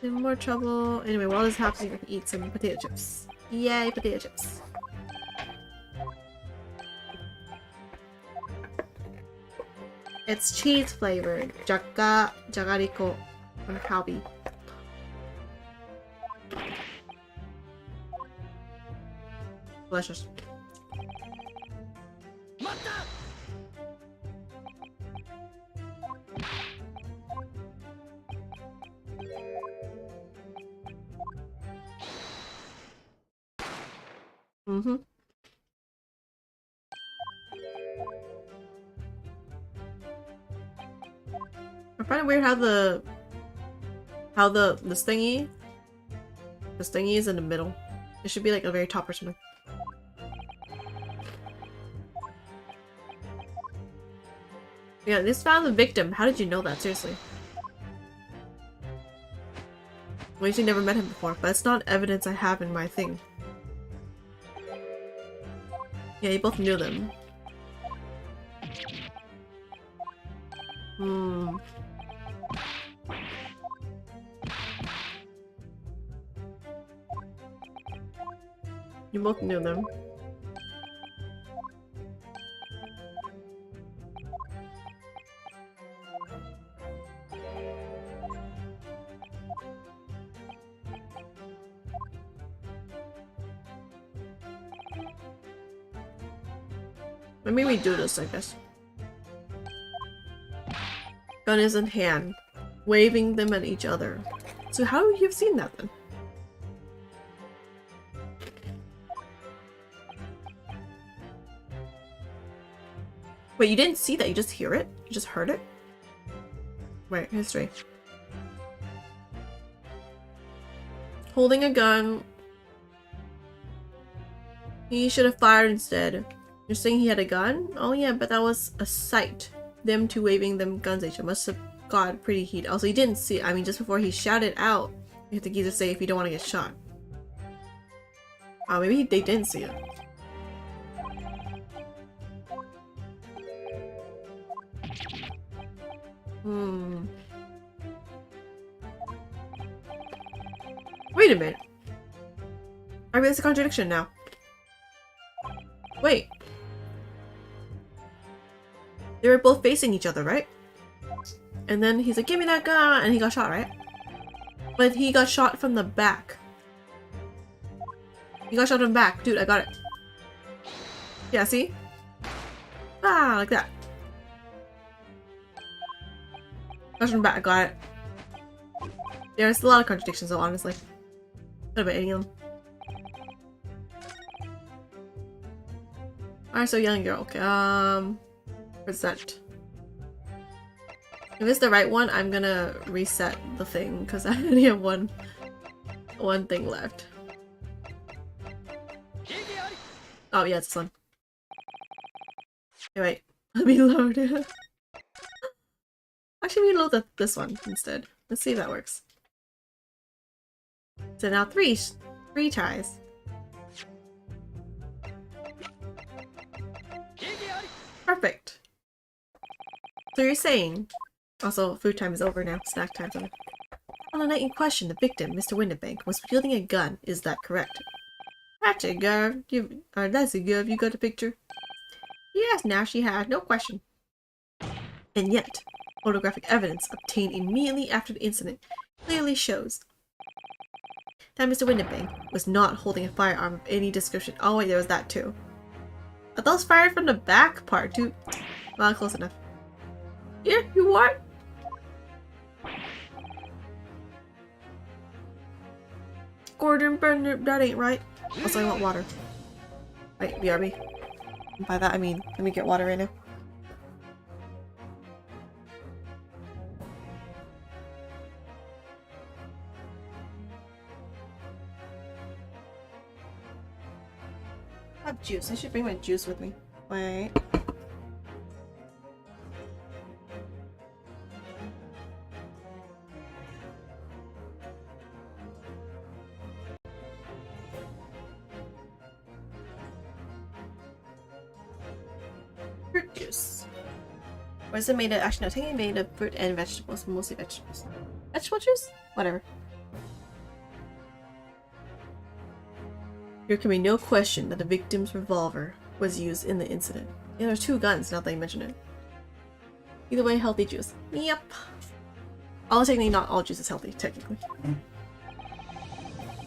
In more trouble. Anyway, while this is happening, I can eat some potato chips. Yay, potato chips. It's cheese flavored. Jagariko and Kalbi. Delicious. I find it weird how this thingy is in the middle. It should be like a very top or something. Yeah, this found the victim. How did you know that? Seriously. Well, you never met him before, but it's not evidence I have in my thing. Yeah, you both knew them. You both knew them. Let me redo this, I guess. Gun is in hand, waving them at each other. So how would you have seen that then? Wait, you didn't see that, you just hear it? You just heard it? Wait, history. Holding a gun. He should have fired instead. You're saying he had a gun? Oh yeah, but that was a sight. Them two waving them guns at each other must have got pretty heated. Also, he didn't see it. I mean, just before he shouted out, you have to either say if you don't want to get shot. Oh, maybe they didn't see it. Wait a minute. I mean, it's a contradiction now. Wait. They were both facing each other, right? And then he's like, give me that gun! And he got shot, right? But he got shot from the back. He got shot from the back. Dude, I got it. Yeah, see? Ah, like that. Question back, got it. There's a lot of contradictions though, honestly. Could have been any of them. Alright, so young girl. Okay, present. If it's the right one, I'm gonna reset the thing because I only have one thing left. Oh yeah, it's this one. Okay, wait. Let me load it. Actually, we load this one instead. Let's see if that works. So now three tries. Perfect. So you're saying, also food time is over now, snack time's over. On the night in question, the victim, Mr. Winterbank, was wielding a gun. Is that correct? That's it, girl. That's it, girl. You got a picture? Yes, now she has, no question. And yet, photographic evidence obtained immediately after the incident clearly shows that Mr. Winterbank was not holding a firearm of any description. Oh wait, there was that too. Are those fired from the back part too? Well, close enough. Here, you what? Gordon Brenner, that ain't right. Also, I want water. Wait, BRB. And by that I mean, let me get water right now. I have juice. I should bring my juice with me. Wait. Fruit juice. What is it made of? Actually, no, technically made of fruit and vegetables. Mostly vegetables. Vegetable juice? Whatever. There can be no question that the victim's revolver was used in the incident. Yeah, there's two guns, now that you mention it. Either way, healthy juice. Yep. Although technically not all juice is healthy, technically.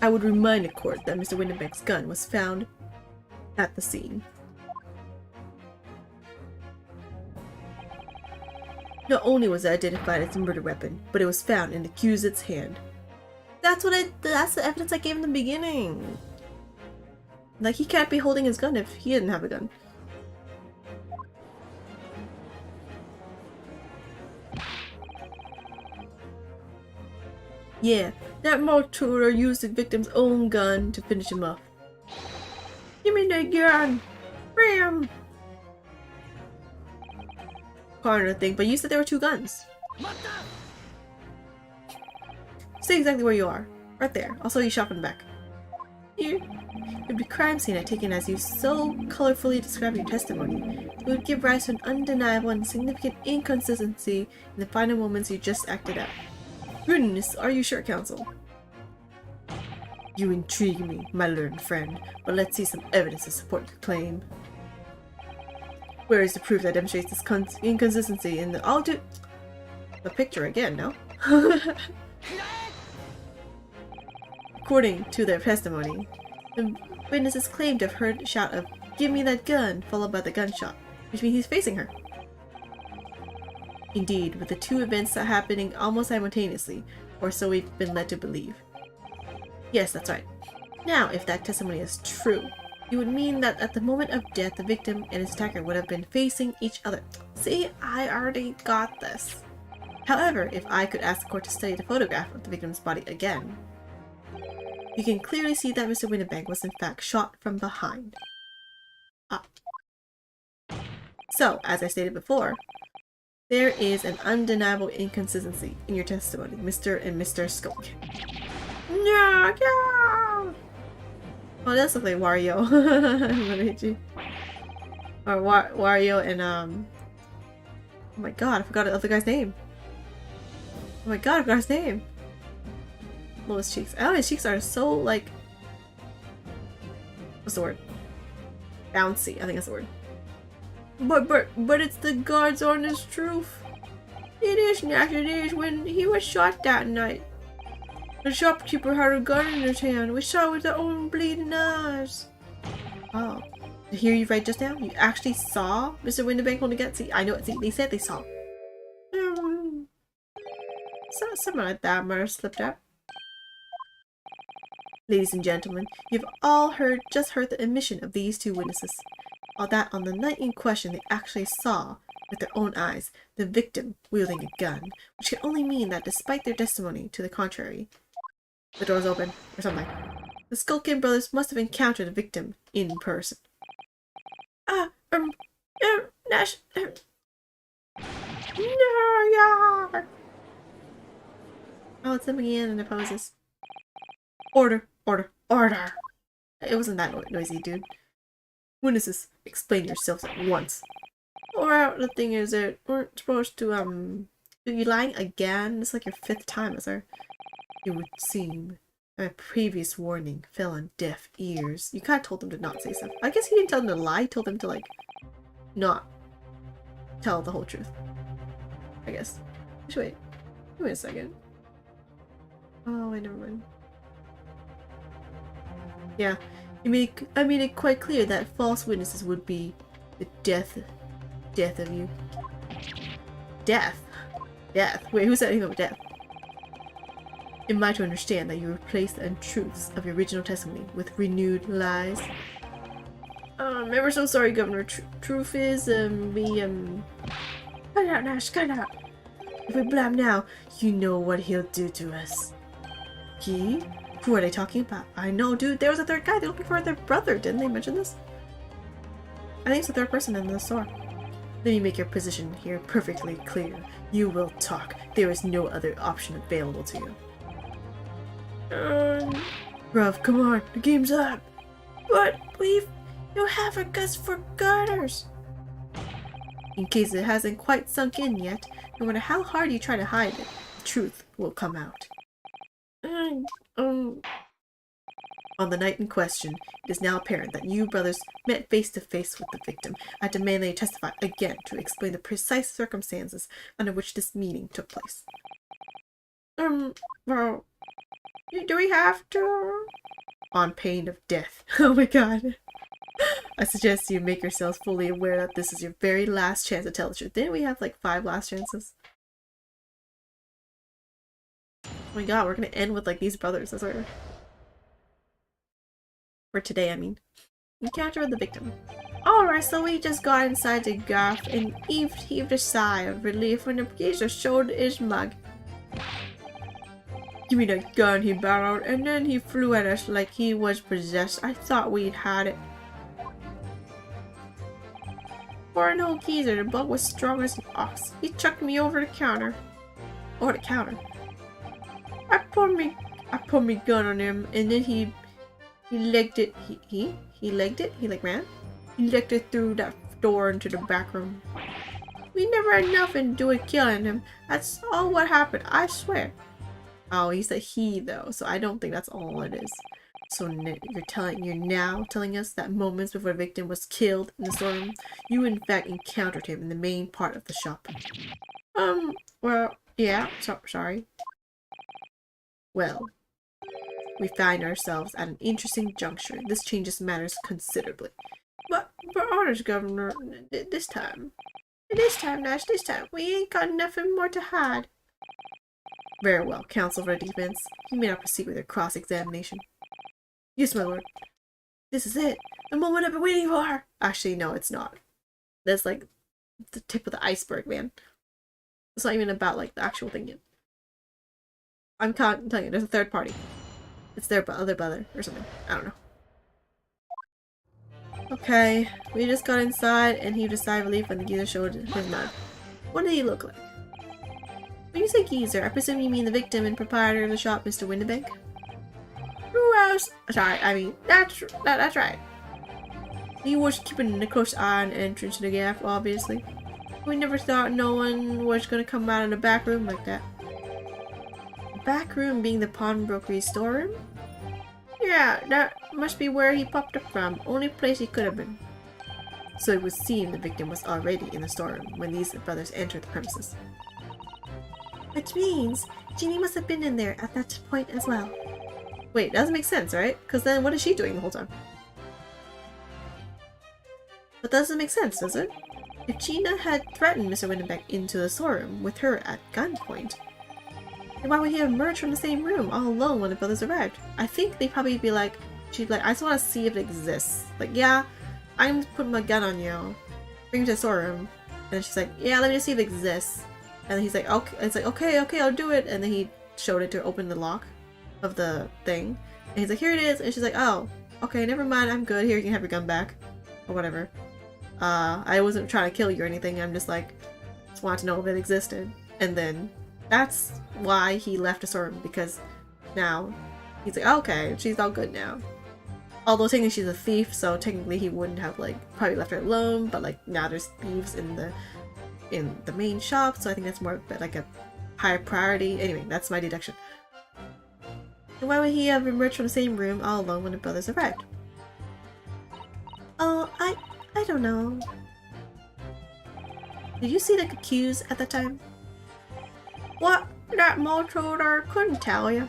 I would remind the court that Mr. Winterbank's gun was found at the scene. Not only was it identified as a murder weapon, but it was found in the accused's hand. That's the evidence I gave in the beginning. Like, he can't be holding his gun if he didn't have a gun. Yeah, that martyr used the victim's own gun to finish him off. Give me that gun! Bam! Coroner thing, but you said there were two guns. Stay exactly where you are. Right there. I'll show you shop in the back. Here. It would be crime scene I take in as you so colorfully describe your testimony. It would give rise to an undeniable and significant inconsistency in the final moments you just acted out. Goodness, are you sure, counsel? You intrigue me, my learned friend, but let's see some evidence to support your claim. Where is the proof that demonstrates this inconsistency in the— I'll do the picture again, no? According to their testimony, the witnesses claim to have heard a shout of "Give me that gun," followed by the gunshot, which means he's facing her. Indeed, with the two events happening almost simultaneously, or so we've been led to believe. Yes, that's right. Now, if that testimony is true, it would mean that at the moment of death, the victim and his attacker would have been facing each other. See, I already got this. However, if I could ask the court to study the photograph of the victim's body again, you can clearly see that Mr. Winterbank was in fact shot from behind. So, as I stated before, there is an undeniable inconsistency in your testimony, Mr. and Mr. Skunk. No, no! Oh, that's look like Wario. I'm gonna hit you. Or Wario and oh my god, I forgot the other guy's name. Oh my god, I forgot his name. Look at his cheeks. Oh, his cheeks are so like, what's the word? Bouncy. I think that's the word. But it's the God's honest truth. It is, Nash. It is. When he was shot that night, the shopkeeper had a gun in his hand. We saw it with our own bleeding eyes. Oh, I hear you right just now? You actually saw Mr. Winterbank holding a gun? See, I know it. See, they said they saw. Something like that might have slipped out. Ladies and gentlemen, you've all just heard the admission of these two witnesses. All that on the night in question they actually saw with their own eyes the victim wielding a gun, which can only mean that despite their testimony to the contrary, the door's open, or something. The Skulkin brothers must have encountered the victim in person. Nash... No, yeah! Oh, it's them again and their poses. Order, order, order! It wasn't that noisy, dude. Witnesses, explain yourselves at once. Or the thing is that we're supposed to, are you lying again? It's like your 5th time, sir. It would seem a previous warning fell on deaf ears. You kind of told them to not say stuff. I guess he didn't tell them to lie, he told them to, like, not tell the whole truth. I guess. Wait a second. Oh, wait, never mind. Yeah, I made it quite clear that false witnesses would be the death of you. Death? Wait, who said anything about death? Am I to understand that you replaced the untruths of your original testimony with renewed lies? I'm ever so sorry, Governor. Truth is, cut out, Nash, cut out. If we blab now, you know what he'll do to us. He? Who are they talking about? I know, dude. There was a third guy. They're looking for their brother. Didn't they mention this? I think it's the third person in the store. Let me make your position here perfectly clear. You will talk. There is no other option available to you. Bruv, come on. The game's up. But you haven't us for garters. In case it hasn't quite sunk in yet, no matter how hard you try to hide it, the truth will come out. On the night in question, it is now apparent that you brothers met face to face with the victim. I demand that you testify again to explain the precise circumstances under which this meeting took place. Well, do we have to? On pain of death. Oh my god. I suggest you make yourselves fully aware that this is your very last chance to tell the truth. Didn't we have like 5 last chances? Oh my god, we're gonna end with like these brothers, I swear. For today, I mean. Encounter with the victim. Alright, so we just got inside the gaff and Eve heaved a sigh of relief when the geezer showed his mug. Give me that gun, he bellowed, and then he flew at us like he was possessed. I thought we'd had it. For an old geezer, the bug was strong as an ox. He chucked me over the counter. Over the counter? I put me gun on him, and then he legged it. He legged it? He like ran? He legged it through that door into the back room. We never had nothing to do with killing him. That's all what happened, I swear. Oh, he said he though, so I don't think that's all it is. So you're now telling us that moments before the victim was killed in the storeroom, you in fact encountered him in the main part of the shop. Well, yeah, sorry. Well, we find ourselves at an interesting juncture. This changes matters considerably. But for honors, Governor, this time, Nash, this time, we ain't got nothing more to hide. Very well, counsel for defense. You may now proceed with your cross-examination. Yes, my lord. This is it. The moment I've been waiting for. Actually, no, it's not. That's like the tip of the iceberg, man. It's not even about like the actual thing yet. I'm telling you, there's a third party. It's their other brother or something. I don't know. Okay, we just got inside and he just sighed of relief when the geezer showed his mug. What did he look like? When you say geezer, I presume you mean the victim and proprietor of the shop, Mr. Winterbank? Who else? Sorry, I mean, that's right. He was keeping a close eye on the entrance to the gaff, obviously. We never thought no one was gonna come out of the back room like that. The back room being the pawnbrokery storeroom? Yeah, that must be where he popped up from. Only place he could have been. So it would seem the victim was already in the storeroom when these brothers entered the premises. Which means Jeannie must have been in there at that point as well. Wait, that doesn't make sense, right? Because then what is she doing the whole time? doesn't make sense, does it? If Gina had threatened Mr. Windenbeck into the storeroom with her at gunpoint, then why would he have emerged from the same room all alone when the brothers arrived? I think they'd probably be like, she'd be like, I just want to see if it exists. Like, yeah, I'm putting my gun on you. Bring me to the storeroom. And she's like, yeah, let me just see if it exists. And then he's like, okay. It's like, okay, I'll do it. And then he showed it to her, open the lock of the thing. And he's like, here it is. And she's like, oh, okay, never mind. I'm good. Here, you can have your gun back. Or whatever. I wasn't trying to kill you or anything. I'm just like, just wanted to know if it existed. And then that's why he left the storeroom. Because now he's like, okay, she's all good now. Although technically she's a thief, so technically he wouldn't have like probably left her alone. But like now there's thieves in the main shop, so I think that's more like a higher priority. Anyway, that's my deduction. And why would he have emerged from the same room all alone when the brothers arrived? Oh, I don't know. Did you see the cues at that time? What? That motor there couldn't tell you.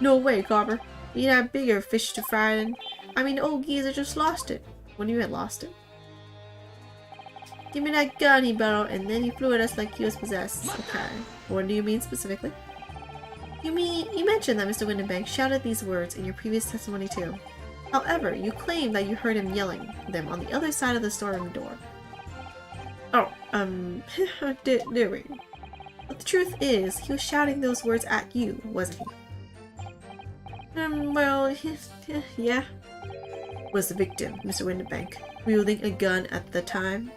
No way, Copper. You had bigger fish to fry than. I mean, the old geezer just lost it. When you had lost it? Give me that gun, he bellowed, and then he flew at us like he was possessed. Okay. What do you mean specifically? You mentioned that Mr. Windenbank shouted these words in your previous testimony too. However, you claim that you heard him yelling them on the other side of the storeroom door. Oh, did we? But the truth is, he was shouting those words at you, wasn't he? Well, yeah. Was the victim, Mr. Windenbank, wielding a gun at the time?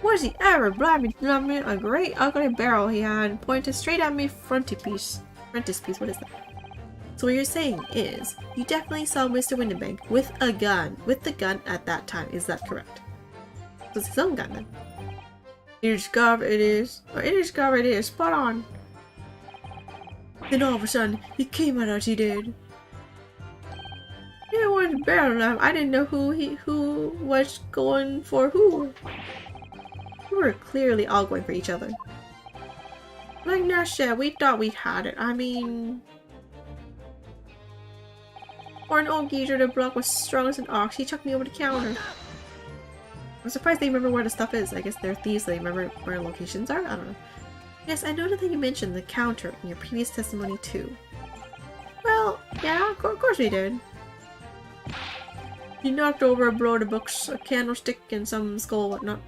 Was he ever blimey a great ugly barrel he had pointed straight at me frontispiece, what is that? So what you're saying is, you definitely saw Mr. Windenbank with the gun at that time, is that correct? So it's his own gun then. It is, spot on. Then all of a sudden, he came at us, he did. It was barrel. I didn't know who was going for who. We were clearly all going for each other. Like Nasha, we thought we had it. I mean... Or an old geezer, the block was strong as an ox. He chucked me over the counter. I'm surprised they remember where the stuff is. I guess they're thieves, so they remember where locations are? I don't know. Yes, I noted that you mentioned the counter in your previous testimony too. Well, yeah, of course we did. You knocked over a blow of the books, a candlestick, and some skull whatnot.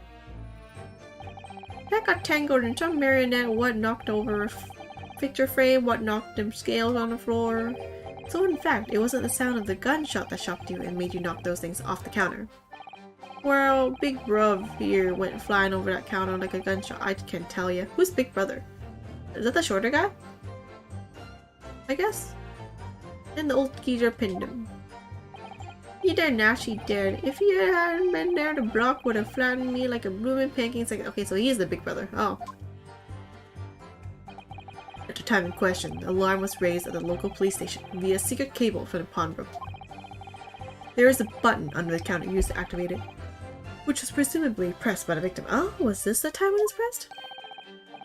That got tangled in some marionette, what knocked over a picture frame, what knocked them scales on the floor. So in fact, it wasn't the sound of the gunshot that shocked you and made you knock those things off the counter. Well, Big Bruv here went flying over that counter like a gunshot, I can't tell you. Who's Big Brother? Is that the shorter guy? I guess? And the old geezer pinned him. He did, now she did. If he hadn't been there, the block would have flattened me like a blooming pancake. It's like, okay, so he is the Big Brother. Oh. At the time in question, the alarm was raised at the local police station via secret cable from the pawnbroker. There is a button under the counter used to activate it, which was presumably pressed by the victim. Oh, was this the time when it was pressed?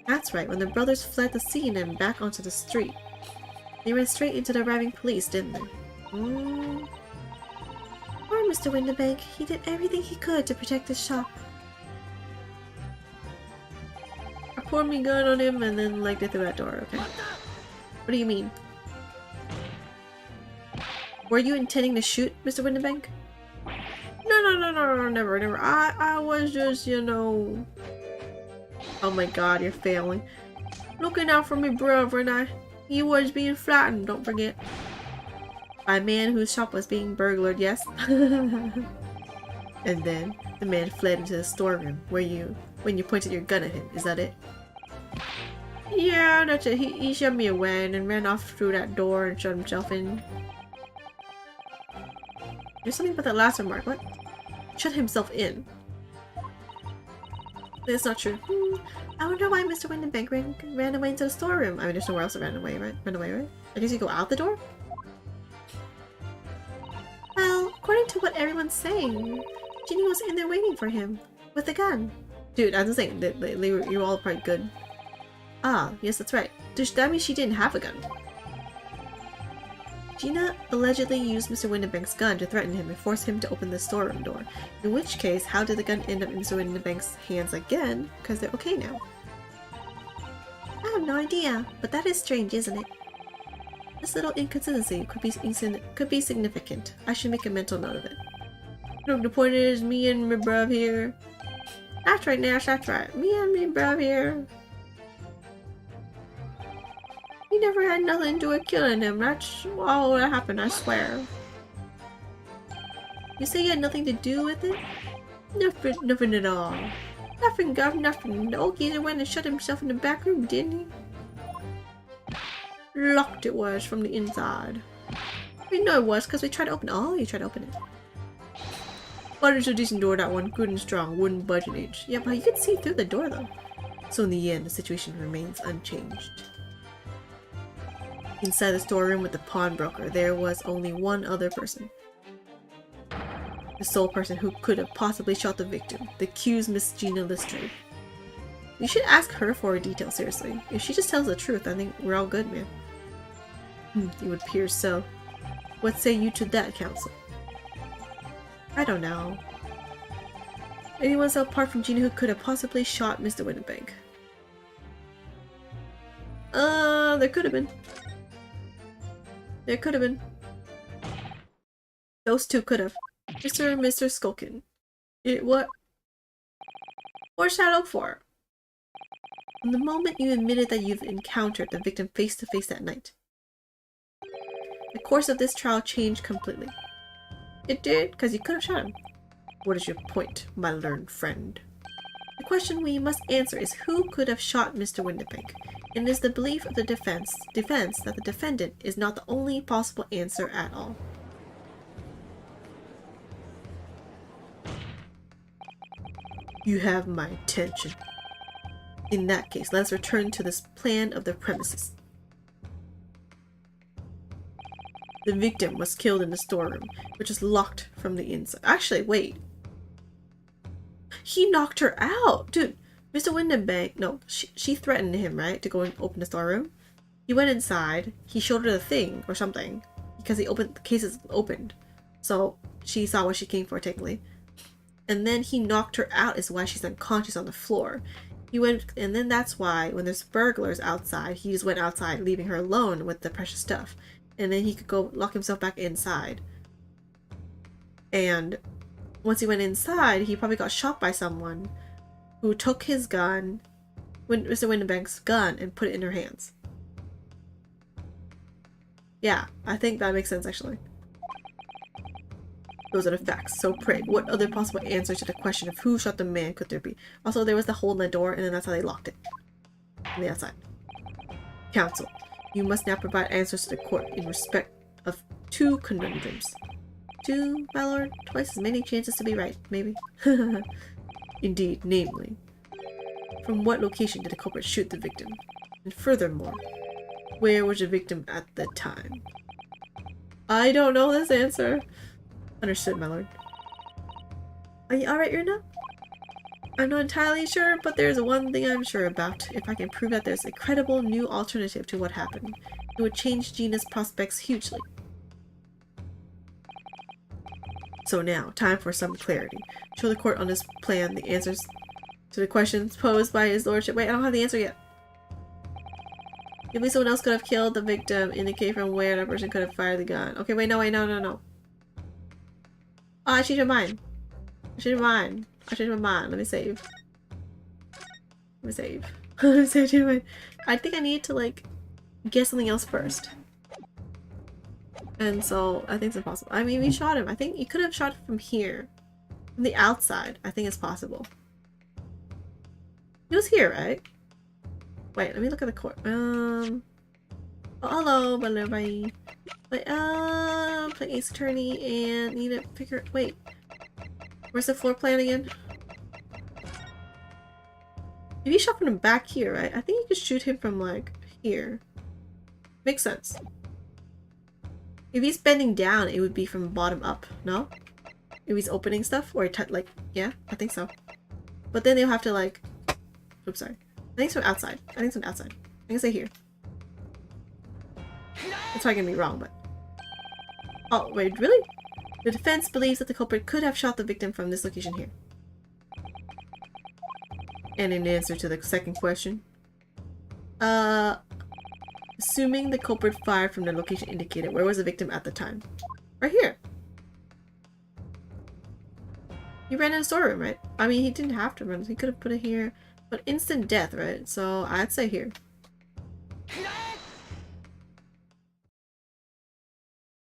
That's right, when the brothers fled the scene and back onto the street. They ran straight into the arriving police, didn't they? Poor Mr. Windenbank, he did everything he could to protect his shop. I poured me gun on him and then legged it through that door, okay. What do you mean? Were you intending to shoot Mr. Windenbank? No, never. I was just, you know... Oh my god, you're failing. Looking out for me brother and he was being flattened, don't forget. By a man whose shop was being burglared, yes? And then the man fled into the storeroom when you pointed your gun at him, is that it? Yeah, that's it. He shoved me away and then ran off through that door and shut himself in. There's something about that last remark. What? Shut himself in. That's not true. I wonder why Mr. Windenbank ran away into the storeroom. I mean, there's nowhere else to run away, right? I guess you go out the door? Well, according to what everyone's saying, Ginny was in there waiting for him with a gun. Dude, I'm just saying, you were all probably good. Ah, yes, that's right. That means she didn't have a gun. Gina allegedly used Mr. Windibank's gun to threaten him and force him to open the storeroom door. In which case, how did the gun end up in Mr. Windibank's hands again? Because they're okay now. I have no idea, but that is strange, isn't it? This little inconsistency could be significant. I should make a mental note of it. Look, the point is, me and my bruv here. That's right, Nash, that's right. Me and me bruv here. He never had nothing to do with killing him. That's all that happened, I swear. You say you had nothing to do with it? Nothing at all. Nothing, Gov, nothing. The old geezer went and shut himself in the back room, didn't he? Locked it was from the inside. We know it was because we tried to open it. Oh, you tried to open it. But it's a decent door, that one. Good and strong. Wouldn't budge an inch. Yeah, but you could see through the door though. So in the end, the situation remains unchanged. Inside the storeroom with the pawnbroker, there was only one other person. The sole person who could have possibly shot the victim, the accused Miss Gina Lestrade. You should ask her for a detail, seriously. If she just tells the truth, I think we're all good, man. It would appear so. What say you to that, counsel? I don't know. Anyone else apart from Gina who could have possibly shot Mr. Windibank? There could have been. There could have been. Those two could have. Mr. and Mr. Skulkin. What should I look for? From the moment you admitted that you've encountered the victim face to face that night. The course of this trial changed completely. It did, because you could have shot him. What is your point, my learned friend? The question we must answer is who could have shot Mr. Windibank, and it is the belief of the defense that the defendant is not the only possible answer at all. You have my attention. In that case, let's return to this plan of the premises. The victim was killed in the storeroom, which is locked from the inside. Actually, wait. He knocked her out! Dude, Mr. Windibank, no, she threatened him, right? To go and open the storeroom. He went inside, he showed her the thing or something. Because the case is opened. So, she saw what she came for, technically. And then he knocked her out is why she's unconscious on the floor. He went, and then that's why, when there's burglars outside, he just went outside, leaving her alone with the precious stuff. And then he could go lock himself back inside. And once he went inside, he probably got shot by someone who took his gun, Mr. Windibank's gun, and put it in her hands. Yeah, I think that makes sense, actually. Those are the facts. So pray, what other possible answer to the question of who shot the man could there be? Also, there was the hole in the door, and then that's how they locked it. On the outside. Counsel, you must now provide answers to the court in respect of 2 conundrums. 2, my lord? Twice as many chances to be right, maybe. Indeed, namely. From what location did the culprit shoot the victim? And furthermore, where was the victim at the time? I don't know this answer. Understood, my lord. Are you alright, Irina? I'm not entirely sure, but there's one thing I'm sure about. If I can prove that there's a credible new alternative to what happened, it would change Gina's prospects hugely. So now, time for some clarity. Show the court on this plan the answers to the questions posed by his lordship. Wait, I don't have the answer yet. Maybe someone else could have killed the victim, indicate from where that person could have fired the gun. Okay, wait, no. Oh, I changed my mind. Let me save. I think I need to, like, get something else first. And so, I think it's impossible. I mean, we shot him. I think you could have shot from here. From the outside. I think it's possible. He was here, right? Wait, let me look at the court. Oh, hello, bye. Wait, play Ace Attorney and need to figure. Wait, where's the floor plan again? If you shot from the back here, right? I think you could shoot him from like here. Makes sense. If he's bending down, it would be from bottom up. No? If he's opening stuff or like, yeah, I think so. But then they'll have to like. Oops, sorry. I think it's from outside. I think it's from outside. I can say here. It's probably gonna be wrong, but Oh, wait, really? The defense believes that the culprit could have shot the victim from this location here. And in answer to the second question, assuming the culprit fired from the location indicated, where was the victim at the time? Right here. He ran in the storeroom, right? I mean, he didn't have to run. He could have put it here. But instant death, right? So I'd say here.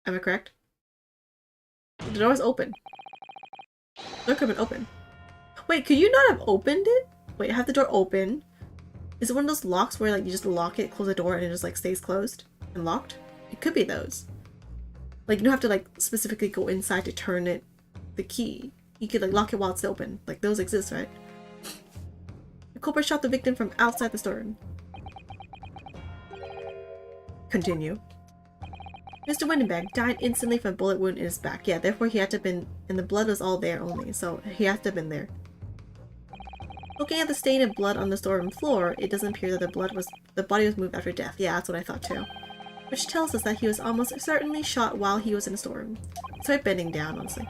Am I correct? The door was open. The door could have been open. Wait, could you not have opened it? Wait, have the door open. Is it one of those locks where like you just lock it, close the door, and it just like stays closed and locked? It could be those. Like you don't have to like specifically go inside to turn it, the key. You could like lock it while it's open. Like those exist, right? The culprit shot the victim from outside the storeroom. Continue. Mr. Windenberg died instantly from a bullet wound in his back. Yeah, therefore he had to have been, and the blood was all there only, so he had to have been there. Looking at the stain of blood on the storeroom floor, it doesn't appear that the body was moved after death. Yeah, that's what I thought too. Which tells us that he was almost certainly shot while he was in the storeroom. So I'm bending down, honestly.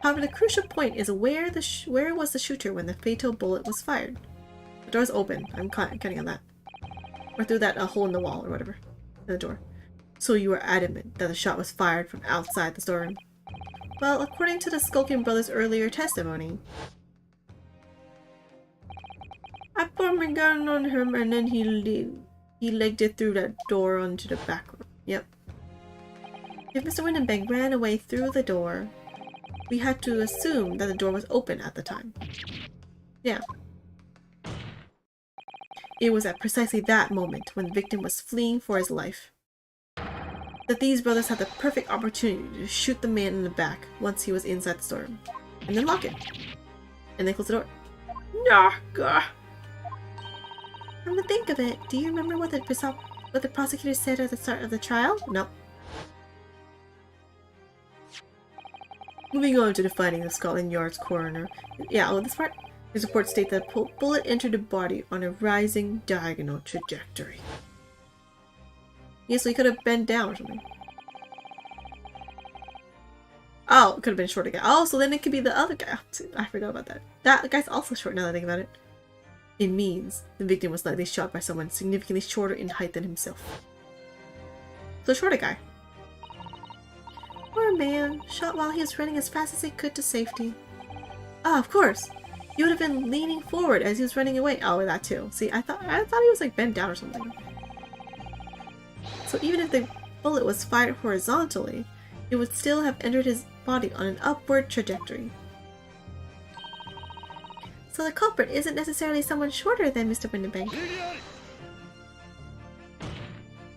However, the crucial point is where was the shooter when the fatal bullet was fired? The door's open. I'm counting on that. Or through that hole in the wall or whatever. In the door. So you are adamant that the shot was fired from outside the storeroom? Well, according to the Skulking brothers' earlier testimony, I put my gun on him and then he legged it through that door onto the back room. Yep. If Mr. Windenbank ran away through the door, we had to assume that the door was open at the time. Yeah. It was at precisely that moment, when the victim was fleeing for his life, that these brothers had the perfect opportunity to shoot the man in the back once he was inside the storeroom, and then lock it, and then close the door. Nah, gah. Come to think of it, do you remember what the prosecutor said at the start of the trial? No. Moving on to the finding of Scotland Yard's coroner. Yeah, this part. His report states that the bullet entered the body on a rising diagonal trajectory. Yeah, so he could have bent down or something. Oh, it could have been short again. Oh, so then it could be the other guy. I forgot about that. That guy's also short now that I think about it. It means the victim was likely shot by someone significantly shorter in height than himself. So shorter guy. Poor man, shot while he was running as fast as he could to safety. Ah, of course. He would have been leaning forward as he was running away. Oh, that too. See, I thought he was like bent down or something. So even if the bullet was fired horizontally, it would still have entered his body on an upward trajectory. So the culprit isn't necessarily someone shorter than Mr. Windenbank.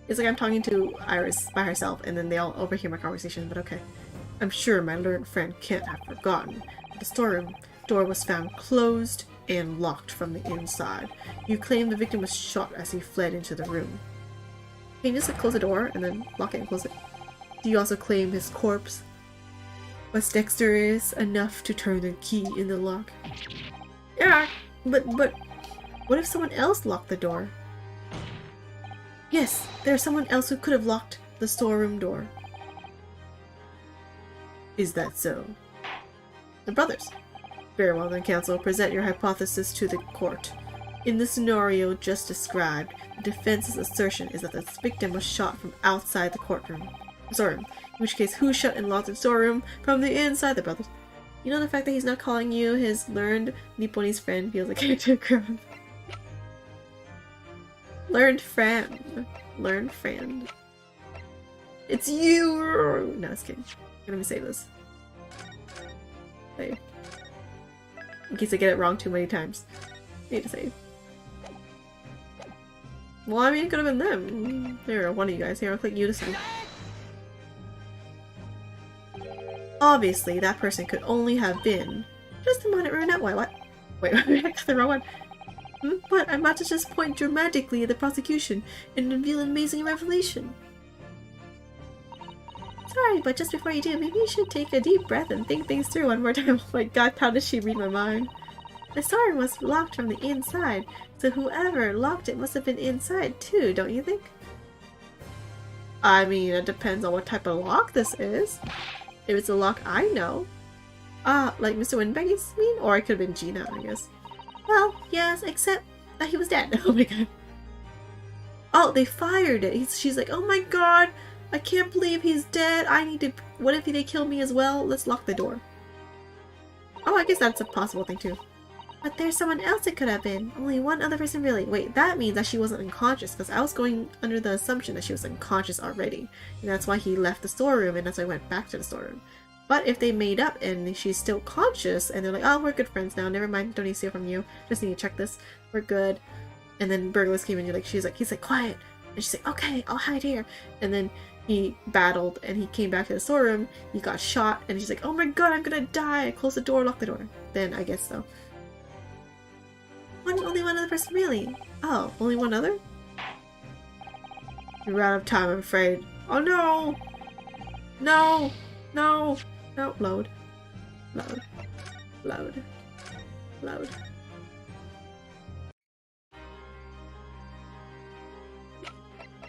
It's like I'm talking to Iris by herself and then they all overhear my conversation, but okay. I'm sure my learned friend can't have forgotten. The storeroom door was found closed and locked from the inside. You claim the victim was shot as he fled into the room. Can you just like, close the door and then lock it and close it? Do you also claim his corpse was dexterous enough to turn the key in the lock? Yeah, but what if someone else locked the door? Yes, there's someone else who could have locked the storeroom door. Is that so? The brothers. Very well then, counsel. Present your hypothesis to the court. In the scenario just described, the defense's assertion is that the victim was shot from outside the storeroom. In which case, who shut and locked the storeroom from the inside? The brothers. You know the fact that he's not calling you his learned Nipponese friend feels like character growth. Learned friend. Learned friend. It's you! No, it's kidding. Let me save this. Save. In case I get it wrong too many times. Need to save. Well, I mean, it could have been them. There, one of you guys. Here, I'll click you to save. Obviously, that person could only have been just a minor brunette. Wait, what? Wait, I got the wrong one. But I'm about to just point dramatically at the prosecution and reveal an amazing revelation. Sorry, but just before you do, maybe you should take a deep breath and think things through one more time. Oh my god, how does she read my mind? The storeroom was locked from the inside, so whoever locked it must have been inside too, don't you think? I mean, it depends on what type of lock this is. If it's a lock I know. Like Mr. Winbaggy's mean? Or it could have been Gina, I guess. Well, yes, except that he was dead. Oh my god. Oh, they fired it. She's like, oh my god, I can't believe he's dead. I need to... What if they kill me as well? Let's lock the door. Oh, I guess that's a possible thing too. But there's someone else it could have been. Only one other person really. Wait, that means that she wasn't unconscious, because I was going under the assumption that she was unconscious already. And that's why he left the storeroom, and that's why I went back to the storeroom. But if they made up and she's still conscious, and they're like, oh, we're good friends now, never mind, don't need to steal from you, just need to check this, we're good. And then burglars came in, he's like, quiet. And she's like, okay, I'll hide here. And then he battled, and he came back to the storeroom, he got shot, and she's like, oh my god, I'm gonna die, close the door, lock the door. Then, I guess so. Only one other person, really? Oh, only one other? We're out of time, I'm afraid. Oh no! No! No! No! Load. Load. Load. Load.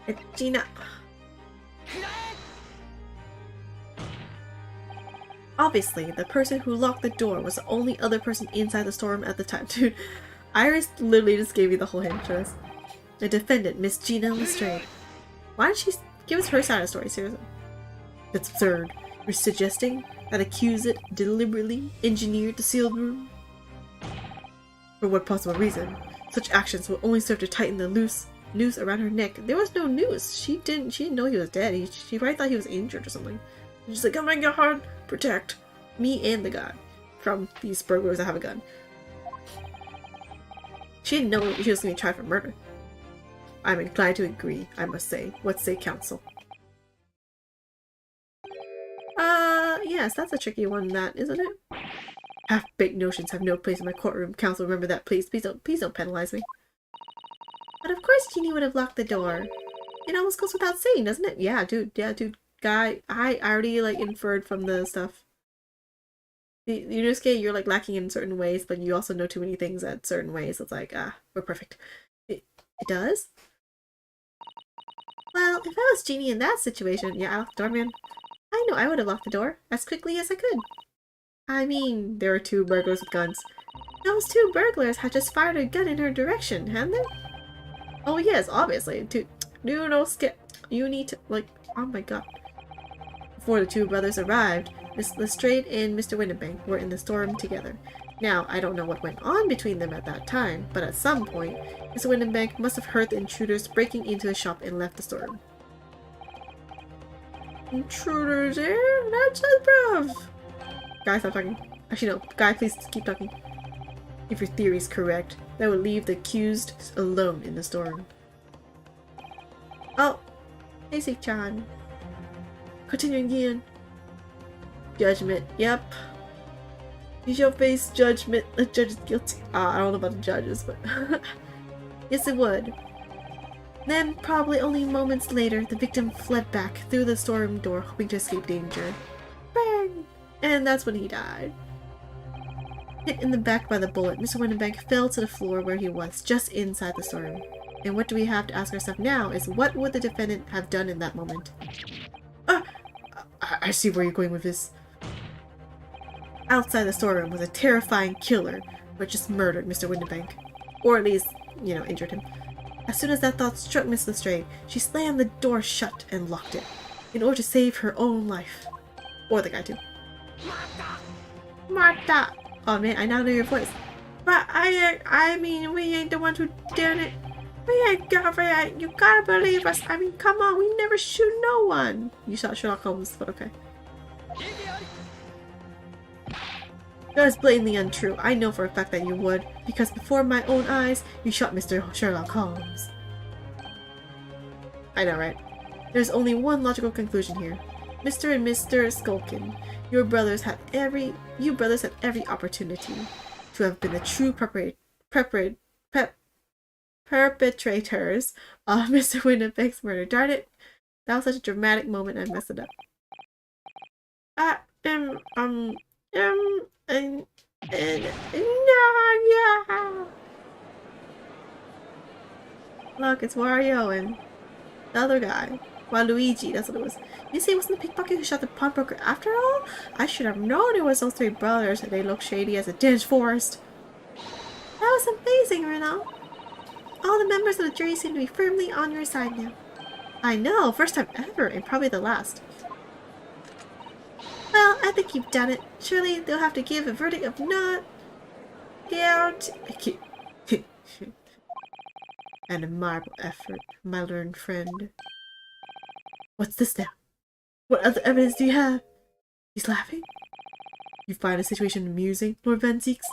It's Gina. Obviously, the person who locked the door was the only other person inside the storeroom at the time. Dude, Iris literally just gave you the whole hint for this. The defendant, Miss Gina Lestrade. Why didn't she give us her side of the story, seriously? It's absurd. You're suggesting that accused deliberately engineered the sealed room? For what possible reason? Such actions will only serve to tighten the noose around her neck. There was no noose. She didn't know he was dead. She probably thought he was injured or something. She's like, oh my god, protect me and the guy from these burglars that have a gun. She didn't know he was going to be tried for murder. I'm inclined to agree, I must say. What say counsel? Yes, that's a tricky one, that, isn't it? Half-baked notions have no place in my courtroom. Counsel, remember that, please. Please don't penalize me. But of course Jeannie would have locked the door. It almost goes without saying, doesn't it? Yeah, dude. Guy, I already, like, inferred from the stuff. Yunosuke, you're, like, lacking in certain ways, but you also know too many things at certain ways. It's like, we're perfect. It does? Well, if I was Jeannie in that situation, yeah, I locked the door, man. I know I would have locked the door as quickly as I could. I mean, there were 2 burglars with guns. Those 2 burglars had just fired a gun in her direction, hadn't they? Oh yes, obviously. Yunosuke, you need to, like, oh my god. Before the 2 brothers arrived, Miss Lestrade and Mr. Winterbank were in the storeroom together. Now, I don't know what went on between them at that time, but at some point, Mr. Winterbank must have heard the intruders breaking into the shop and left the storeroom. Intruders, eh? That's us, bruv! Guy, stop talking. Actually, no. Guy, please keep talking. If your theory is correct, that would leave the accused alone in the storeroom. Oh! Casey-chan. Continuing again. Judgment. Yep. You shall face judgment. The judge is guilty. I don't know about the judges, but... Yes, it would. Then, probably only moments later, the victim fled back through the storeroom door, hoping to escape danger. Bang! And that's when he died. Hit in the back by the bullet, Mr. Winterbank fell to the floor where he was, just inside the storeroom. And what do we have to ask ourselves now is, what would the defendant have done in that moment? I see where you're going with this. Outside the storeroom was a terrifying killer who had just murdered Mr. Winterbank. Or at least, you know, injured him. As soon as that thought struck Miss Lestrade, she slammed the door shut and locked it, in order to save her own life. Or the guy too. Martha! Oh man, I now know your voice. But I mean, we ain't the ones who did it. You gotta believe us. I mean, come on, we never shoot no one. You shot Sherlock Holmes, but okay. That is blatantly untrue. I know for a fact that you would, because before my own eyes, you shot Mr. Sherlock Holmes. I know, right? There's only one logical conclusion here. Mr. and Mr. Skulkin, you brothers had every opportunity to have been the true perpetrators of Mr. Winterbank's murder. Darn it! That was such a dramatic moment, I messed it up. No, yeah. Look, it's Wario and the other guy. Waluigi, that's what it was. You say it wasn't the pickpocket who shot the pawnbroker after all? I should have known it was those three brothers. They look shady as a dense forest. That was amazing, Renault. All the members of the jury seem to be firmly on your side now. I know, first time ever, and probably the last. Well, I think you've done it. Surely they'll have to give a verdict of not guilty. An admirable effort, my learned friend. What's this now? What other evidence do you have? He's laughing? You find the situation amusing, Lord Van Zieks?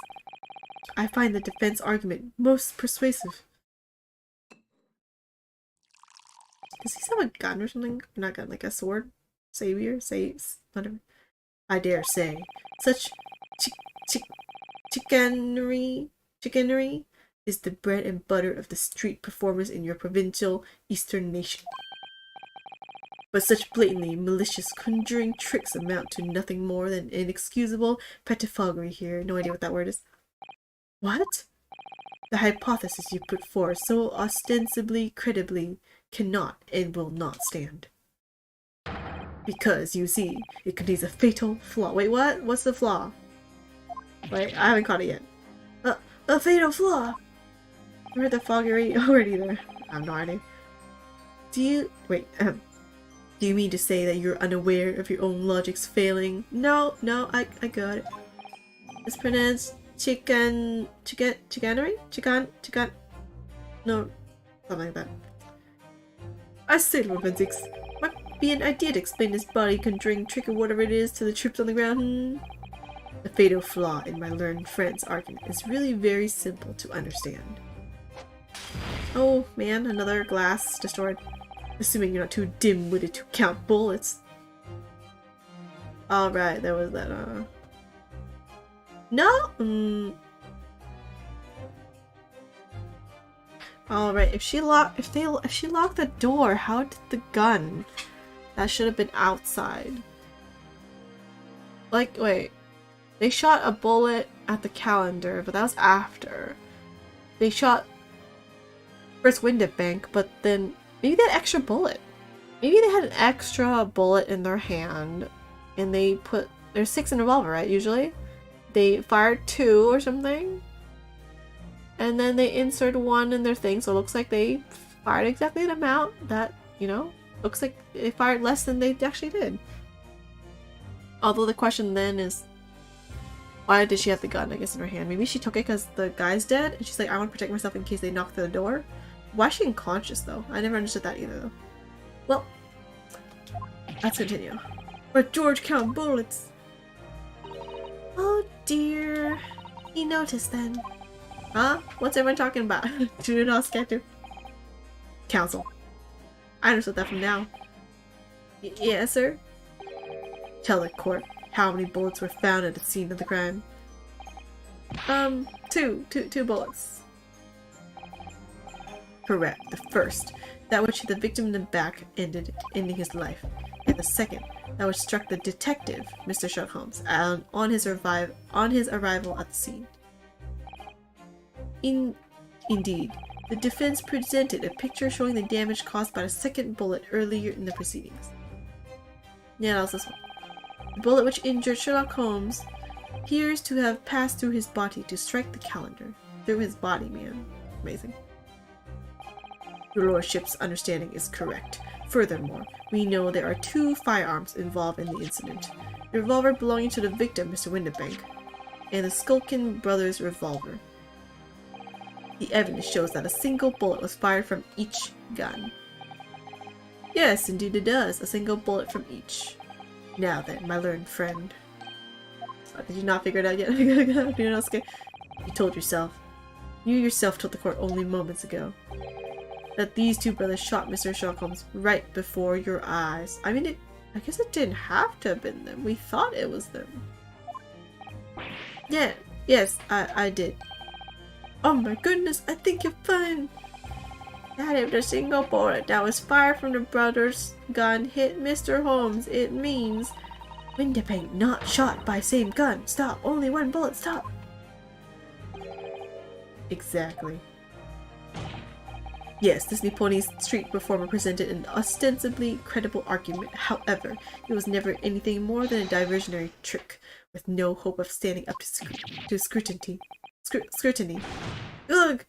I find the defense argument most persuasive. Does he have a gun or something? Not gun, like a sword? Savior? Whatever. I dare say. Such chicanery is the bread and butter of the street performers in your provincial eastern nation. But such blatantly malicious conjuring tricks amount to nothing more than inexcusable pettifoggery here. No idea what that word is. What? The hypothesis you put forth so ostensibly credibly cannot and will not stand. Because, you see, it contains a fatal flaw. Wait, what? What's the flaw? Wait, I haven't caught it yet. A fatal flaw! You heard the foggery already there. I have no idea. Do you do you mean to say that you're unaware of your own logic's failing? No, I got it. It's pronounced chicanery? No, something like that. I say, Lord Van Zieks, might be an idea to explain this body conjuring trick or whatever it is to the troops on the ground. The fatal flaw in my learned friend's argument is really very simple to understand. Oh man, another glass destroyed. Assuming you're not too dim-witted to count bullets. Alright, there was that, No! Alright, if she locked the door, how did the gun? That should have been outside. Like, wait. They shot a bullet at the calendar, but that was after. They shot first Window Bank, but then maybe they had extra bullet. Maybe they had an extra bullet in their hand, and they put... There's 6 in a revolver, right, usually? They fired 2 or something, and then they insert 1 in their thing, so it looks like they fired exactly the amount that, you know, looks like they fired less than they actually did. Although the question then is, why did she have the gun, I guess, in her hand? Maybe she took it because the guy's dead, and she's like, I want to protect myself in case they knock through the door. Why is she unconscious, though? I never understood that either, though. Well, let's continue. But George count bullets. Oh dear. He noticed then. Huh? What's everyone talking about? Do not scared to. Counsel. I understood that from now. Yes, sir? Tell the court how many bullets were found at the scene of the crime. Two bullets. Correct. The first, that which hit the victim in the back, ending his life. And the second, that which struck the detective, Mr. Sherlock Holmes, on his arrival at the scene. Indeed, the defense presented a picture showing the damage caused by the second bullet earlier in the proceedings. Yeah, that was this one. The bullet which injured Sherlock Holmes appears to have passed through his body to strike the calendar. Through his body, man. Amazing. Your lordship's understanding is correct. Furthermore, we know there are 2 firearms involved in the incident. The revolver belonging to the victim, Mr. Windibank, and the Skulkin brothers' revolver. The evidence shows that a single bullet was fired from each gun. Yes, indeed it does. A single bullet from each. Now then, my learned friend. Oh, did you not figure it out yet? You're not scared. You told yourself. You yourself told the court only moments ago that these 2 brothers shot Mr. Sherlock Holmes right before your eyes. I mean, I guess it didn't have to have been them. We thought it was them. Yeah, yes, I did. Oh my goodness, I think you're fine. That if the single bullet that was fired from the brothers' gun hit Mr. Holmes, it means Windibank not shot by same gun. Stop, only 1 bullet, stop. Exactly. Yes, this Nipponi's street performer presented an ostensibly credible argument. However, it was never anything more than a diversionary trick, with no hope of standing up to scrutiny. Ugh!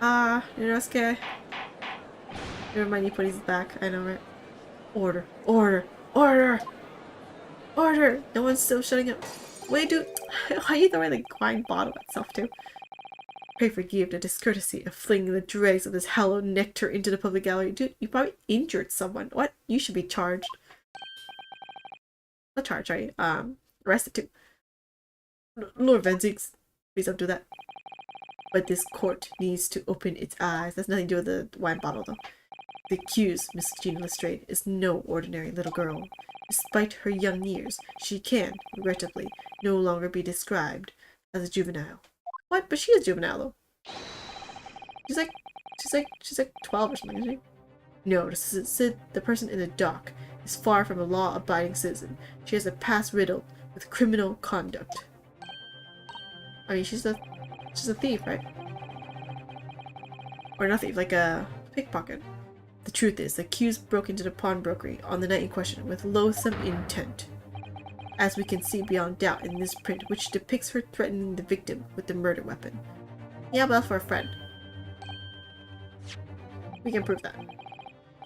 Yunosuke. Never mind, Nipponi's back. I know, right? Order. Order. Order! Order! No one's still shutting up. Wait, dude. Why are you throwing the wine bottle at itself, too? Pray forgive the discourtesy of flinging the dregs of this hallowed nectar into the public gallery. Dude, you probably injured someone. What? You should be charged. Not charged, right? Arrested too. Lord Venzix, please don't do that. But this court needs to open its eyes. That's nothing to do with the wine bottle, though. The accused, Miss Gina Lestrade, is no ordinary little girl. Despite her young years, she can, regrettably, no longer be described as a juvenile. What? But she is juvenile, though. She's like 12 or something, isn't she? No, the person in the dock is far from a law-abiding citizen. She has a past riddled with criminal conduct. I mean, she's a thief, right? Or not a thief, like a pickpocket. The truth is, the accused broke into the pawnbrokery on the night in question with loathsome intent, as we can see beyond doubt in this print, which depicts her threatening the victim with the murder weapon. Yeah, well, for a friend. We can prove that.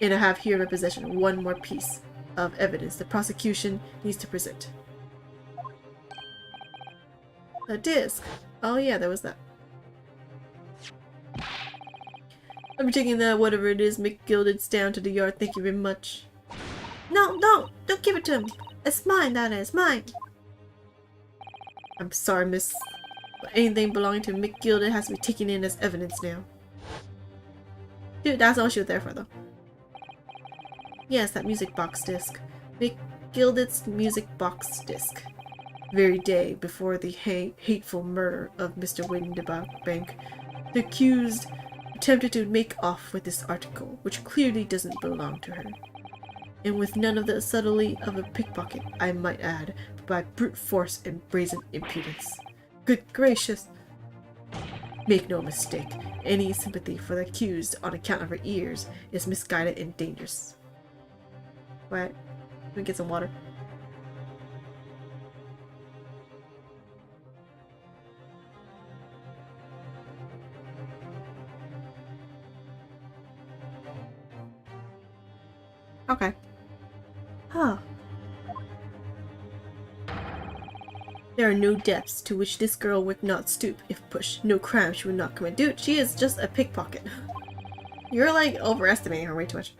And I have here in my possession one more piece of evidence the prosecution needs to present. A disc. Oh yeah, there was that. I'm taking that, whatever it is, McGilded's down to the yard. Thank you very much. No, don't give it to him. It's mine, that is, mine. I'm sorry, miss, but anything belonging to McGilded has to be taken in as evidence now. Dude, that's all she was there for, though. Yes, that music box disc. McGilded's music box disc. Very day before the hateful murder of Mr. Windebank, the accused attempted to make off with this article, which clearly doesn't belong to her. And with none of the subtlety of a pickpocket, I might add, but by brute force and brazen impudence. Good gracious! Make no mistake, any sympathy for the accused on account of her ears is misguided and dangerous. What? Let me get some water. Okay. Huh. There are no depths to which this girl would not stoop if pushed. No crime she would not commit. Dude, she is just a pickpocket. You're like overestimating her way too much.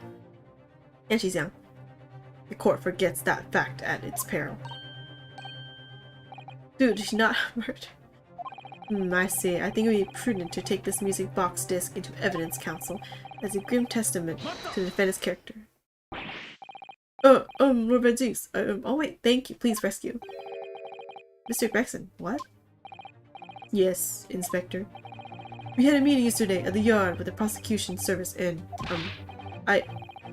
And she's young. The court forgets that fact at its peril. Dude, she's not murdered. I see. I think it would be prudent to take this music box disc into evidence counsel as a grim testament to the defendant's character. Lord Venzix. Oh wait, thank you. Please rescue. Mr. Gregson, what? Yes, Inspector. We had a meeting yesterday at the yard with the prosecution service and, I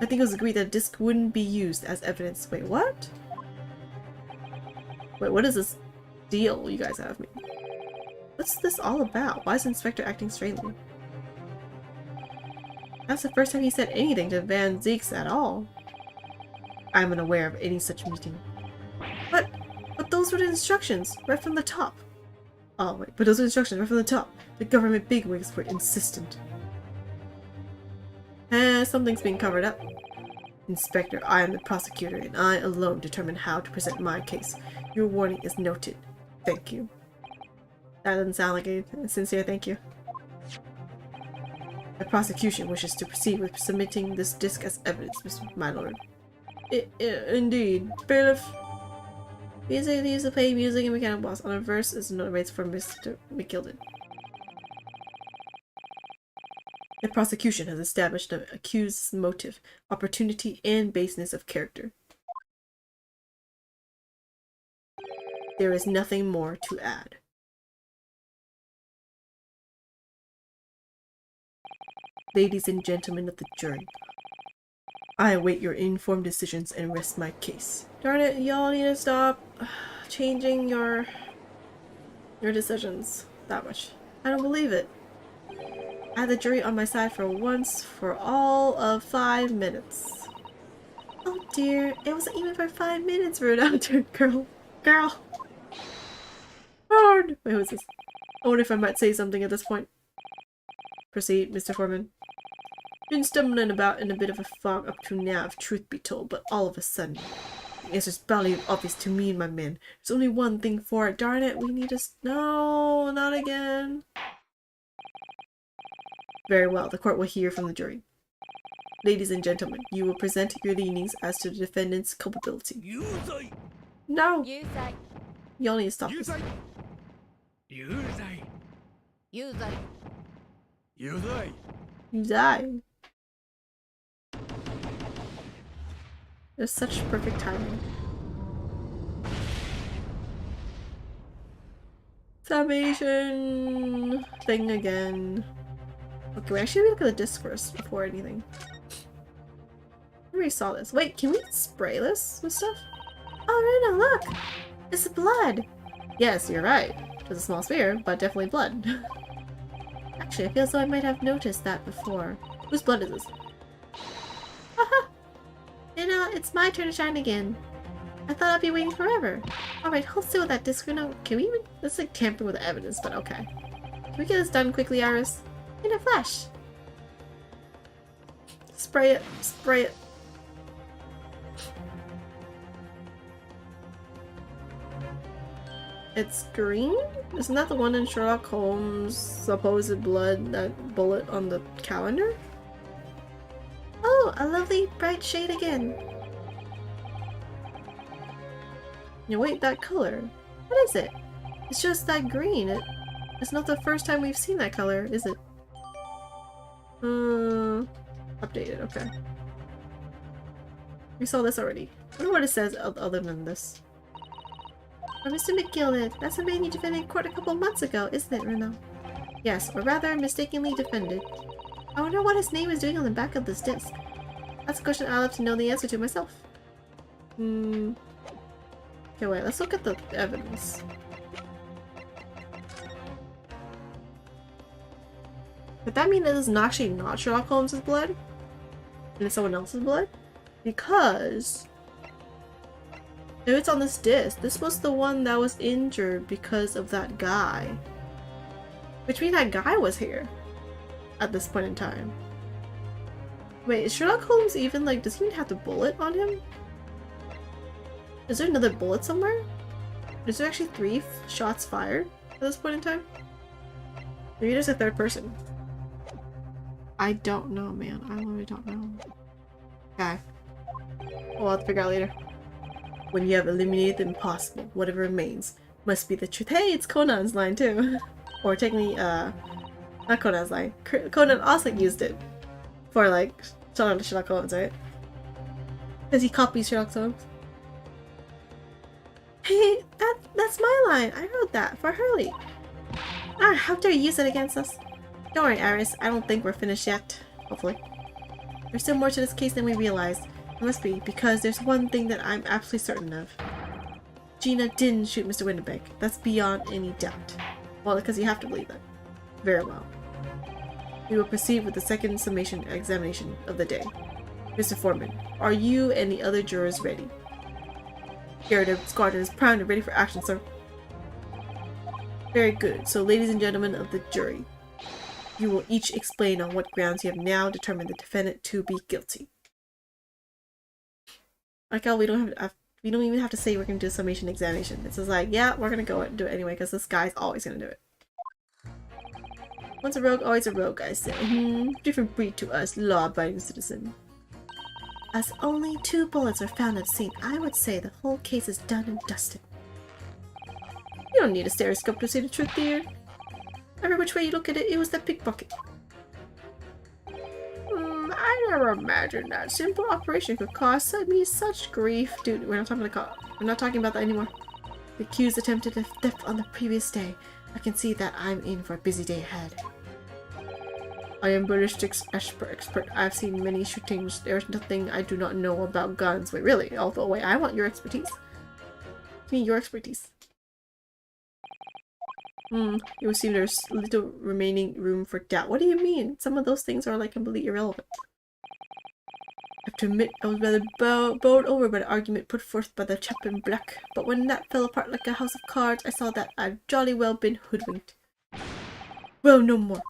think it was agreed that a disc wouldn't be used as evidence. Wait, what? Wait, what is this deal you guys have me? What's this all about? Why is the Inspector acting strangely? That's the first time he said anything to Van Zeeks at all. I'm unaware of any such meeting. But those were the instructions, right from the top. Oh wait, but those were instructions right from the top. The government bigwigs were insistent. Something's being covered up. Inspector, I am the prosecutor, and I alone determine how to present my case. Your warning is noted. Thank you. That doesn't sound like a sincere thank you. The prosecution wishes to proceed with submitting this disc as evidence, my lord. Indeed. Bailiff. Music used to play music and mechanical boss on a verse is notarized for Mr. McGilded. The prosecution has established the accused's motive, opportunity, and baseness of character. There is nothing more to add. Ladies and gentlemen of the jury, I await your informed decisions and rest my case. Darn it, y'all need to stop changing your decisions that much. I don't believe it. I had the jury on my side for once for all of 5 minutes. Oh dear, it wasn't even for 5 minutes, rude actor. Girl. Hard! Wait, who is this? I wonder if I might say something at this point. Proceed, Mr. Foreman. Been stumbling about in a bit of a fog up to now, if truth be told, but all of a sudden, the answer's barely obvious to me and my men. There's only one thing for it. Darn it, we need to— No, not again. Very well, the court will hear from the jury. Ladies and gentlemen, you will present your leanings as to the defendant's culpability. No! You say. Y'all need to stop this. You say. You die. There's such perfect timing. Summation thing again. Okay, wait, actually look at the disc first before anything. I already saw this. Wait, can we spray this with stuff? Oh, Rena, look! It's blood! Yes, you're right. It was a small sphere, but definitely blood. Actually, I feel as though I might have noticed that before. Whose blood is this? Haha! You know, it's my turn to shine again. I thought I'd be waiting forever. Alright, hold still with that disc for now. Can we even— That's like tampering with the evidence, but okay. Can we get this done quickly, Iris? In a flash. Spray it. Spray it. It's green? Isn't that the one in Sherlock Holmes' supposed blood, that bullet on the calendar? Oh, a lovely bright shade again. No, wait, that color. What is it? It's just that green. It's not the first time we've seen that color, is it? Updated, okay. We saw this already. I wonder what it says other than this. Oh, Mr. McGillet, that's a man you defended in court a couple months ago, isn't it, Reno? Yes, or rather, mistakenly defended. I wonder what his name is doing on the back of this disc. That's a question I'll have to know the answer to myself. Okay, wait, let's look at the evidence. But that mean that this is actually not Sherlock Holmes' blood? And it's someone else's blood? Because if it's on this disc, this was the one that was injured because of that guy. Which means that guy was here at this point in time. Wait, is Sherlock Holmes even like— does he even have the bullet on him? Is there another bullet somewhere? Is there actually 3 shots fired at this point in time? Maybe there's a third person. I don't know, man. I really don't know. Okay. We'll have to figure out later. When you have eliminated the impossible, whatever remains must be the truth. Hey, it's Conan's line too. Or technically, not Conan's line. Conan also used it for like Sherlock Holmes, right? Because he copies Sherlock Holmes. Hey, that's my line. I wrote that for Hurley. Ah, how dare you use it against us? Don't worry, Iris. I don't think we're finished yet. Hopefully. There's still more to this case than we realized. It must be, because there's one thing that I'm absolutely certain of. Gina didn't shoot Mr. Winterbeck. That's beyond any doubt. Well, because you have to believe that. Very well. We will proceed with the second summation examination of the day. Mr. Foreman, are you and the other jurors ready? Here, the squadron is primed and ready for action, sir. Very good. So, ladies and gentlemen of the jury, you will each explain on what grounds you have now determined the defendant to be guilty. Like how we don't even have to say we're gonna do a summation examination. It's just like, yeah, we're gonna go and do it anyway because this guy's always gonna do it. Once a rogue, always a rogue, I say. Different breed to us, law-abiding citizen. As only 2 bullets were found at the scene, I would say the whole case is done and dusted. You don't need a stereoscope to see the truth, dear. Every which way you look at it, it was that pickpocket. I never imagined that simple operation could cause me such grief. Dude, we're not talking about that anymore. The accused attempted theft on the previous day. I can see that I'm in for a busy day ahead. I am ballistics expert. I've seen many shootings. There's nothing I do not know about guns. Wait, really? Although, wait, I want your expertise. Give me your expertise. You assume there's little remaining room for doubt. What do you mean? Some of those things are like completely irrelevant. I have to admit, I was rather bowled over by the argument put forth by the chap in black. But when that fell apart like a house of cards, I saw that I'd jolly well been hoodwinked. Well, no more.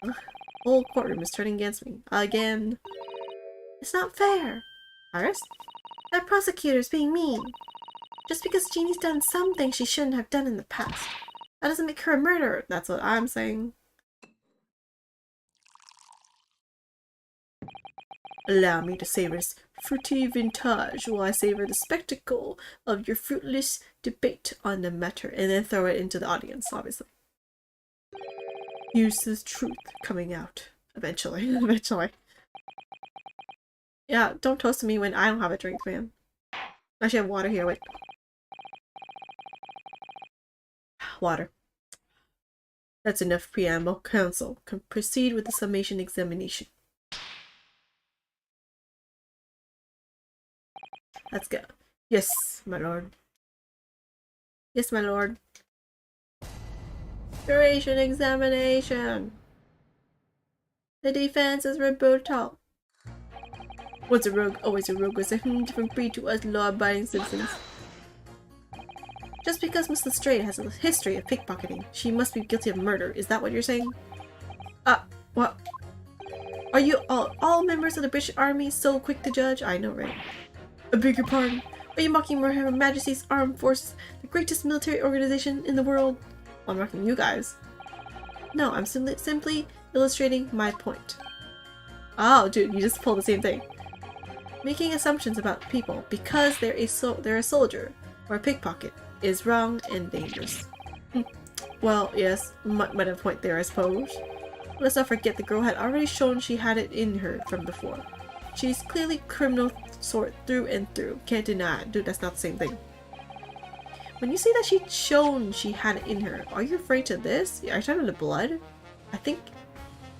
The whole courtroom is turning against me. Again. It's not fair. Iris? That prosecutor's being mean. Just because Jeannie's done some things she shouldn't have done in the past. That doesn't make her a murderer. That's what I'm saying. Allow me to savor this fruity vintage while I savor the spectacle of your fruitless debate on the matter, and then throw it into the audience, obviously. Here's the truth coming out. Eventually. Eventually. Yeah, don't toast to me when I don't have a drink, man. I actually have water here, wait. Water. That's enough preamble. Counsel can proceed with the summation examination. Let's go. Yes, my lord. Yes, my lord. Duration examination. The defense is rebuttal. Once a rogue, always a rogue was a different breed to us law-abiding citizens. Just because Miss Lestrade has a history of pickpocketing, she must be guilty of murder. Is that what you're saying? What? Are you all members of the British Army so quick to judge? I know, right? I beg your pardon. Are you mocking Her Majesty's Armed Forces, the greatest military organization in the world? Well, I'm mocking you guys. No, I'm simply illustrating my point. Oh, dude, you just pulled the same thing. Making assumptions about people because they're a soldier or a pickpocket is wrong and dangerous. Well, yes, might have a point there, I suppose. Let's not forget the girl had already shown she had it in her from before. She's clearly criminal sort through and through. Can't deny it. Dude, that's not the same thing. When you say that she'd shown she had it in her, are you afraid to this? Are you talking about the blood? I think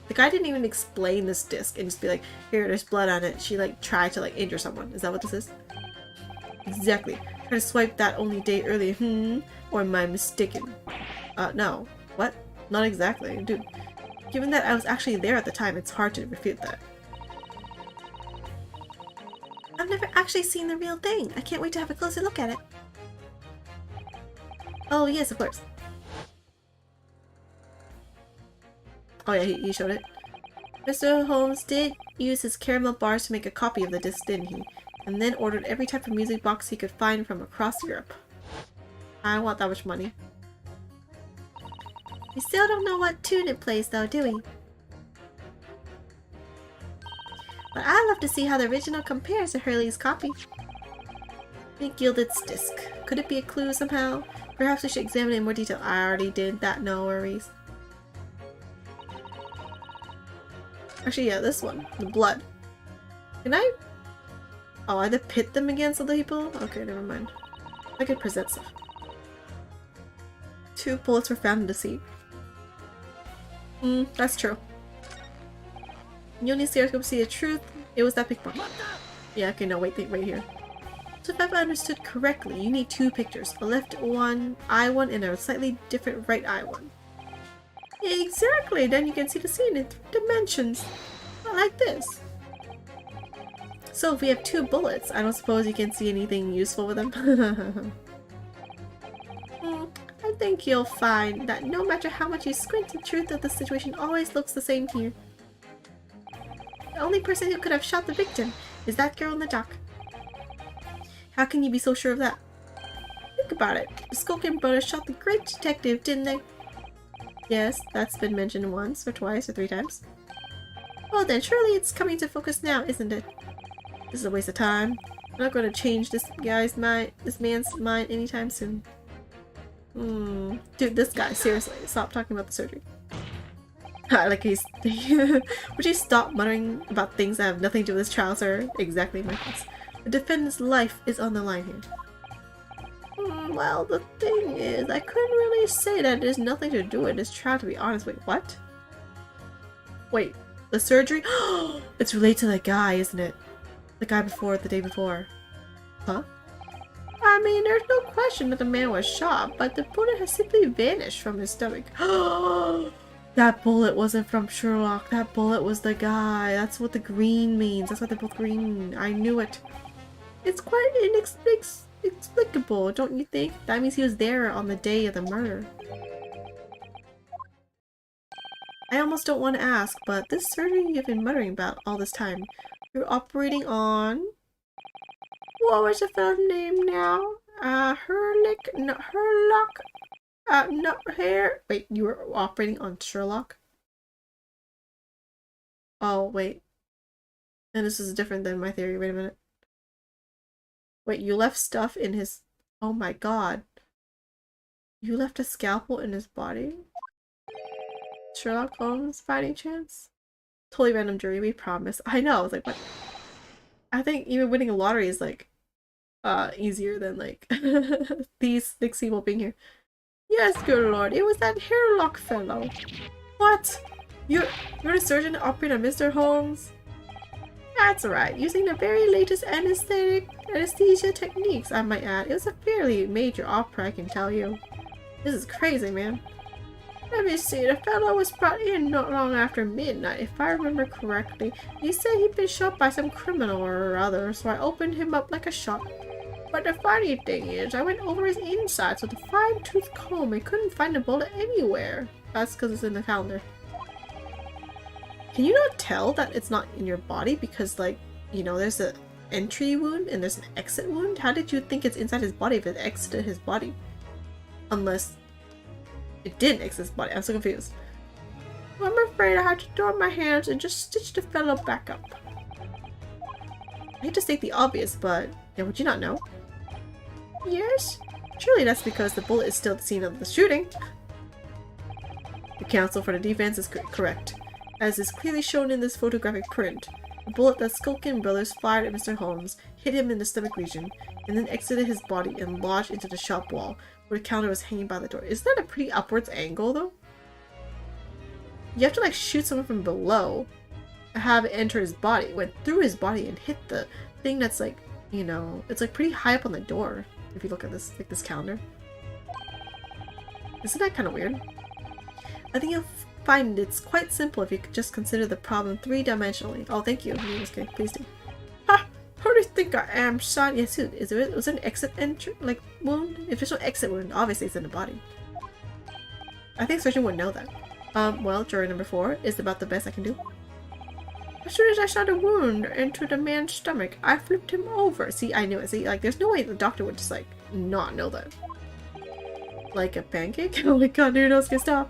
the guy didn't even explain this disc and just be like, here, there's blood on it. She like tried to like injure someone. Is that what this is? Exactly. Tried to swipe that only day earlier. Or am I mistaken? No. What? Not exactly. Dude, given that I was actually there at the time, it's hard to refute that. I've never actually seen the real thing. I can't wait to have a closer look at it. Oh, yes, of course. Oh yeah, he showed it. Mr. Holmes did use his caramel bars to make a copy of the disc, didn't he? And then ordered every type of music box he could find from across Europe. I don't want that much money. We still don't know what tune it plays though, do we? But I'd love to see how the original compares to Hurley's copy. It gilded its disc. Could it be a clue somehow? Perhaps we should examine it in more detail. I already did that, no worries. Actually, yeah, this one. The blood. Can I? Oh, I had to pit them against other people? Okay, never mind. I could present stuff. 2 bullets were found in the sea. That's true. You only see to see the truth. It was that pickpocket. Yeah, okay, no, wait here. So if I've understood correctly, you need 2 pictures. A left eye one and a slightly different right eye one. Exactly! Then you can see the scene in 3 dimensions. Not like this. So if we have 2 bullets, I don't suppose you can see anything useful with them? I think you'll find that no matter how much you squint, the truth of the situation always looks the same here. The only person who could have shot the victim is that girl in the dock. How can you be so sure of that? Think about it. The Skulkin brothers shot the great detective, didn't they? Yes, that's been mentioned once, or twice, or 3 times. Well then, surely it's coming to focus now, isn't it? This is a waste of time. I'm not going to change this man's mind anytime soon. Dude, this guy, seriously, stop talking about the surgery. Like he's... Would you stop muttering about things that have nothing to do with this trial, sir? Exactly my thoughts. The defendant's life is on the line here. Well, the thing is, I couldn't really say that there's nothing to do with this trial, to be honest. Wait, what? Wait, the surgery? It's related to that guy, isn't it? The guy before, the day before. Huh? I mean, there's no question that the man was shot, but the bullet has simply vanished from his stomach. That bullet wasn't from Sherlock. That bullet was the guy. That's what the green means. That's why they're both green. I knew it. It's quite inexplicable, don't you think? That means he was there on the day of the murder. I almost don't want to ask, but this surgery you've been muttering about all this time, you're operating on... What was the fellow's name now? Herlick? No, Herlock? No, Hair? Wait, you were operating on Sherlock? Oh, wait. And this is different than my theory. Wait a minute. Wait, you left stuff in his... Oh my god. You left a scalpel in his body? Sherlock Holmes, by any chance? Totally random jury, we promise. I know, I was like, what? I think even winning a lottery is like, easier than like, these Nick Seymour being here. Yes, good lord, it was that Hairlock fellow. What? You're the surgeon operating on Mr. Holmes? That's right, using the very latest anesthesia techniques, I might add. It was a fairly major opera, I can tell you. This is crazy, man. Let me see, the fellow was brought in not long after midnight, if I remember correctly. He said he'd been shot by some criminal or other, so I opened him up like a shot. But the funny thing is, I went over his insides with a fine-tooth comb and couldn't find a bullet anywhere. That's because it's in the calendar. Can you not tell that it's not in your body? Because, like, you know, there's an entry wound and there's an exit wound? How did you think it's inside his body if it exited his body? Unless... it didn't exit his body. I'm so confused. I'm afraid I had to throw my hands and just stitch the fellow back up. I hate to state the obvious, but yeah, would you not know? Yes? Surely that's because the bullet is still at the scene of the shooting. The counsel for the defense is correct. As is clearly shown in this photographic print, the bullet that Skulkin brothers fired at Mr. Holmes hit him in the stomach region, and then exited his body and lodged into the shop wall, where the calendar was hanging by the door. Isn't that a pretty upwards angle, though? You have to, like, shoot someone from below, have it enter his body. It went through his body and hit the thing that's, like, you know, it's, like, pretty high up on the door, if you look at this, like, this calendar. Isn't that kind of weird? I think you'll find it's quite simple if you could just consider the problem three-dimensionally. Oh, thank you. Okay, please do. Ha! Who do you think I am, son? Yes, was there an exit like wound? If there's no exit wound, obviously it's in the body. I think surgeon would know that. Well, jury number 4 is about the best I can do. As soon as I saw the wound into the man's stomach, I flipped him over. See, I knew it. See, like, there's no way the doctor would just, like, not know that. Like a pancake? Oh my god, your nose can stop.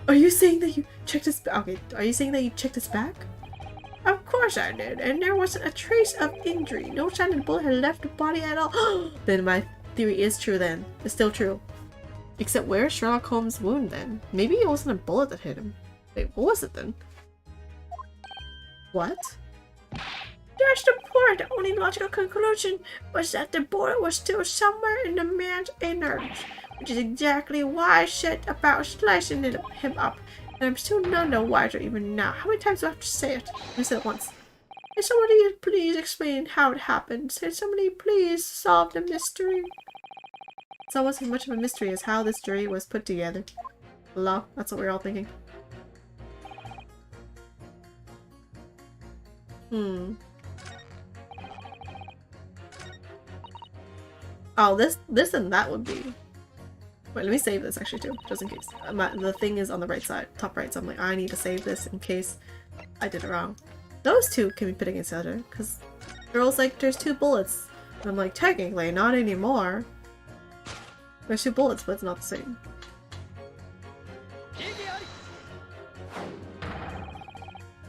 Are you saying that you checked his back? Okay, are you saying that you checked his back? Of course I did, and there wasn't a trace of injury. No sign that the bullet had left the body at all. Then my theory is true then. It's still true. Except where's Sherlock Holmes' wound then? Maybe it wasn't a bullet that hit him. Wait, what was it then? What? That's the point. The only logical conclusion was that the bullet was still somewhere in the man's innards, which is exactly why I set about slicing him up. And I'm still none the wiser even now. How many times do I have to say it? I said it once. Can somebody please explain how it happened? Can somebody please solve the mystery? It's almost as much of a mystery as how this jury was put together. Hello? That's what we're all thinking. Oh, this and that would be... Wait, let me save this actually too, just in case. The thing is on the right side, top right, so I'm like, I need to save this in case I did it wrong. Those two can be put against each other, because girls like, there's 2 bullets. And I'm like, technically, not anymore. There's 2 bullets, but it's not the same.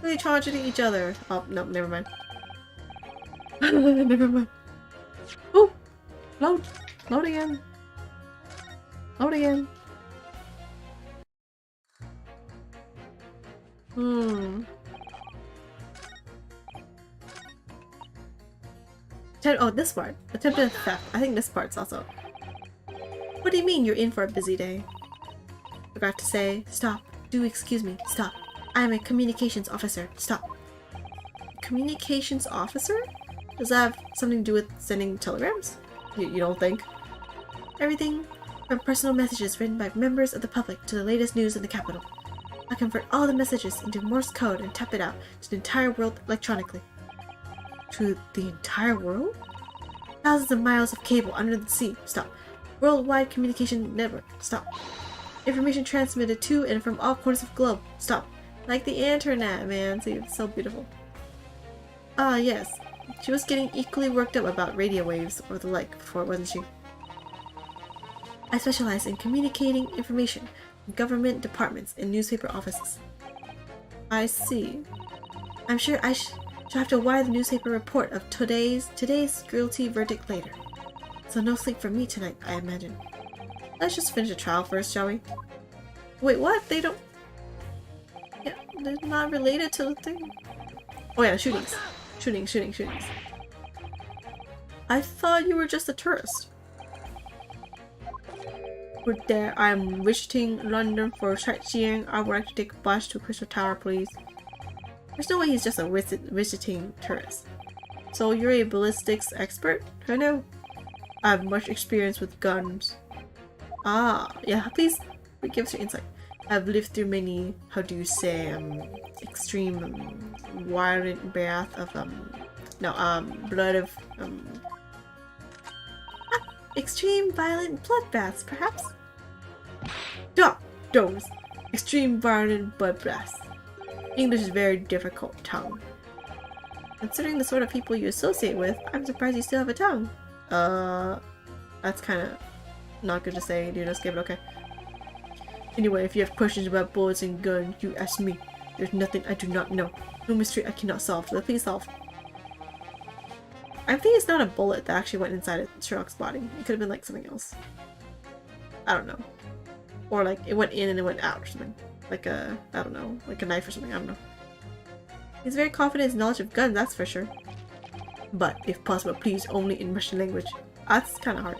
Really charging each other. Oh, no, never mind. Never mind. Oh! Load! Load again! Load again! Oh, this part. Attempted theft. I think this part's also... What do you mean you're in for a busy day? Forgot to say, stop. Do excuse me. Stop. I am a communications officer. Stop. Communications officer? Does that have something to do with sending telegrams? You don't think? Everything from personal messages written by members of the public to the latest news in the capital. I convert all the messages into Morse code and type it out to the entire world electronically. To the entire world? Thousands of miles of cable under the sea. Stop. Worldwide communication network. Stop. Information transmitted to and from all corners of the globe. Stop. Like the internet, man. See, it's so beautiful. Ah, yes. She was getting equally worked up about radio waves or the like before, wasn't she? I specialize in communicating information from government departments and newspaper offices. I see. I'm sure I shall have to wire the newspaper report of today's guilty verdict later. So no sleep for me tonight, I imagine. Let's just finish the trial first, shall we? Wait, what? They don't... Yeah, they're not related to the thing. Oh yeah, shootings. Shootings. I thought you were just a tourist. Good day, I'm visiting London for sightseeing. I would like to take a bus to Crystal Tower, please. There's no way he's just a visiting tourist. So you're a ballistics expert? I know. I have much experience with guns. Ah, yeah, please give us your insight. I've lived through many, how do you say, extreme, violent bath of, blood of, extreme violent bloodbaths, perhaps? Those. Extreme violent bloodbaths. English is a very difficult tongue. Considering the sort of people you associate with, I'm surprised you still have a tongue. That's kinda not good to say, dude, let's give it okay. Anyway, if you have questions about bullets and guns, you ask me. There's nothing I do not know. No mystery I cannot solve, so please solve. I think it's not a bullet that actually went inside of Sherlock's body. It could have been like something else. I don't know. Or like it went in and it went out or something. Like a, I don't know, like a knife or something, I don't know. He's very confident in his knowledge of guns, that's for sure. But, if possible, please only in Russian language. That's kind of hard.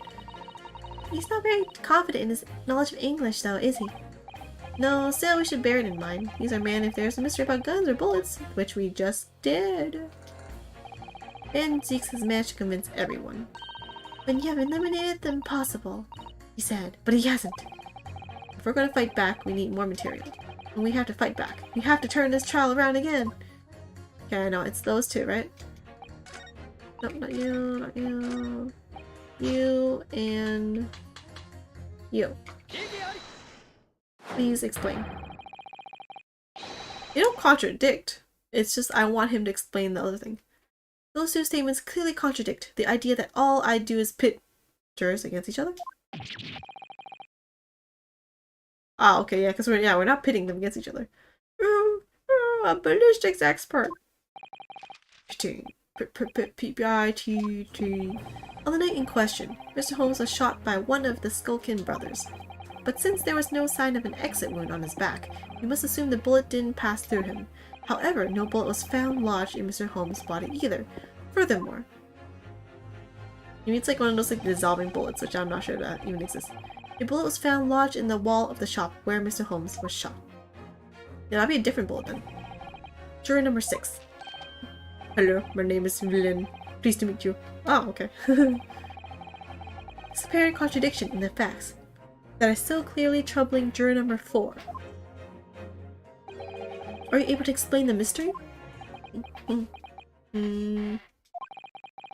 He's not very confident in his knowledge of English though, is he? No, still we should bear it in mind. He's our man if there's a mystery about guns or bullets, which we just did. And Zeeks has managed to convince everyone. When you have eliminated the impossible, he said, but he hasn't. If we're gonna fight back, we need more material. And we have to fight back. We have to turn this trial around again. Okay, I know, it's those two, right? Nope, not you, not you. You and you. Please explain. You don't contradict. It's just I want him to explain the other thing. Those two statements clearly contradict the idea that all I do is pit jurors against each other. Ah, okay, yeah, because we're not pitting them against each other. A ballistics expert. P-I-T-T. On the night in question, Mr. Holmes was shot by one of the Skulkin brothers. But since there was no sign of an exit wound on his back, we must assume the bullet didn't pass through him. However, no bullet was found lodged in Mr. Holmes' body either. Furthermore, it's like one of those like dissolving bullets, which I'm not sure that even exists. A bullet was found lodged in the wall of the shop where Mr. Holmes was shot. Yeah, that'd be a different bullet then. Juror number 6. Hello, my name is Lillin. Pleased to meet you. Oh, okay. This apparent contradiction in the facts that are so clearly troubling juror number 4. Are you able to explain the mystery?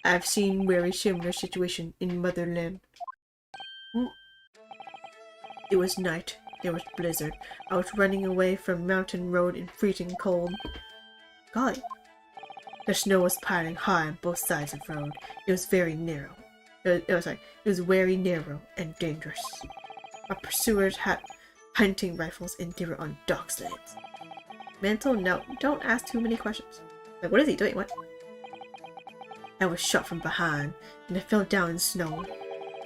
I've seen very similar situation in Motherland. It was night. There was blizzard. I was running away from Mountain Road in freezing cold. Golly. The snow was piling high on both sides of the road. It was very narrow. It was very narrow and dangerous. Our pursuers had hunting rifles and they were on dog sleds. Mental note, don't ask too many questions. Like, what is he doing? What? I was shot from behind and I fell down in the snow.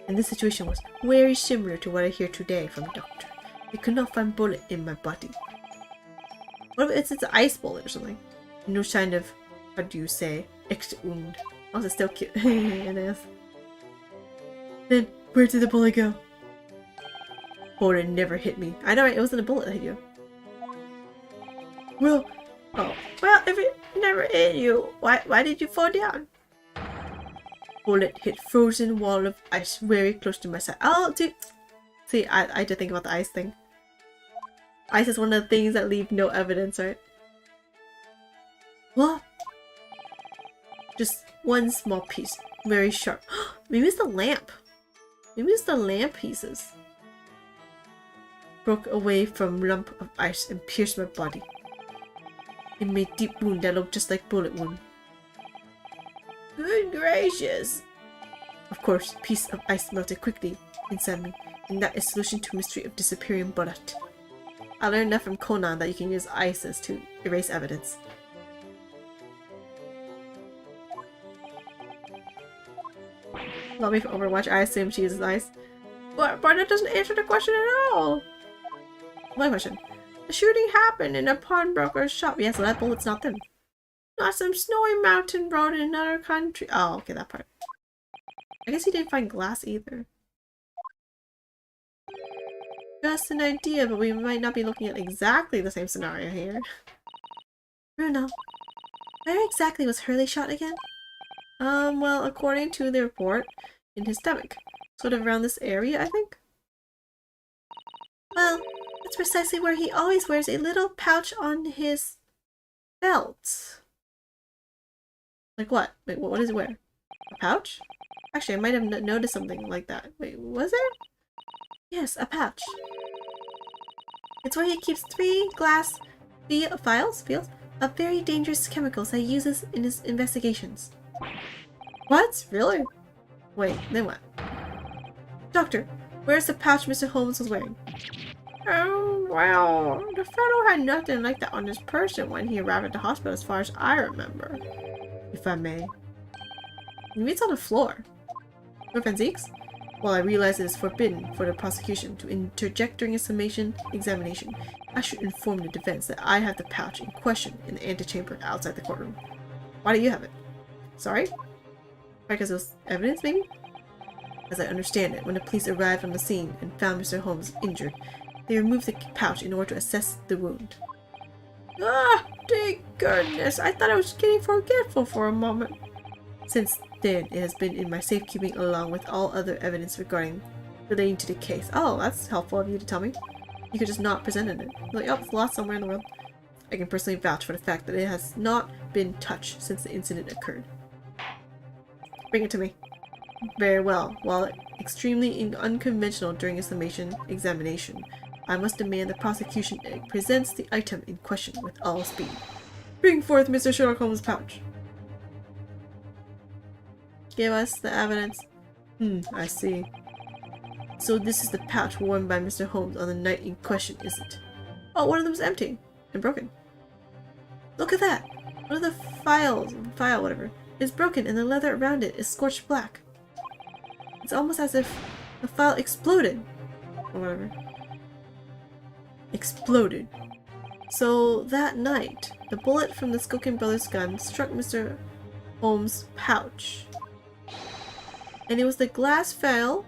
And this situation was very similar to what I hear today from the doctor. We could not find bullet in my body. What if it's an ice bullet or something? No sign of, how do you say, exit wound. Also still cute. It is. Then, where did the bullet go? Bullet never hit me. I know, right? It wasn't a bullet that hit you. Well, if it never hit you, why did you fall down? bullet hit frozen wall of ice very close to my side. Oh, dude. See, I did think about the ice thing. Ice is one of the things that leave no evidence, right? What? Just one small piece. Very sharp. Maybe it's the lamp. Maybe it's the lamp pieces. Broke away from lump of ice and pierced my body. It made deep wound that looked just like bullet wound. Good gracious! Of course, piece of ice melted quickly inside me, and that is solution to mystery of disappearing bullet. I learned that from Conan that you can use ices to erase evidence. Love me for Overwatch, I assume she uses ice. But that doesn't answer the question at all! My question. The shooting happened in a pawnbroker's shop. Yeah, so that bullet's not them. Not some snowy mountain road in another country. Oh, okay, that part. I guess he didn't find glass either. Just an idea, but we might not be looking at exactly the same scenario here. Bruno, where exactly was Hurley shot again? Well, according to the report, in his stomach. Sort of around this area, I think? Well, that's precisely where he always wears a little pouch on his belt. Like what? Wait, what does he wear? A pouch? Actually, I might have noticed something like that. Wait, was there? Yes, a pouch. It's where he keeps 3 glass vials of very dangerous chemicals that he uses in his investigations. What? Really? Wait, then what? Doctor, where's the pouch Mr. Holmes was wearing? Well, the fellow had nothing like that on his person when he arrived at the hospital as far as I remember. If I may. Maybe it's on the floor. No forensics? Well, I realize it is forbidden for the prosecution to interject during a summation examination. I should inform the defense that I have the pouch in question in the antechamber outside the courtroom. Why do you have it? Sorry? Because it was evidence, maybe? As I understand it, when the police arrived on the scene and found Mr. Holmes injured, they removed the pouch in order to assess the wound. Ah, thank goodness! I thought I was getting forgetful for a moment. Since then, it has been in my safekeeping along with all other evidence relating to the case. Oh, that's helpful of you to tell me. You could just not present it. Like, oh, it's lost somewhere in the world. I can personally vouch for the fact that it has not been touched since the incident occurred. Bring it to me. Very well. While extremely unconventional during a summation examination, I must demand the prosecution presents the item in question with all speed. Bring forth Mr. Sherlock Holmes' pouch. Give us the evidence. I see. So this is the pouch worn by Mr. Holmes on the night in question, is it? Oh, one of them's empty and broken. Look at that! One of the file, whatever, is broken and the leather around it is scorched black. It's almost as if the file exploded. Or whatever. Exploded. So that night, the bullet from the Skokin brothers' gun struck Mr. Holmes' pouch. And it was the glass file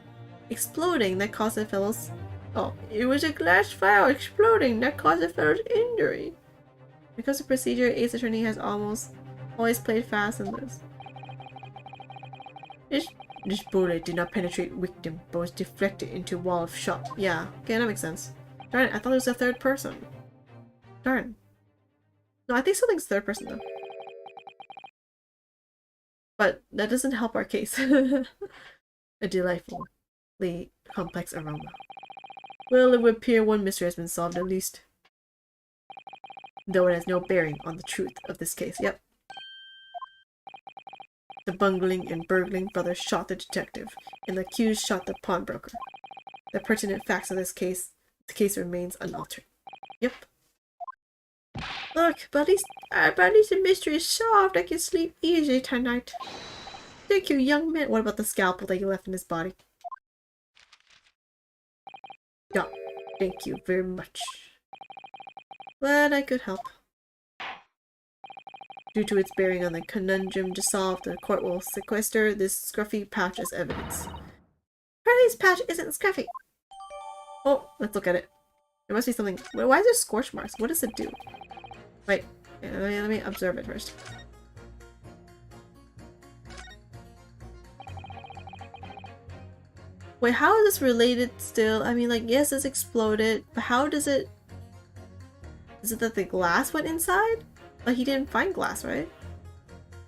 exploding that caused the fellow's... Oh, it was a glass file exploding that caused the fellow's injury. Because the procedure, Ace Attorney has always played fast in this. This bullet did not penetrate victim, but was deflected into wall of shop. Yeah, okay, that makes sense. Darn it, I thought it was a third person. Darn. No, I think something's third person though. But that doesn't help our case. A delightfully complex aroma. Well, it would appear one mystery has been solved at least. Though it has no bearing on the truth of this case. Yep. The bungling and burgling brothers shot the detective, and the accused shot the pawnbroker. The pertinent facts of this case, the case remains unaltered. Yep. Look, but at least the mystery is solved. I can sleep easy tonight. Thank you, young man. What about the scalpel that you left in his body? Yeah, thank you very much. Glad I could help. Due to its bearing on the conundrum to solve, the court will sequester this scruffy pouch as evidence. Charlie's pouch isn't scruffy. Oh, let's look at it. There must be something. Why is there scorch marks? What does it do? Wait, let me observe it first. Wait, how is this related still? I mean, like, yes, it's exploded, but how does it... Is it that the glass went inside? Like, he didn't find glass, right?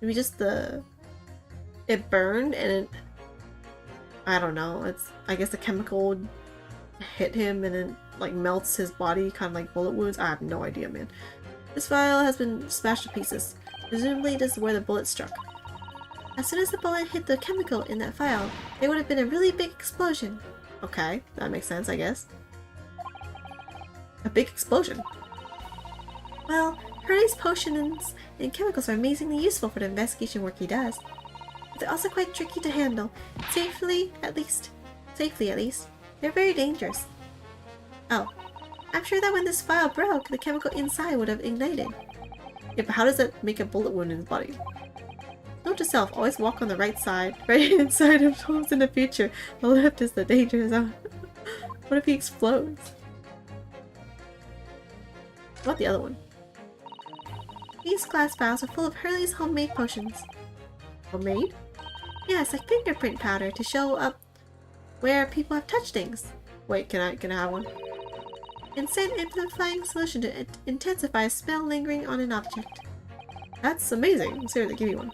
Maybe just the... It burned and it... I don't know, it's... I guess the chemical hit him and then, like, melts his body, kind of like bullet wounds. I have no idea, man. This vial has been smashed to pieces. Presumably this is where the bullet struck. As soon as the bullet hit the chemical in that vial, there would have been a really big explosion. Okay, that makes sense, I guess. A big explosion. Well, Hurley's potions and chemicals are amazingly useful for the investigation work he does. But they're also quite tricky to handle. Safely, at least. They're very dangerous. Oh, I'm sure that when this vial broke, the chemical inside would have ignited. Yeah, but how does that make a bullet wound in his body? Note to self, always walk on the right side, right inside of homes in the future. The left is the danger zone. What if he explodes? What about the other one? These glass vials are full of Hurley's homemade potions. Homemade? Yes, like fingerprint powder to show up where people have touched things. Wait, can I have one? And scent amplifying solution to intensify smell lingering on an object. That's amazing. Seriously, give me one.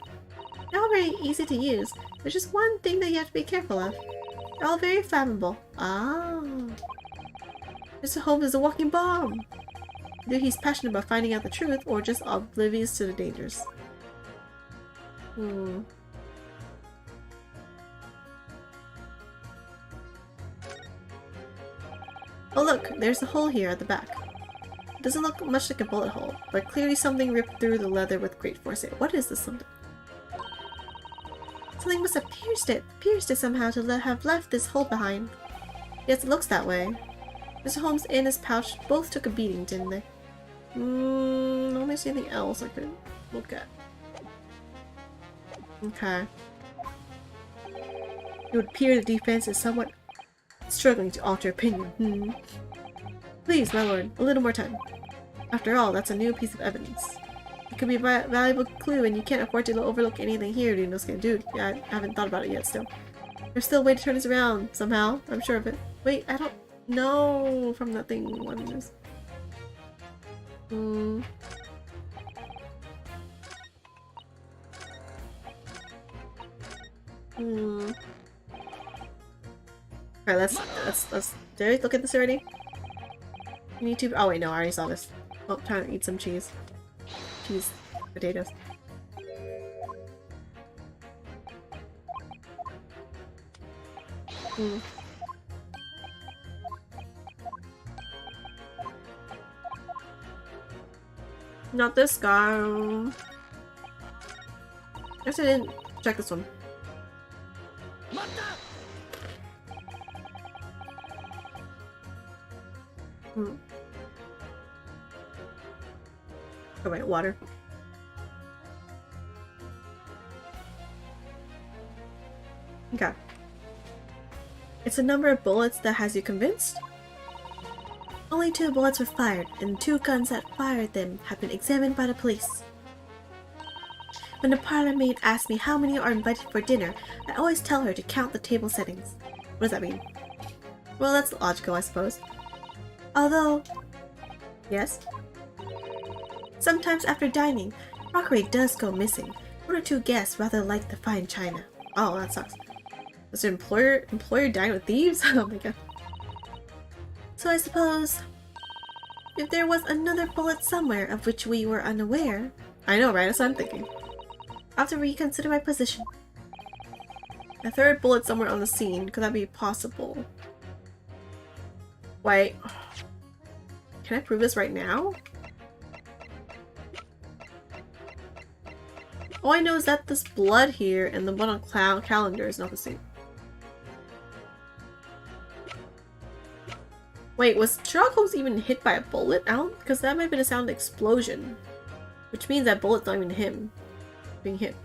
They're all very easy to use. There's just one thing that you have to be careful of. They're all very flammable. Ah. Mr. Holmes is a walking bomb. Either he's passionate about finding out the truth or just oblivious to the dangers. Oh look, there's a hole here at the back. It doesn't look much like a bullet hole, but clearly something ripped through the leather with great force. What is this something? Something must have pierced it somehow to have left this hole behind. Yes, it looks that way. Mr. Holmes and his pouch both took a beating, didn't they? Let me see anything else I could look at. Okay. It would appear the defense is somewhat struggling to alter opinion. Please, my lord, a little more time. After all, that's a new piece of evidence. It could be a valuable clue, and you can't afford to overlook anything here, Ryunosuke. Dude, yeah, I haven't thought about it yet still. There's still a way to turn this around, somehow. I'm sure of it. Wait, I don't know from that thing what it is. Alright, let's did I look at this already? You need to. Oh wait, no, I already saw this. Oh, trying to eat some cheese. Cheese, potatoes. Not this guy. I guess I didn't check this one. Oh wait, water. Okay. It's a number of bullets that has you convinced? Only 2 bullets were fired, and 2 guns that fired them have been examined by the police. When the parlor maid asks me how many are invited for dinner, I always tell her to count the table settings. What does that mean? Well, that's logical, I suppose. Although... Yes? Sometimes after dining, crockery does go missing. 1 or 2 guests rather like the fine china. Oh, that sucks. Does an employer dine with thieves? Oh my god. So I suppose... if there was another bullet somewhere of which we were unaware... I know, right? That's what I'm thinking. I'll have to reconsider my position. A 3rd bullet somewhere on the scene. Could that be possible? Wait. Can I prove this right now? All I know is that this blood here and the one on calendar is not the same. Wait, was Sherlock Holmes even hit by a bullet? I don't, because that might have been a sound explosion. Which means that bullet's not even him being hit.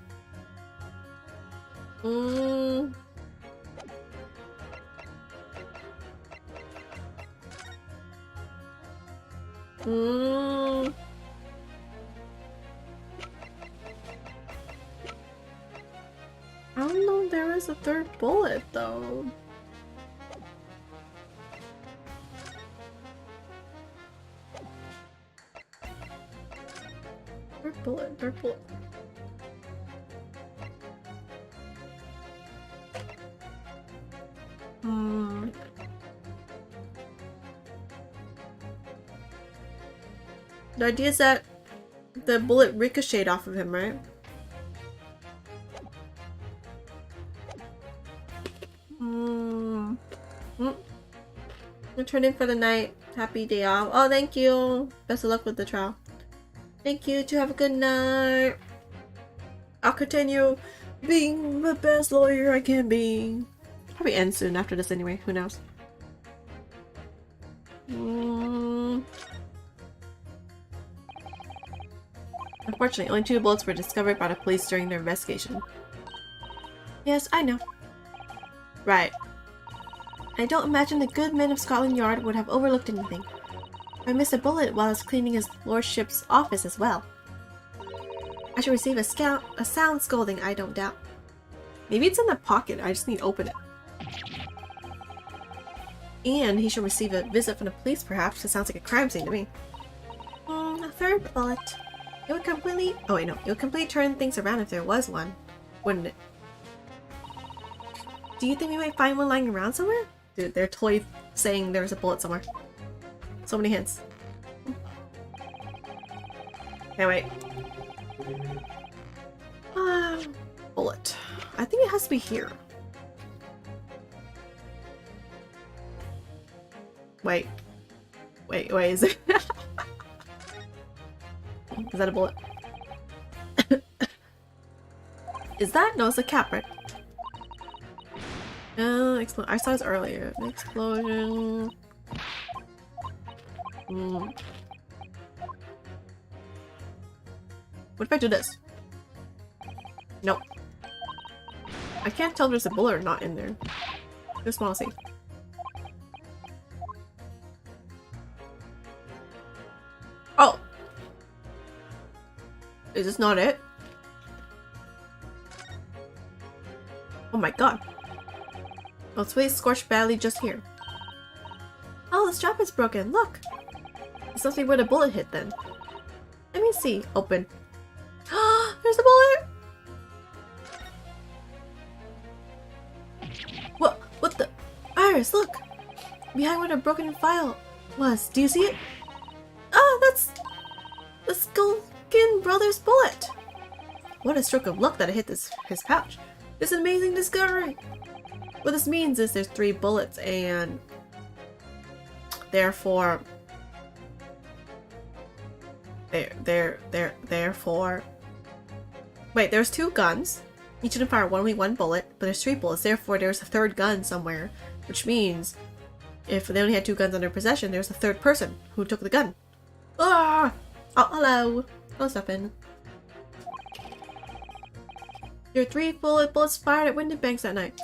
I don't know if there is a 3rd bullet though. Third bullet, third bullet. The idea is that the bullet ricocheted off of him, right? Return in for the night. Happy day off. Oh, thank you. Best of luck with the trial. Thank you. To have a good night. I'll continue being the best lawyer I can be. Probably end soon after this anyway. Who knows? Unfortunately, only 2 bullets were discovered by the police during their investigation. Yes, I know. Right. I don't imagine the good men of Scotland Yard would have overlooked anything. I missed a bullet while I was cleaning his lordship's office as well. I should receive a sound scolding, I don't doubt. Maybe it's in the pocket, I just need to open it. And he should receive a visit from the police perhaps, it sounds like a crime scene to me. A third bullet. It would completely- oh wait, no. It would completely turn things around if there was one, wouldn't it? Do you think we might find one lying around somewhere? Dude, they're totally saying there's a bullet somewhere. So many hints. Okay, wait. Bullet. I think it has to be here. Wait. Wait, is it? Is that a bullet? Is that? No, it's a cap, right? I saw this earlier. An explosion. What if I do this? Nope. I can't tell if there's a bullet or not in there. Just want to see. Oh! Is this not it? Oh my god. Oh, it's really scorched badly just here. Oh, the strap is broken. Look! It's something where the bullet hit then. Let me see. Open. There's a bullet! What the? Iris, look! Behind where the broken file was. Do you see it? Ah, that's the Skulkin Brothers bullet! What a stroke of luck that it hit his pouch. This amazing discovery! What this means is there's 3 bullets and therefore therefore wait, there's 2 guns. Each of them fire only 1 bullet, but there's 3 bullets, therefore there's a 3rd gun somewhere, which means if they only had 2 guns under possession, there's a 3rd person who took the gun. Ah! Oh, hello! Hello, Stefan. There were 3 bullets fired at Windenbanks that night.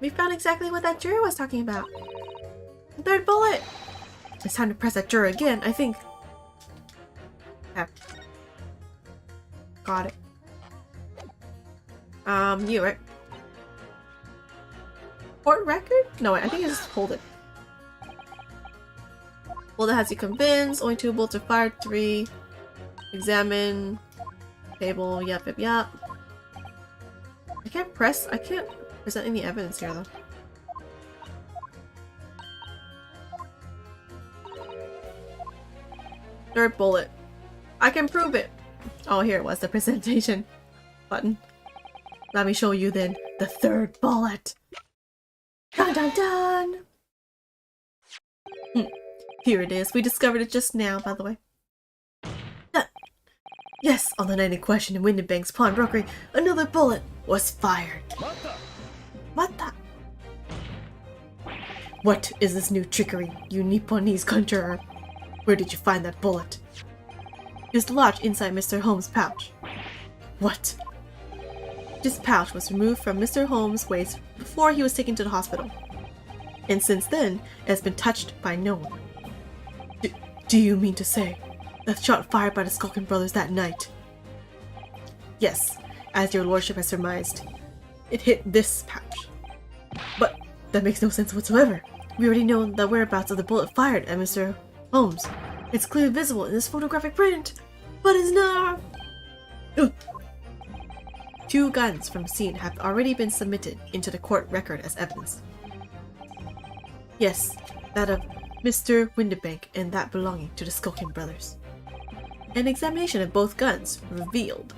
We found exactly what that juror was talking about. The 3rd bullet! It's time to press that juror again, I think. Yeah. Got it. You, right? Court record? No, wait, I think I just hold it. Well, that has you convinced. Only 2 bullets are fired. 3. Examine. Table. Yep. I can't present any evidence here, though. Third bullet. I can prove it! Oh, here it was, the presentation button. Let me show you then the 3rd bullet. Dun dun dun! Here it is. We discovered it just now, by the way. Yes, on the night in question in Windenbank's pawnbrokery, another bullet was fired. What the? What is this new trickery, you Nipponese conjurer? Where did you find that bullet? It was lodged inside Mr. Holmes' pouch. What? This pouch was removed from Mr. Holmes' waist before he was taken to the hospital. And since then, it has been touched by no one. Do you mean to say the shot fired by the Skulkin brothers that night? Yes, as your lordship has surmised. It hit this pouch. But that makes no sense whatsoever. We already know the whereabouts of the bullet fired at Mr. Holmes. It's clearly visible in this photographic print, but it's not. Ugh. 2 guns from the scene have already been submitted into the court record as evidence. Yes, that of Mr. Windibank and that belonging to the Skulkin brothers. An examination of both guns revealed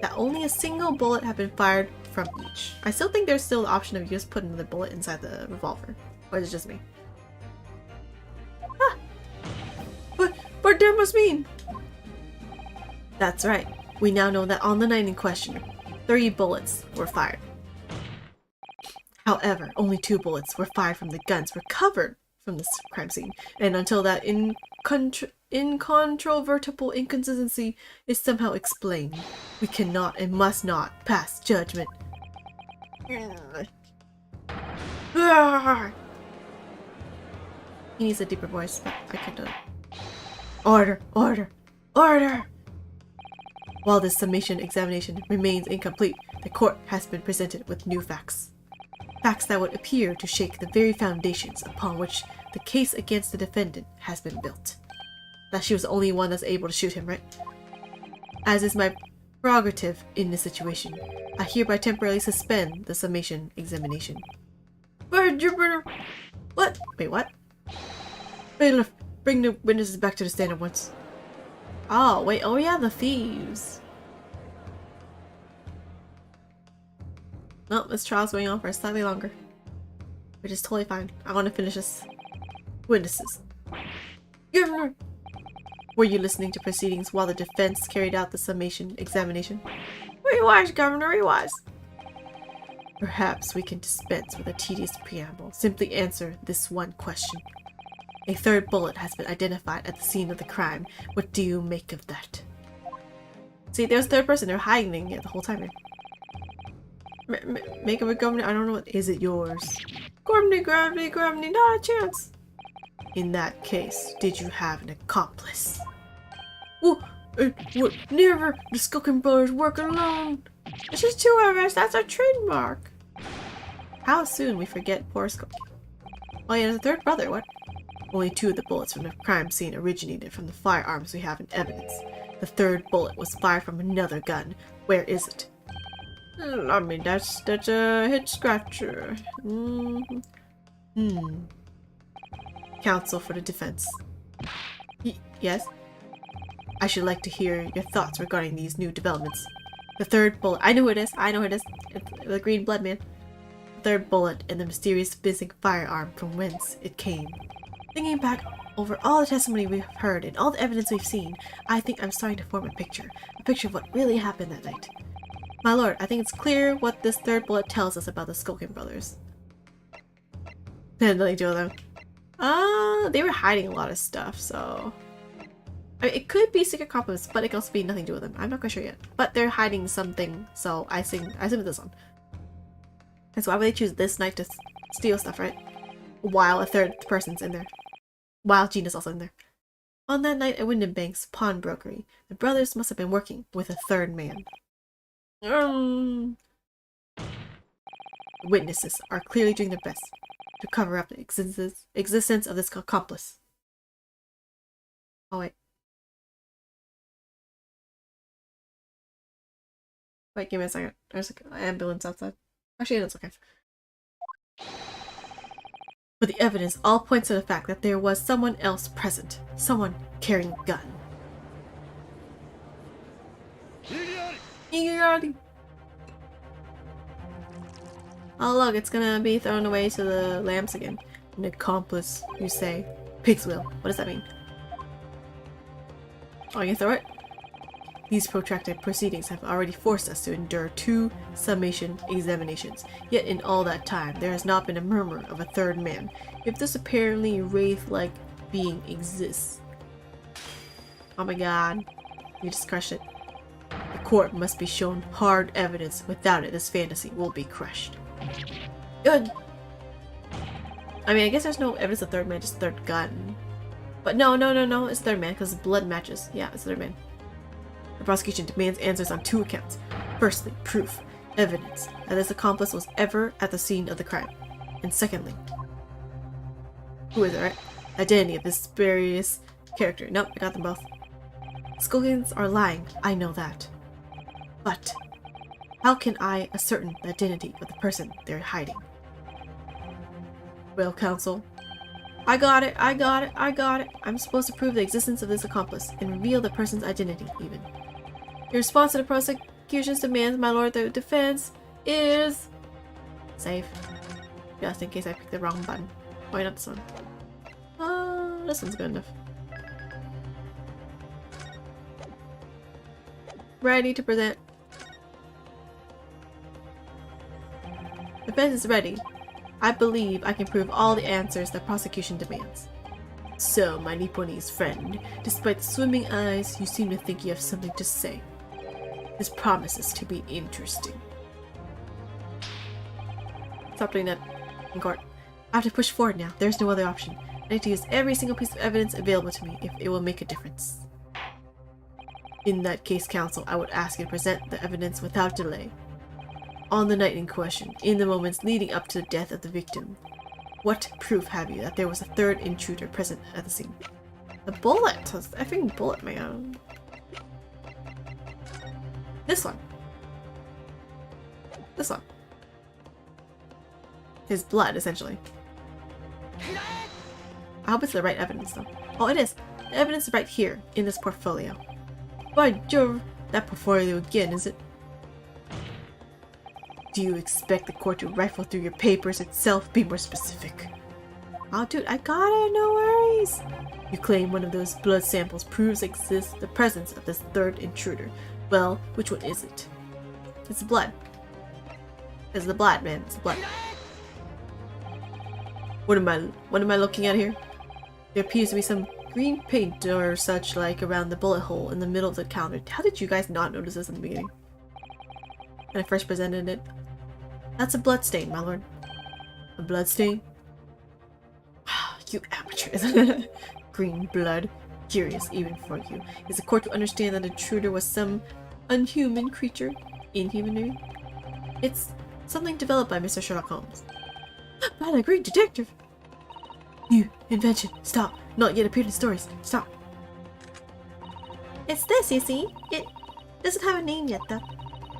that only a single bullet had been fired from each. I still think there's still the option of just putting the bullet inside the revolver. Or is it just me? Ah! What there must mean? That's right. We now know that on the night in question, 3 bullets were fired. However, only 2 bullets were fired from the guns recovered from this crime scene, and until that incontrovertible inconsistency is somehow explained, we cannot and must not pass judgment. He needs a deeper voice, but I can't do it. Order! Order! Order! While this summation examination remains incomplete, the court has been presented with new facts. Facts that would appear to shake the very foundations upon which the case against the defendant has been built. That she was the only one that's able to shoot him, right? As is my prerogative in this situation, I hereby temporarily suspend the summation examination. What? Wait, what? Bailiff, bring the witnesses back to the stand at once. Oh, wait, oh yeah, the thieves. No, this trial's going on for slightly longer. Which is totally fine. I want to finish this. Witnesses. Governor! Were you listening to proceedings while the defense carried out the summation examination? We was, Governor, we was. Perhaps we can dispense with a tedious preamble. Simply answer this one question. A 3rd bullet has been identified at the scene of the crime. What do you make of that? See, there's a 3rd person. They're hiding it the whole time. Make of it, Governor. I don't know what. Is it yours? Governor, not a chance. In that case, did you have an accomplice? Oh, it would never. The Skulkin brothers work alone. It's just 2 of us. That's our trademark. How soon we forget poor Skulkin. Oh yeah, there's a 3rd brother. What? Only 2 of the bullets from the crime scene originated from the firearms we have in evidence. The 3rd bullet was fired from another gun. Where is it? I mean, that's a head scratcher. Counsel for the defense. Yes? I should like to hear your thoughts regarding these new developments. The 3rd bullet. I know who it is. I know who it is. It's the green blood man. The 3rd bullet and the mysterious missing firearm from whence it came. Thinking back over all the testimony we've heard and all the evidence we've seen, I think I'm starting to form a picture of what really happened that night. My lord, I think it's clear what this 3rd bullet tells us about the Skulkin brothers. Nothing to do with them. They were hiding a lot of stuff, so... I mean, it could be secret compounds, but it can also be nothing to do with them. I'm not quite sure yet. But they're hiding something, so I assume it's this one. That's why would they choose this night to steal stuff, right? While a 3rd person's in there. While Gina's also in there. On that night at Windibank's pawnbrokery, the brothers must have been working with a 3rd man. Witnesses are clearly doing their best to cover up the existence of this accomplice. Oh wait. Wait, give me a second. There's an ambulance outside. Actually, that's okay. But the evidence all points to the fact that there was someone else present. Someone carrying a gun. Oh look, it's gonna be thrown away to the lamps again. An accomplice, you say. Pig's will. What does that mean? Oh, you can throw it? These protracted proceedings have already forced us to endure 2 summation examinations. Yet in all that time, there has not been a murmur of a 3rd man. If this apparently wraith-like being exists... Oh my god. You just crushed it. The court must be shown hard evidence. Without it, this fantasy will be crushed. Good! I mean, I guess there's no evidence of 3rd man, just 3rd gun. But no, it's 3rd man, because blood matches. Yeah, it's 3rd man. The prosecution demands answers on 2 accounts. Firstly, proof, evidence, that this accomplice was ever at the scene of the crime. And secondly, who is it, right? Identity of this character. Nope, I got them both. Skulkins are lying, I know that. But how can I ascertain the identity of the person they're hiding? Well, counsel, I got it. I'm supposed to prove the existence of this accomplice and reveal the person's identity, even. Your response to the prosecution's demands, my lord, the defense is... Save. Just in case I picked the wrong button. Why not this one? This one's good enough. Ready to present. Defense is ready. I believe I can prove all the answers the prosecution demands. So, my Nipponese friend, despite the swimming eyes, you seem to think you have something to say. This promises to be interesting. Stop doing that in court. I have to push forward now. There's no other option. I need to use every single piece of evidence available to me if it will make a difference. In that case, counsel, I would ask you to present the evidence without delay. On the night in question, in the moments leading up to the death of the victim, what proof have you that there was a third intruder present at the scene? The bullet! The effing bullet, man. This one. This one. His blood, essentially. I hope it's the right evidence, though. Oh, it is. The evidence is right here, in this portfolio. By Jove, that portfolio again, is it? Do you expect the court to rifle through your papers itself? Be more specific. Oh, dude, I got it. No worries. You claim one of those blood samples proves exists the presence of this third intruder. Well, which one is it? It's the blood. It's the blood, man. It's the blood. What am I looking at here? There appears to be some green paint or such like around the bullet hole in the middle of the counter. How did you guys not notice this in the beginning? When I first presented it. That's a blood stain, my lord. A blood stain? You amateurs. Green blood. Curious, even for you. Is the court to understand that the intruder was some unhuman creature? Inhuman, maybe? It's something developed by Mr. Sherlock Holmes. But a great detective! New invention. Stop. Not yet appeared in stories. Stop. It's this, you see. It doesn't have a name yet, though.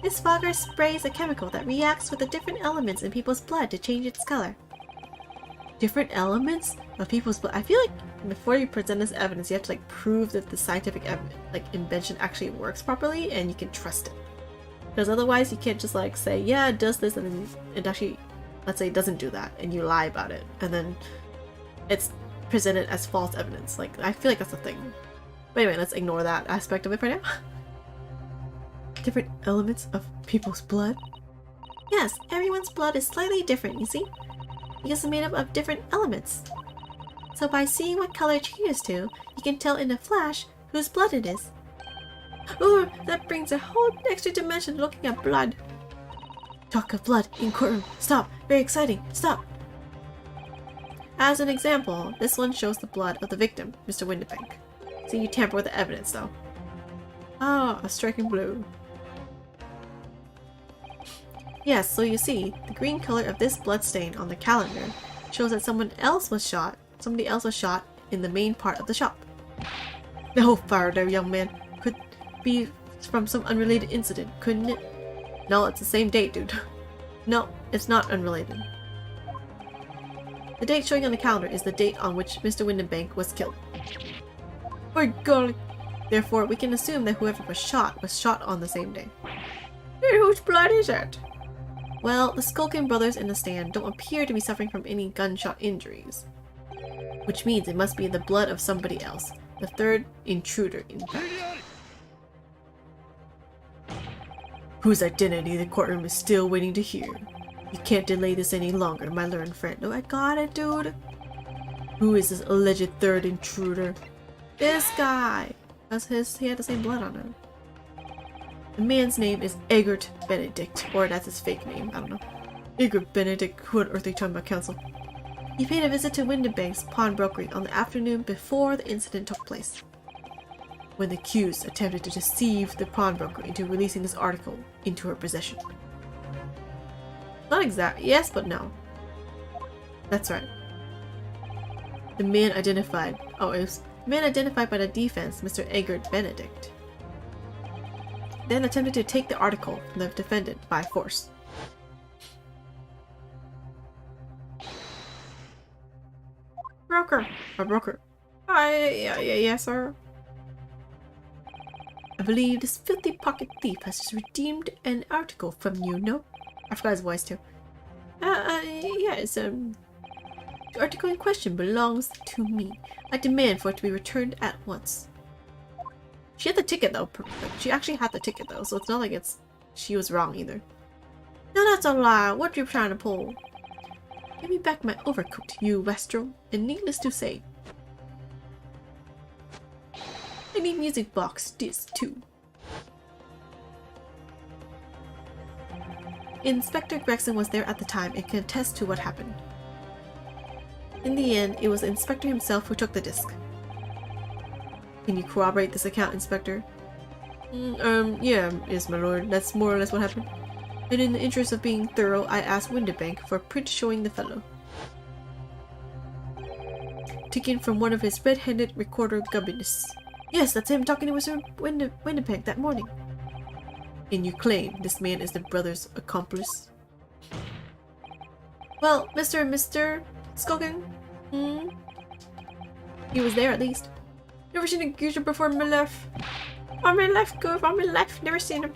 This fogger sprays a chemical that reacts with the different elements in people's blood to change its color. Different elements of people's blood? I feel like before you present this evidence, you have to like prove that the scientific invention actually works properly and you can trust it. Because otherwise you can't just like say, yeah, it does this, and then it actually, let's say it doesn't do that, and you lie about it, and then it's presented as false evidence. Like, I feel like that's the thing. But anyway, let's ignore that aspect of it for now. Different elements of people's blood? Yes, everyone's blood is slightly different, you see? Because it's made up of different elements. So by seeing what color it changes to, you can tell in a flash whose blood it is. Oh, that brings a whole extra dimension looking at blood. Talk of blood in courtroom. Stop. Very exciting. Stop. As an example, this one shows the blood of the victim, Mr. Windibank. See, you tamper with the evidence, though. Ah, a striking blue. Yes, so you see, the green color of this blood stain on the calendar shows that somebody else was shot in the main part of the shop. No fire there, young man. Could be from some unrelated incident, couldn't it? No, it's the same date, dude. No, it's not unrelated. The date showing on the calendar is the date on which Mr. Windibank was killed. My golly! Therefore, we can assume that whoever was shot on the same day. Hey, whose blood is it? Well, the Skulkin brothers in the stand don't appear to be suffering from any gunshot injuries. Which means it must be the blood of somebody else. The third intruder, in fact. Whose identity the courtroom is still waiting to hear. You can't delay this any longer, my learned friend. Oh, I got it, dude. Who is this alleged third intruder? This guy! He had the same blood on him. The man's name is Egbert Benedict, or that's his fake name, I don't know. Egbert Benedict, who on earth are you talking about, counsel? He paid a visit to Windibank's pawnbrokery on the afternoon before the incident took place, when the accused attempted to deceive the pawnbroker into releasing this article into her possession. Not exactly, yes but no. That's right. The man identified, The man identified by the defense, Mr. Egbert Benedict, then attempted to take the article from the defendant by force. Broker! A broker. Yes, sir. I believe this filthy pocket thief has just redeemed an article from you, no? I forgot his voice too. Yes, the article in question belongs to me. I demand for it to be returned at once. She had the ticket though. She actually had the ticket though, so it's not like she was wrong either. No, that's a lie. What are you trying to pull? Give me back my overcoat, you wastrel, and needless to say, I need music box disc too. Inspector Gregson was there at the time and can attest to what happened. In the end, it was the inspector himself who took the disc. Can you corroborate this account, Inspector? Yes, my lord. That's more or less what happened. And in the interest of being thorough, I asked Windibank for a print showing the fellow. Taken from one of his red-handed recorder cabinets. Yes, that's him talking to Mr. Windibank that morning. And you claim this man is the brother's accomplice? Well, Mr. Skulkin? He was there at least. Never seen a geezer before in my life. All my life, never seen him.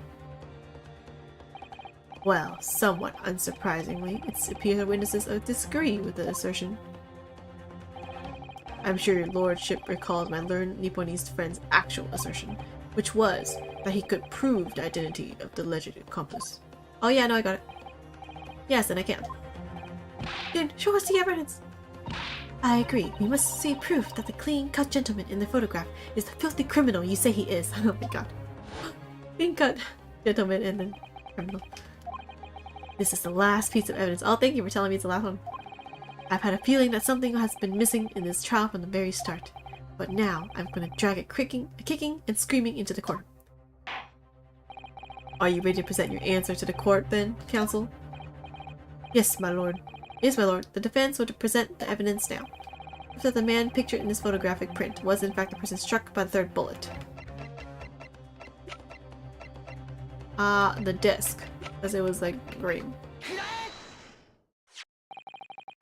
Well, somewhat unsurprisingly, it appears the witnesses disagree with the assertion. I'm sure your lordship recalls my learned Nipponese friend's actual assertion, which was that he could prove the identity of the alleged accomplice. Oh yeah, no, I got it. Yes, and I can. Then show us the evidence. I agree. We must see proof that the clean-cut gentleman in the photograph is the filthy criminal you say he is. Oh my god. Clean-cut gentleman and the criminal. This is the last piece of evidence. Oh, thank you for telling me it's the last one. I've had a feeling that something has been missing in this trial from the very start. But now, I'm going to drag it kicking and screaming into the court. Are you ready to present your answer to the court then, counsel? Yes, my lord. Yes, my lord. The defense would present the evidence now. Proof that the man pictured in this photographic print was in fact the person struck by the third bullet. The disc. As it was like green.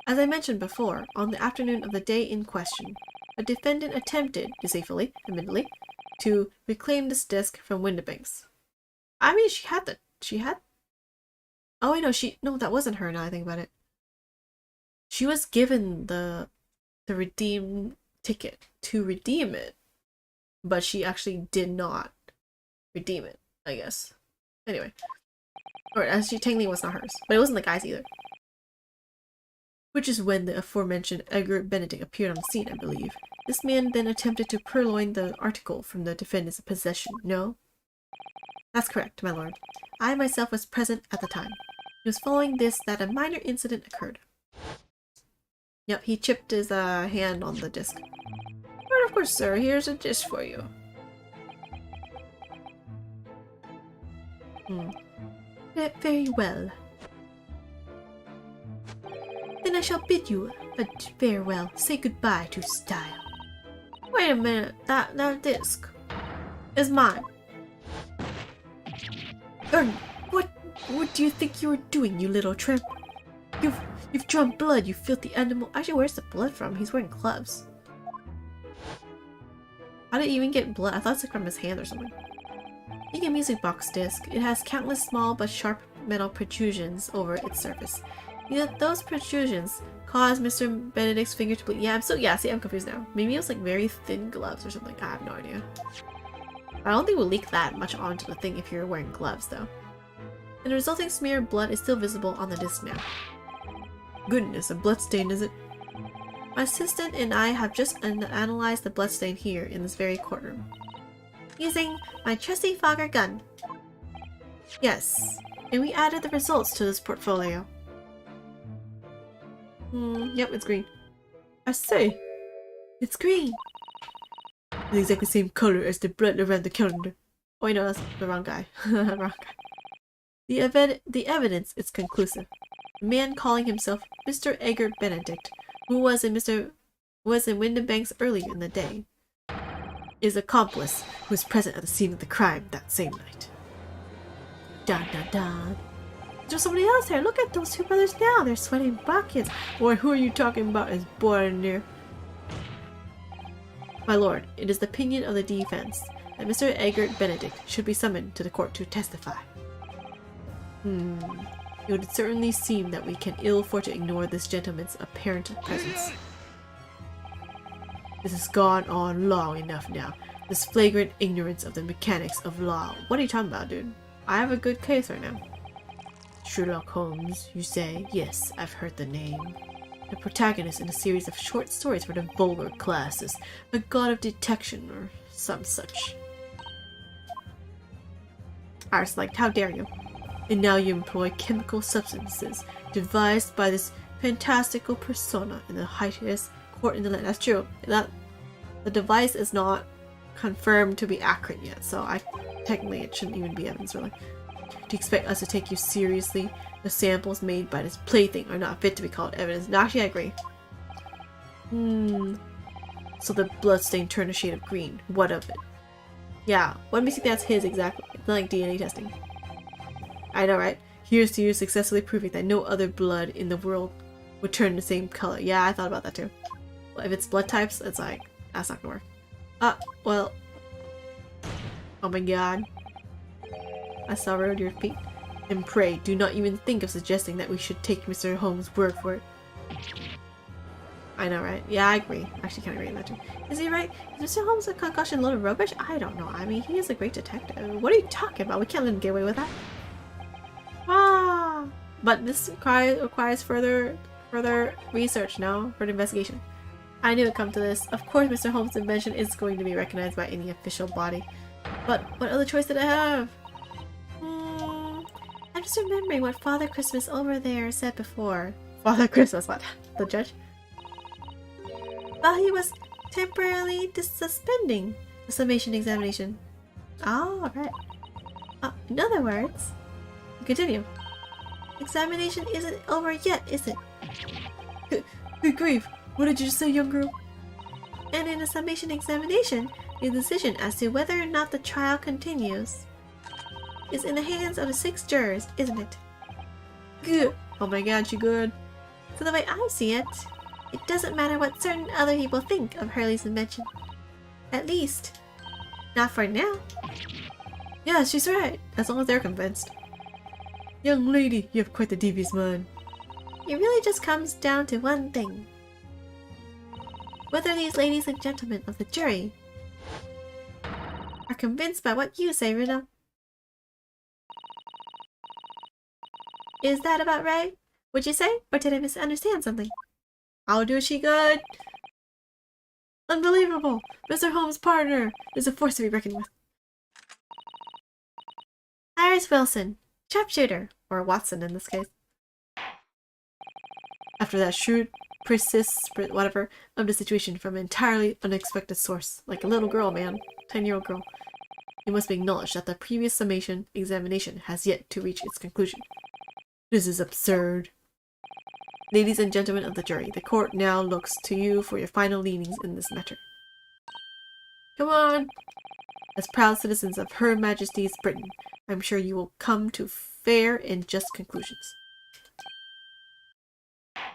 As I mentioned before, on the afternoon of the day in question, a defendant attempted, deceitfully, admittedly, to reclaim this disc from Windibanks. I mean, she had... Oh, wait, no, that wasn't her now I think about it. She was given the redeem ticket to redeem it, but she actually did not redeem it, I guess. Anyway. Or as she technically was not hers, but it wasn't the guy's either. Which is when the aforementioned Egbert Benedict appeared on the scene, I believe. This man then attempted to purloin the article from the defendant's possession, no? That's correct, my lord. I myself was present at the time. It was following this that a minor incident occurred. Yep, he chipped his hand on the disc. But of course, sir, here's a disc for you. Very well. Then I shall bid you a farewell. Say goodbye to style. Wait a minute, that disc is mine. What do you think you were doing, you little tramp? You've drawn blood, you filthy animal. Actually, where's the blood from? He's wearing gloves. How did he even get blood? I thought it's like from his hand or something. Take a music box disc. It has countless small but sharp metal protrusions over its surface. Yet those protrusions cause Mr. Benedict's finger to bleed. Yeah, see, I'm confused now. Maybe it was like very thin gloves or something. I have no idea. I don't think we'll leak that much onto the thing if you're wearing gloves, though. And the resulting smear of blood is still visible on the disc now. Goodness, a bloodstain, is it? My assistant and I have just analyzed the bloodstain here in this very courtroom. Using my trusty fogger gun. Yes, and we added the results to this portfolio. Yep, it's green. I say, it's green. The exactly same color as the blood around the calendar. Oh, no, that's the wrong guy. Wrong guy. The evidence is conclusive. The man calling himself Mr. Egbert Benedict, who was in Windibanks earlier in the day, is accomplice who was present at the scene of the crime that same night. Dun dun dun. There's somebody else there. Look at those two brothers now. They're sweating buckets. Boy, who are you talking about is born there? My lord, it is the opinion of the defense that Mr. Egbert Benedict should be summoned to the court to testify. It would certainly seem that we can ill afford to ignore this gentleman's apparent presence. This has gone on long enough now. This flagrant ignorance of the mechanics of law. What are you talking about, dude? I have a good case right now. Sherlock Holmes, you say? Yes, I've heard the name. The protagonist in a series of short stories for the vulgar classes. A god of detection or some such. I was like, how dare you? And now you employ chemical substances devised by this fantastical persona in the highest court in the land. That's true. That the device is not confirmed to be accurate yet, so technically it shouldn't even be evidence, really. Do you expect us to take you seriously? The samples made by this plaything are not fit to be called evidence. No, actually, I agree. So the bloodstain turned a shade of green. What of it? Yeah, what makes you think that's his exactly? It's not like DNA testing. I know, right? Here's to you successfully proving that no other blood in the world would turn the same color. Yeah, I thought about that too. Well, if it's blood types, it's like, that's not gonna work. Well. Oh my god. I saw road your feet. And pray, do not even think of suggesting that we should take Mr. Holmes' word for it. I know, right? Yeah, I agree. Actually, kind of agree with that too. Is he right? Is Mr. Holmes a concussion load of rubbish? I don't know. I mean, he is a great detective. What are you talking about? We can't let him get away with that. Ah! But this requires further research, no? Further investigation. I knew it'd come to this. Of course, Mr. Holmes' invention is going to be recognized by any official body. But what other choice did I have? I'm just remembering what Father Christmas over there said before. Father Christmas, what? The judge? Well, he was temporarily suspending the summation examination. Oh, right. In other words, continue. Examination isn't over yet, is it? Good grief! What did you say, young girl? And in a summation examination, the decision as to whether or not the trial continues is in the hands of the 6 jurors, isn't it? Good. Oh my god, you good. So the way I see it, it doesn't matter what certain other people think of Hurley's invention. At least, not for now. Yeah, she's right, as long as they're convinced. Young lady, you have quite the devious mind. It really just comes down to one thing. Whether these ladies and gentlemen of the jury are convinced by what you say, Runa. Is that about right? Would you say? Or did I misunderstand something? I'll do she good. Unbelievable! Mr. Holmes' partner is a force to be reckoned with. Iris Wilson, sharpshooter, or Watson in this case. After that shrewd, persists, whatever, of the situation from an entirely unexpected source. Like a little girl, man. 10-year-old girl. It must be acknowledged that the previous summation examination has yet to reach its conclusion. This is absurd. Ladies and gentlemen of the jury, the court now looks to you for your final leanings in this matter. Come on! As proud citizens of Her Majesty's Britain, I'm sure you will come to fair and just conclusions.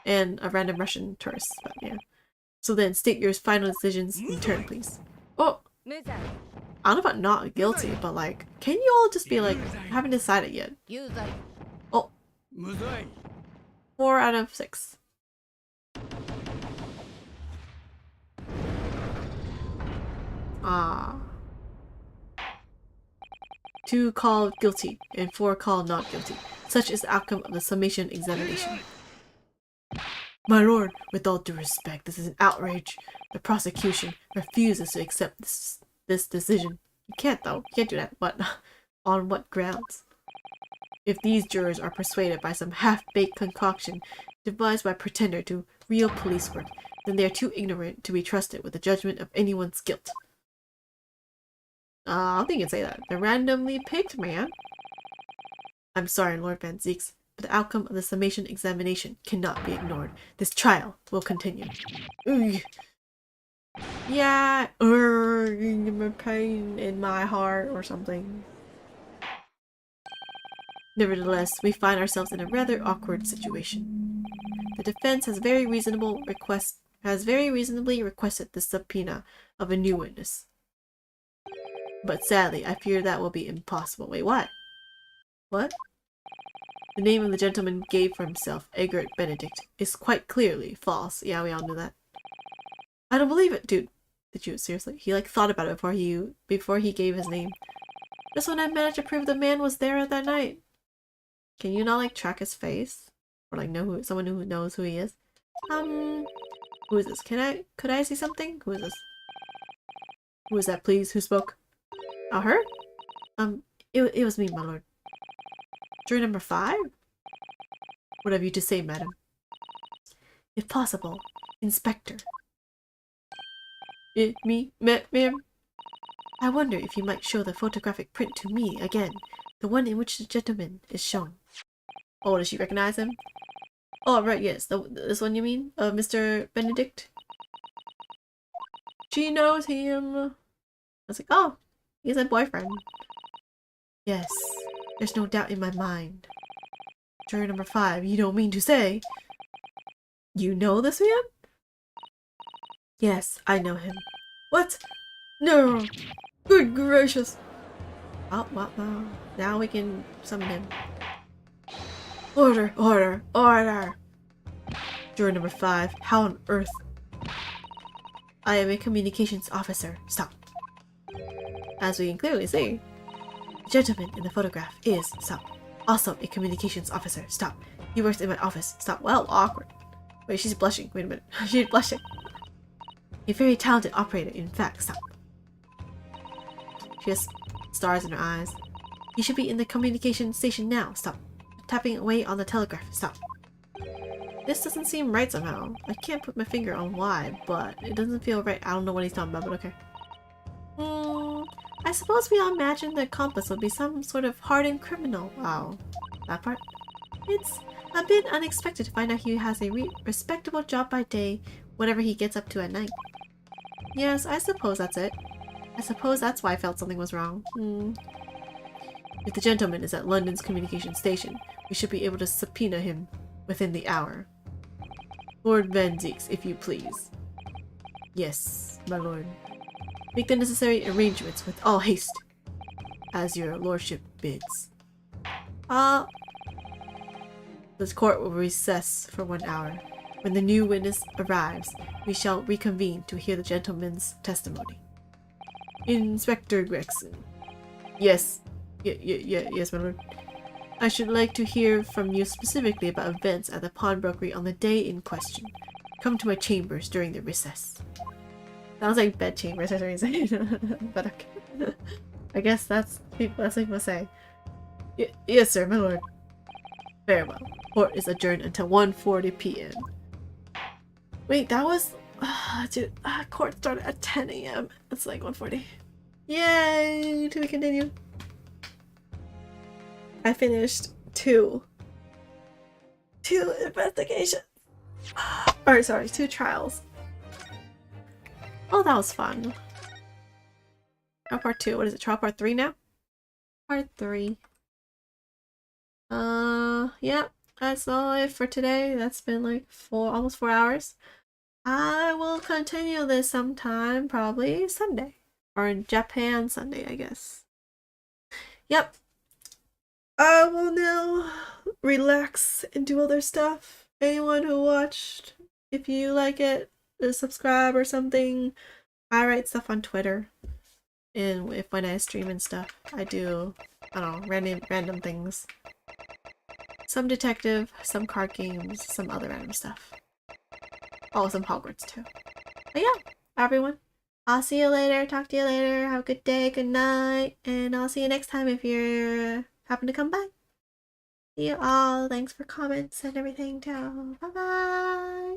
And a random Russian tourist, but yeah. So then, state your final decisions in turn, please. Oh! I don't know about not guilty, but like, can you all just be like, haven't decided yet? Oh! 4 out of 6. Ah. 2 called guilty, and 4 called not guilty. Such is the outcome of the summation examination. My lord, with all due respect, this is an outrage. The prosecution refuses to accept this decision. You can't though. You can't do that. What? On what grounds? If these jurors are persuaded by some half-baked concoction devised by a pretender to real police work, then they are too ignorant to be trusted with the judgment of anyone's guilt. I don't think you can say that. They're randomly picked, man. I'm sorry, Lord Van Zeeks, but the outcome of the summation examination cannot be ignored. This trial will continue. Ugh. Yeah, pain in my heart or something. Nevertheless, we find ourselves in a rather awkward situation. The defense has very reasonably requested the subpoena of a new witness. But sadly, I fear that will be impossible. Wait, what? What? The name of the gentleman gave for himself, Egbert Benedict, is quite clearly false. Yeah, we all knew that. I don't believe it, dude. Did you seriously? He like thought about it before he gave his name. Just when I managed to prove the man was there that night. Can you not like track his face? Or like know someone who knows who he is? Who is this? Could I see something? Who is this? Who is that, please? Who spoke? Oh, her? It was me, my lord. Jury number 5? What have you to say, madam? If possible, Inspector. Me, ma'am? I wonder if you might show the photographic print to me again, the one in which the gentleman is shown. Oh, does she recognize him? Oh, right, yes. This one you mean? Mr. Benedict? She knows him. I was like, oh, he's a boyfriend. Yes, there's no doubt in my mind. Juror number 5, you don't mean to say... You know this man? Yes, I know him. What? No! Good gracious! Oh, well, now we can summon him. Order, order, order! Juror number 5, how on earth? I am a communications officer. Stop. As we can clearly see, the gentleman in the photograph is, stop, also a communications officer. Stop. He works in my office. Stop. Well, awkward. Wait, she's blushing. Wait a minute. She's blushing. A very talented operator, in fact. Stop. She has stars in her eyes. He should be in the communication station now. Stop. Tapping away on the telegraph. Stop. This doesn't seem right somehow. I can't put my finger on why, but it doesn't feel right. I don't know what he's talking about, but okay. I suppose we all imagined the accomplice would be some sort of hardened criminal. Wow. That part? It's a bit unexpected to find out he has a respectable job by day, whatever he gets up to at night. Yes, I suppose that's it. I suppose that's why I felt something was wrong. If the gentleman is at London's communication station, we should be able to subpoena him within the hour. Lord Van Zeeks, if you please. Yes, my lord. Make the necessary arrangements with all haste, as your lordship bids. This court will recess for 1 hour. When the new witness arrives, we shall reconvene to hear the gentleman's testimony. Inspector Gregson. Yes. Yes, my lord. I should like to hear from you specifically about events at the pawnbrokery on the day in question. Come to my chambers during the recess. Sounds like bed chambers or something, but okay. I guess that's what people say. Yes, sir, my lord. Very well. Court is adjourned until 1:40 p.m. Wait, that was... dude, court started at 10 a.m. It's like 1:40. Yay! To be continued. I finished two investigations. Or sorry, 2 trials. Oh, that was fun. Trial part 2. What is it? Trial part 3 now? Part 3. Yeah. That's all it for today. That's been like almost 4 hours. I will continue this sometime, probably Sunday. Or in Japan Sunday, I guess. Yep. I will now relax and do other stuff. Anyone who watched, if you like it, subscribe or something. I write stuff on Twitter, and when I stream and stuff, I do, I don't know, random things. Some detective, some card games, some other random stuff. Oh, some Hogwarts too. But yeah, everyone, I'll see you later. Talk to you later. Have a good day, good night, and I'll see you next time if you happen to come by. See you all. Thanks for comments and everything too. Bye bye.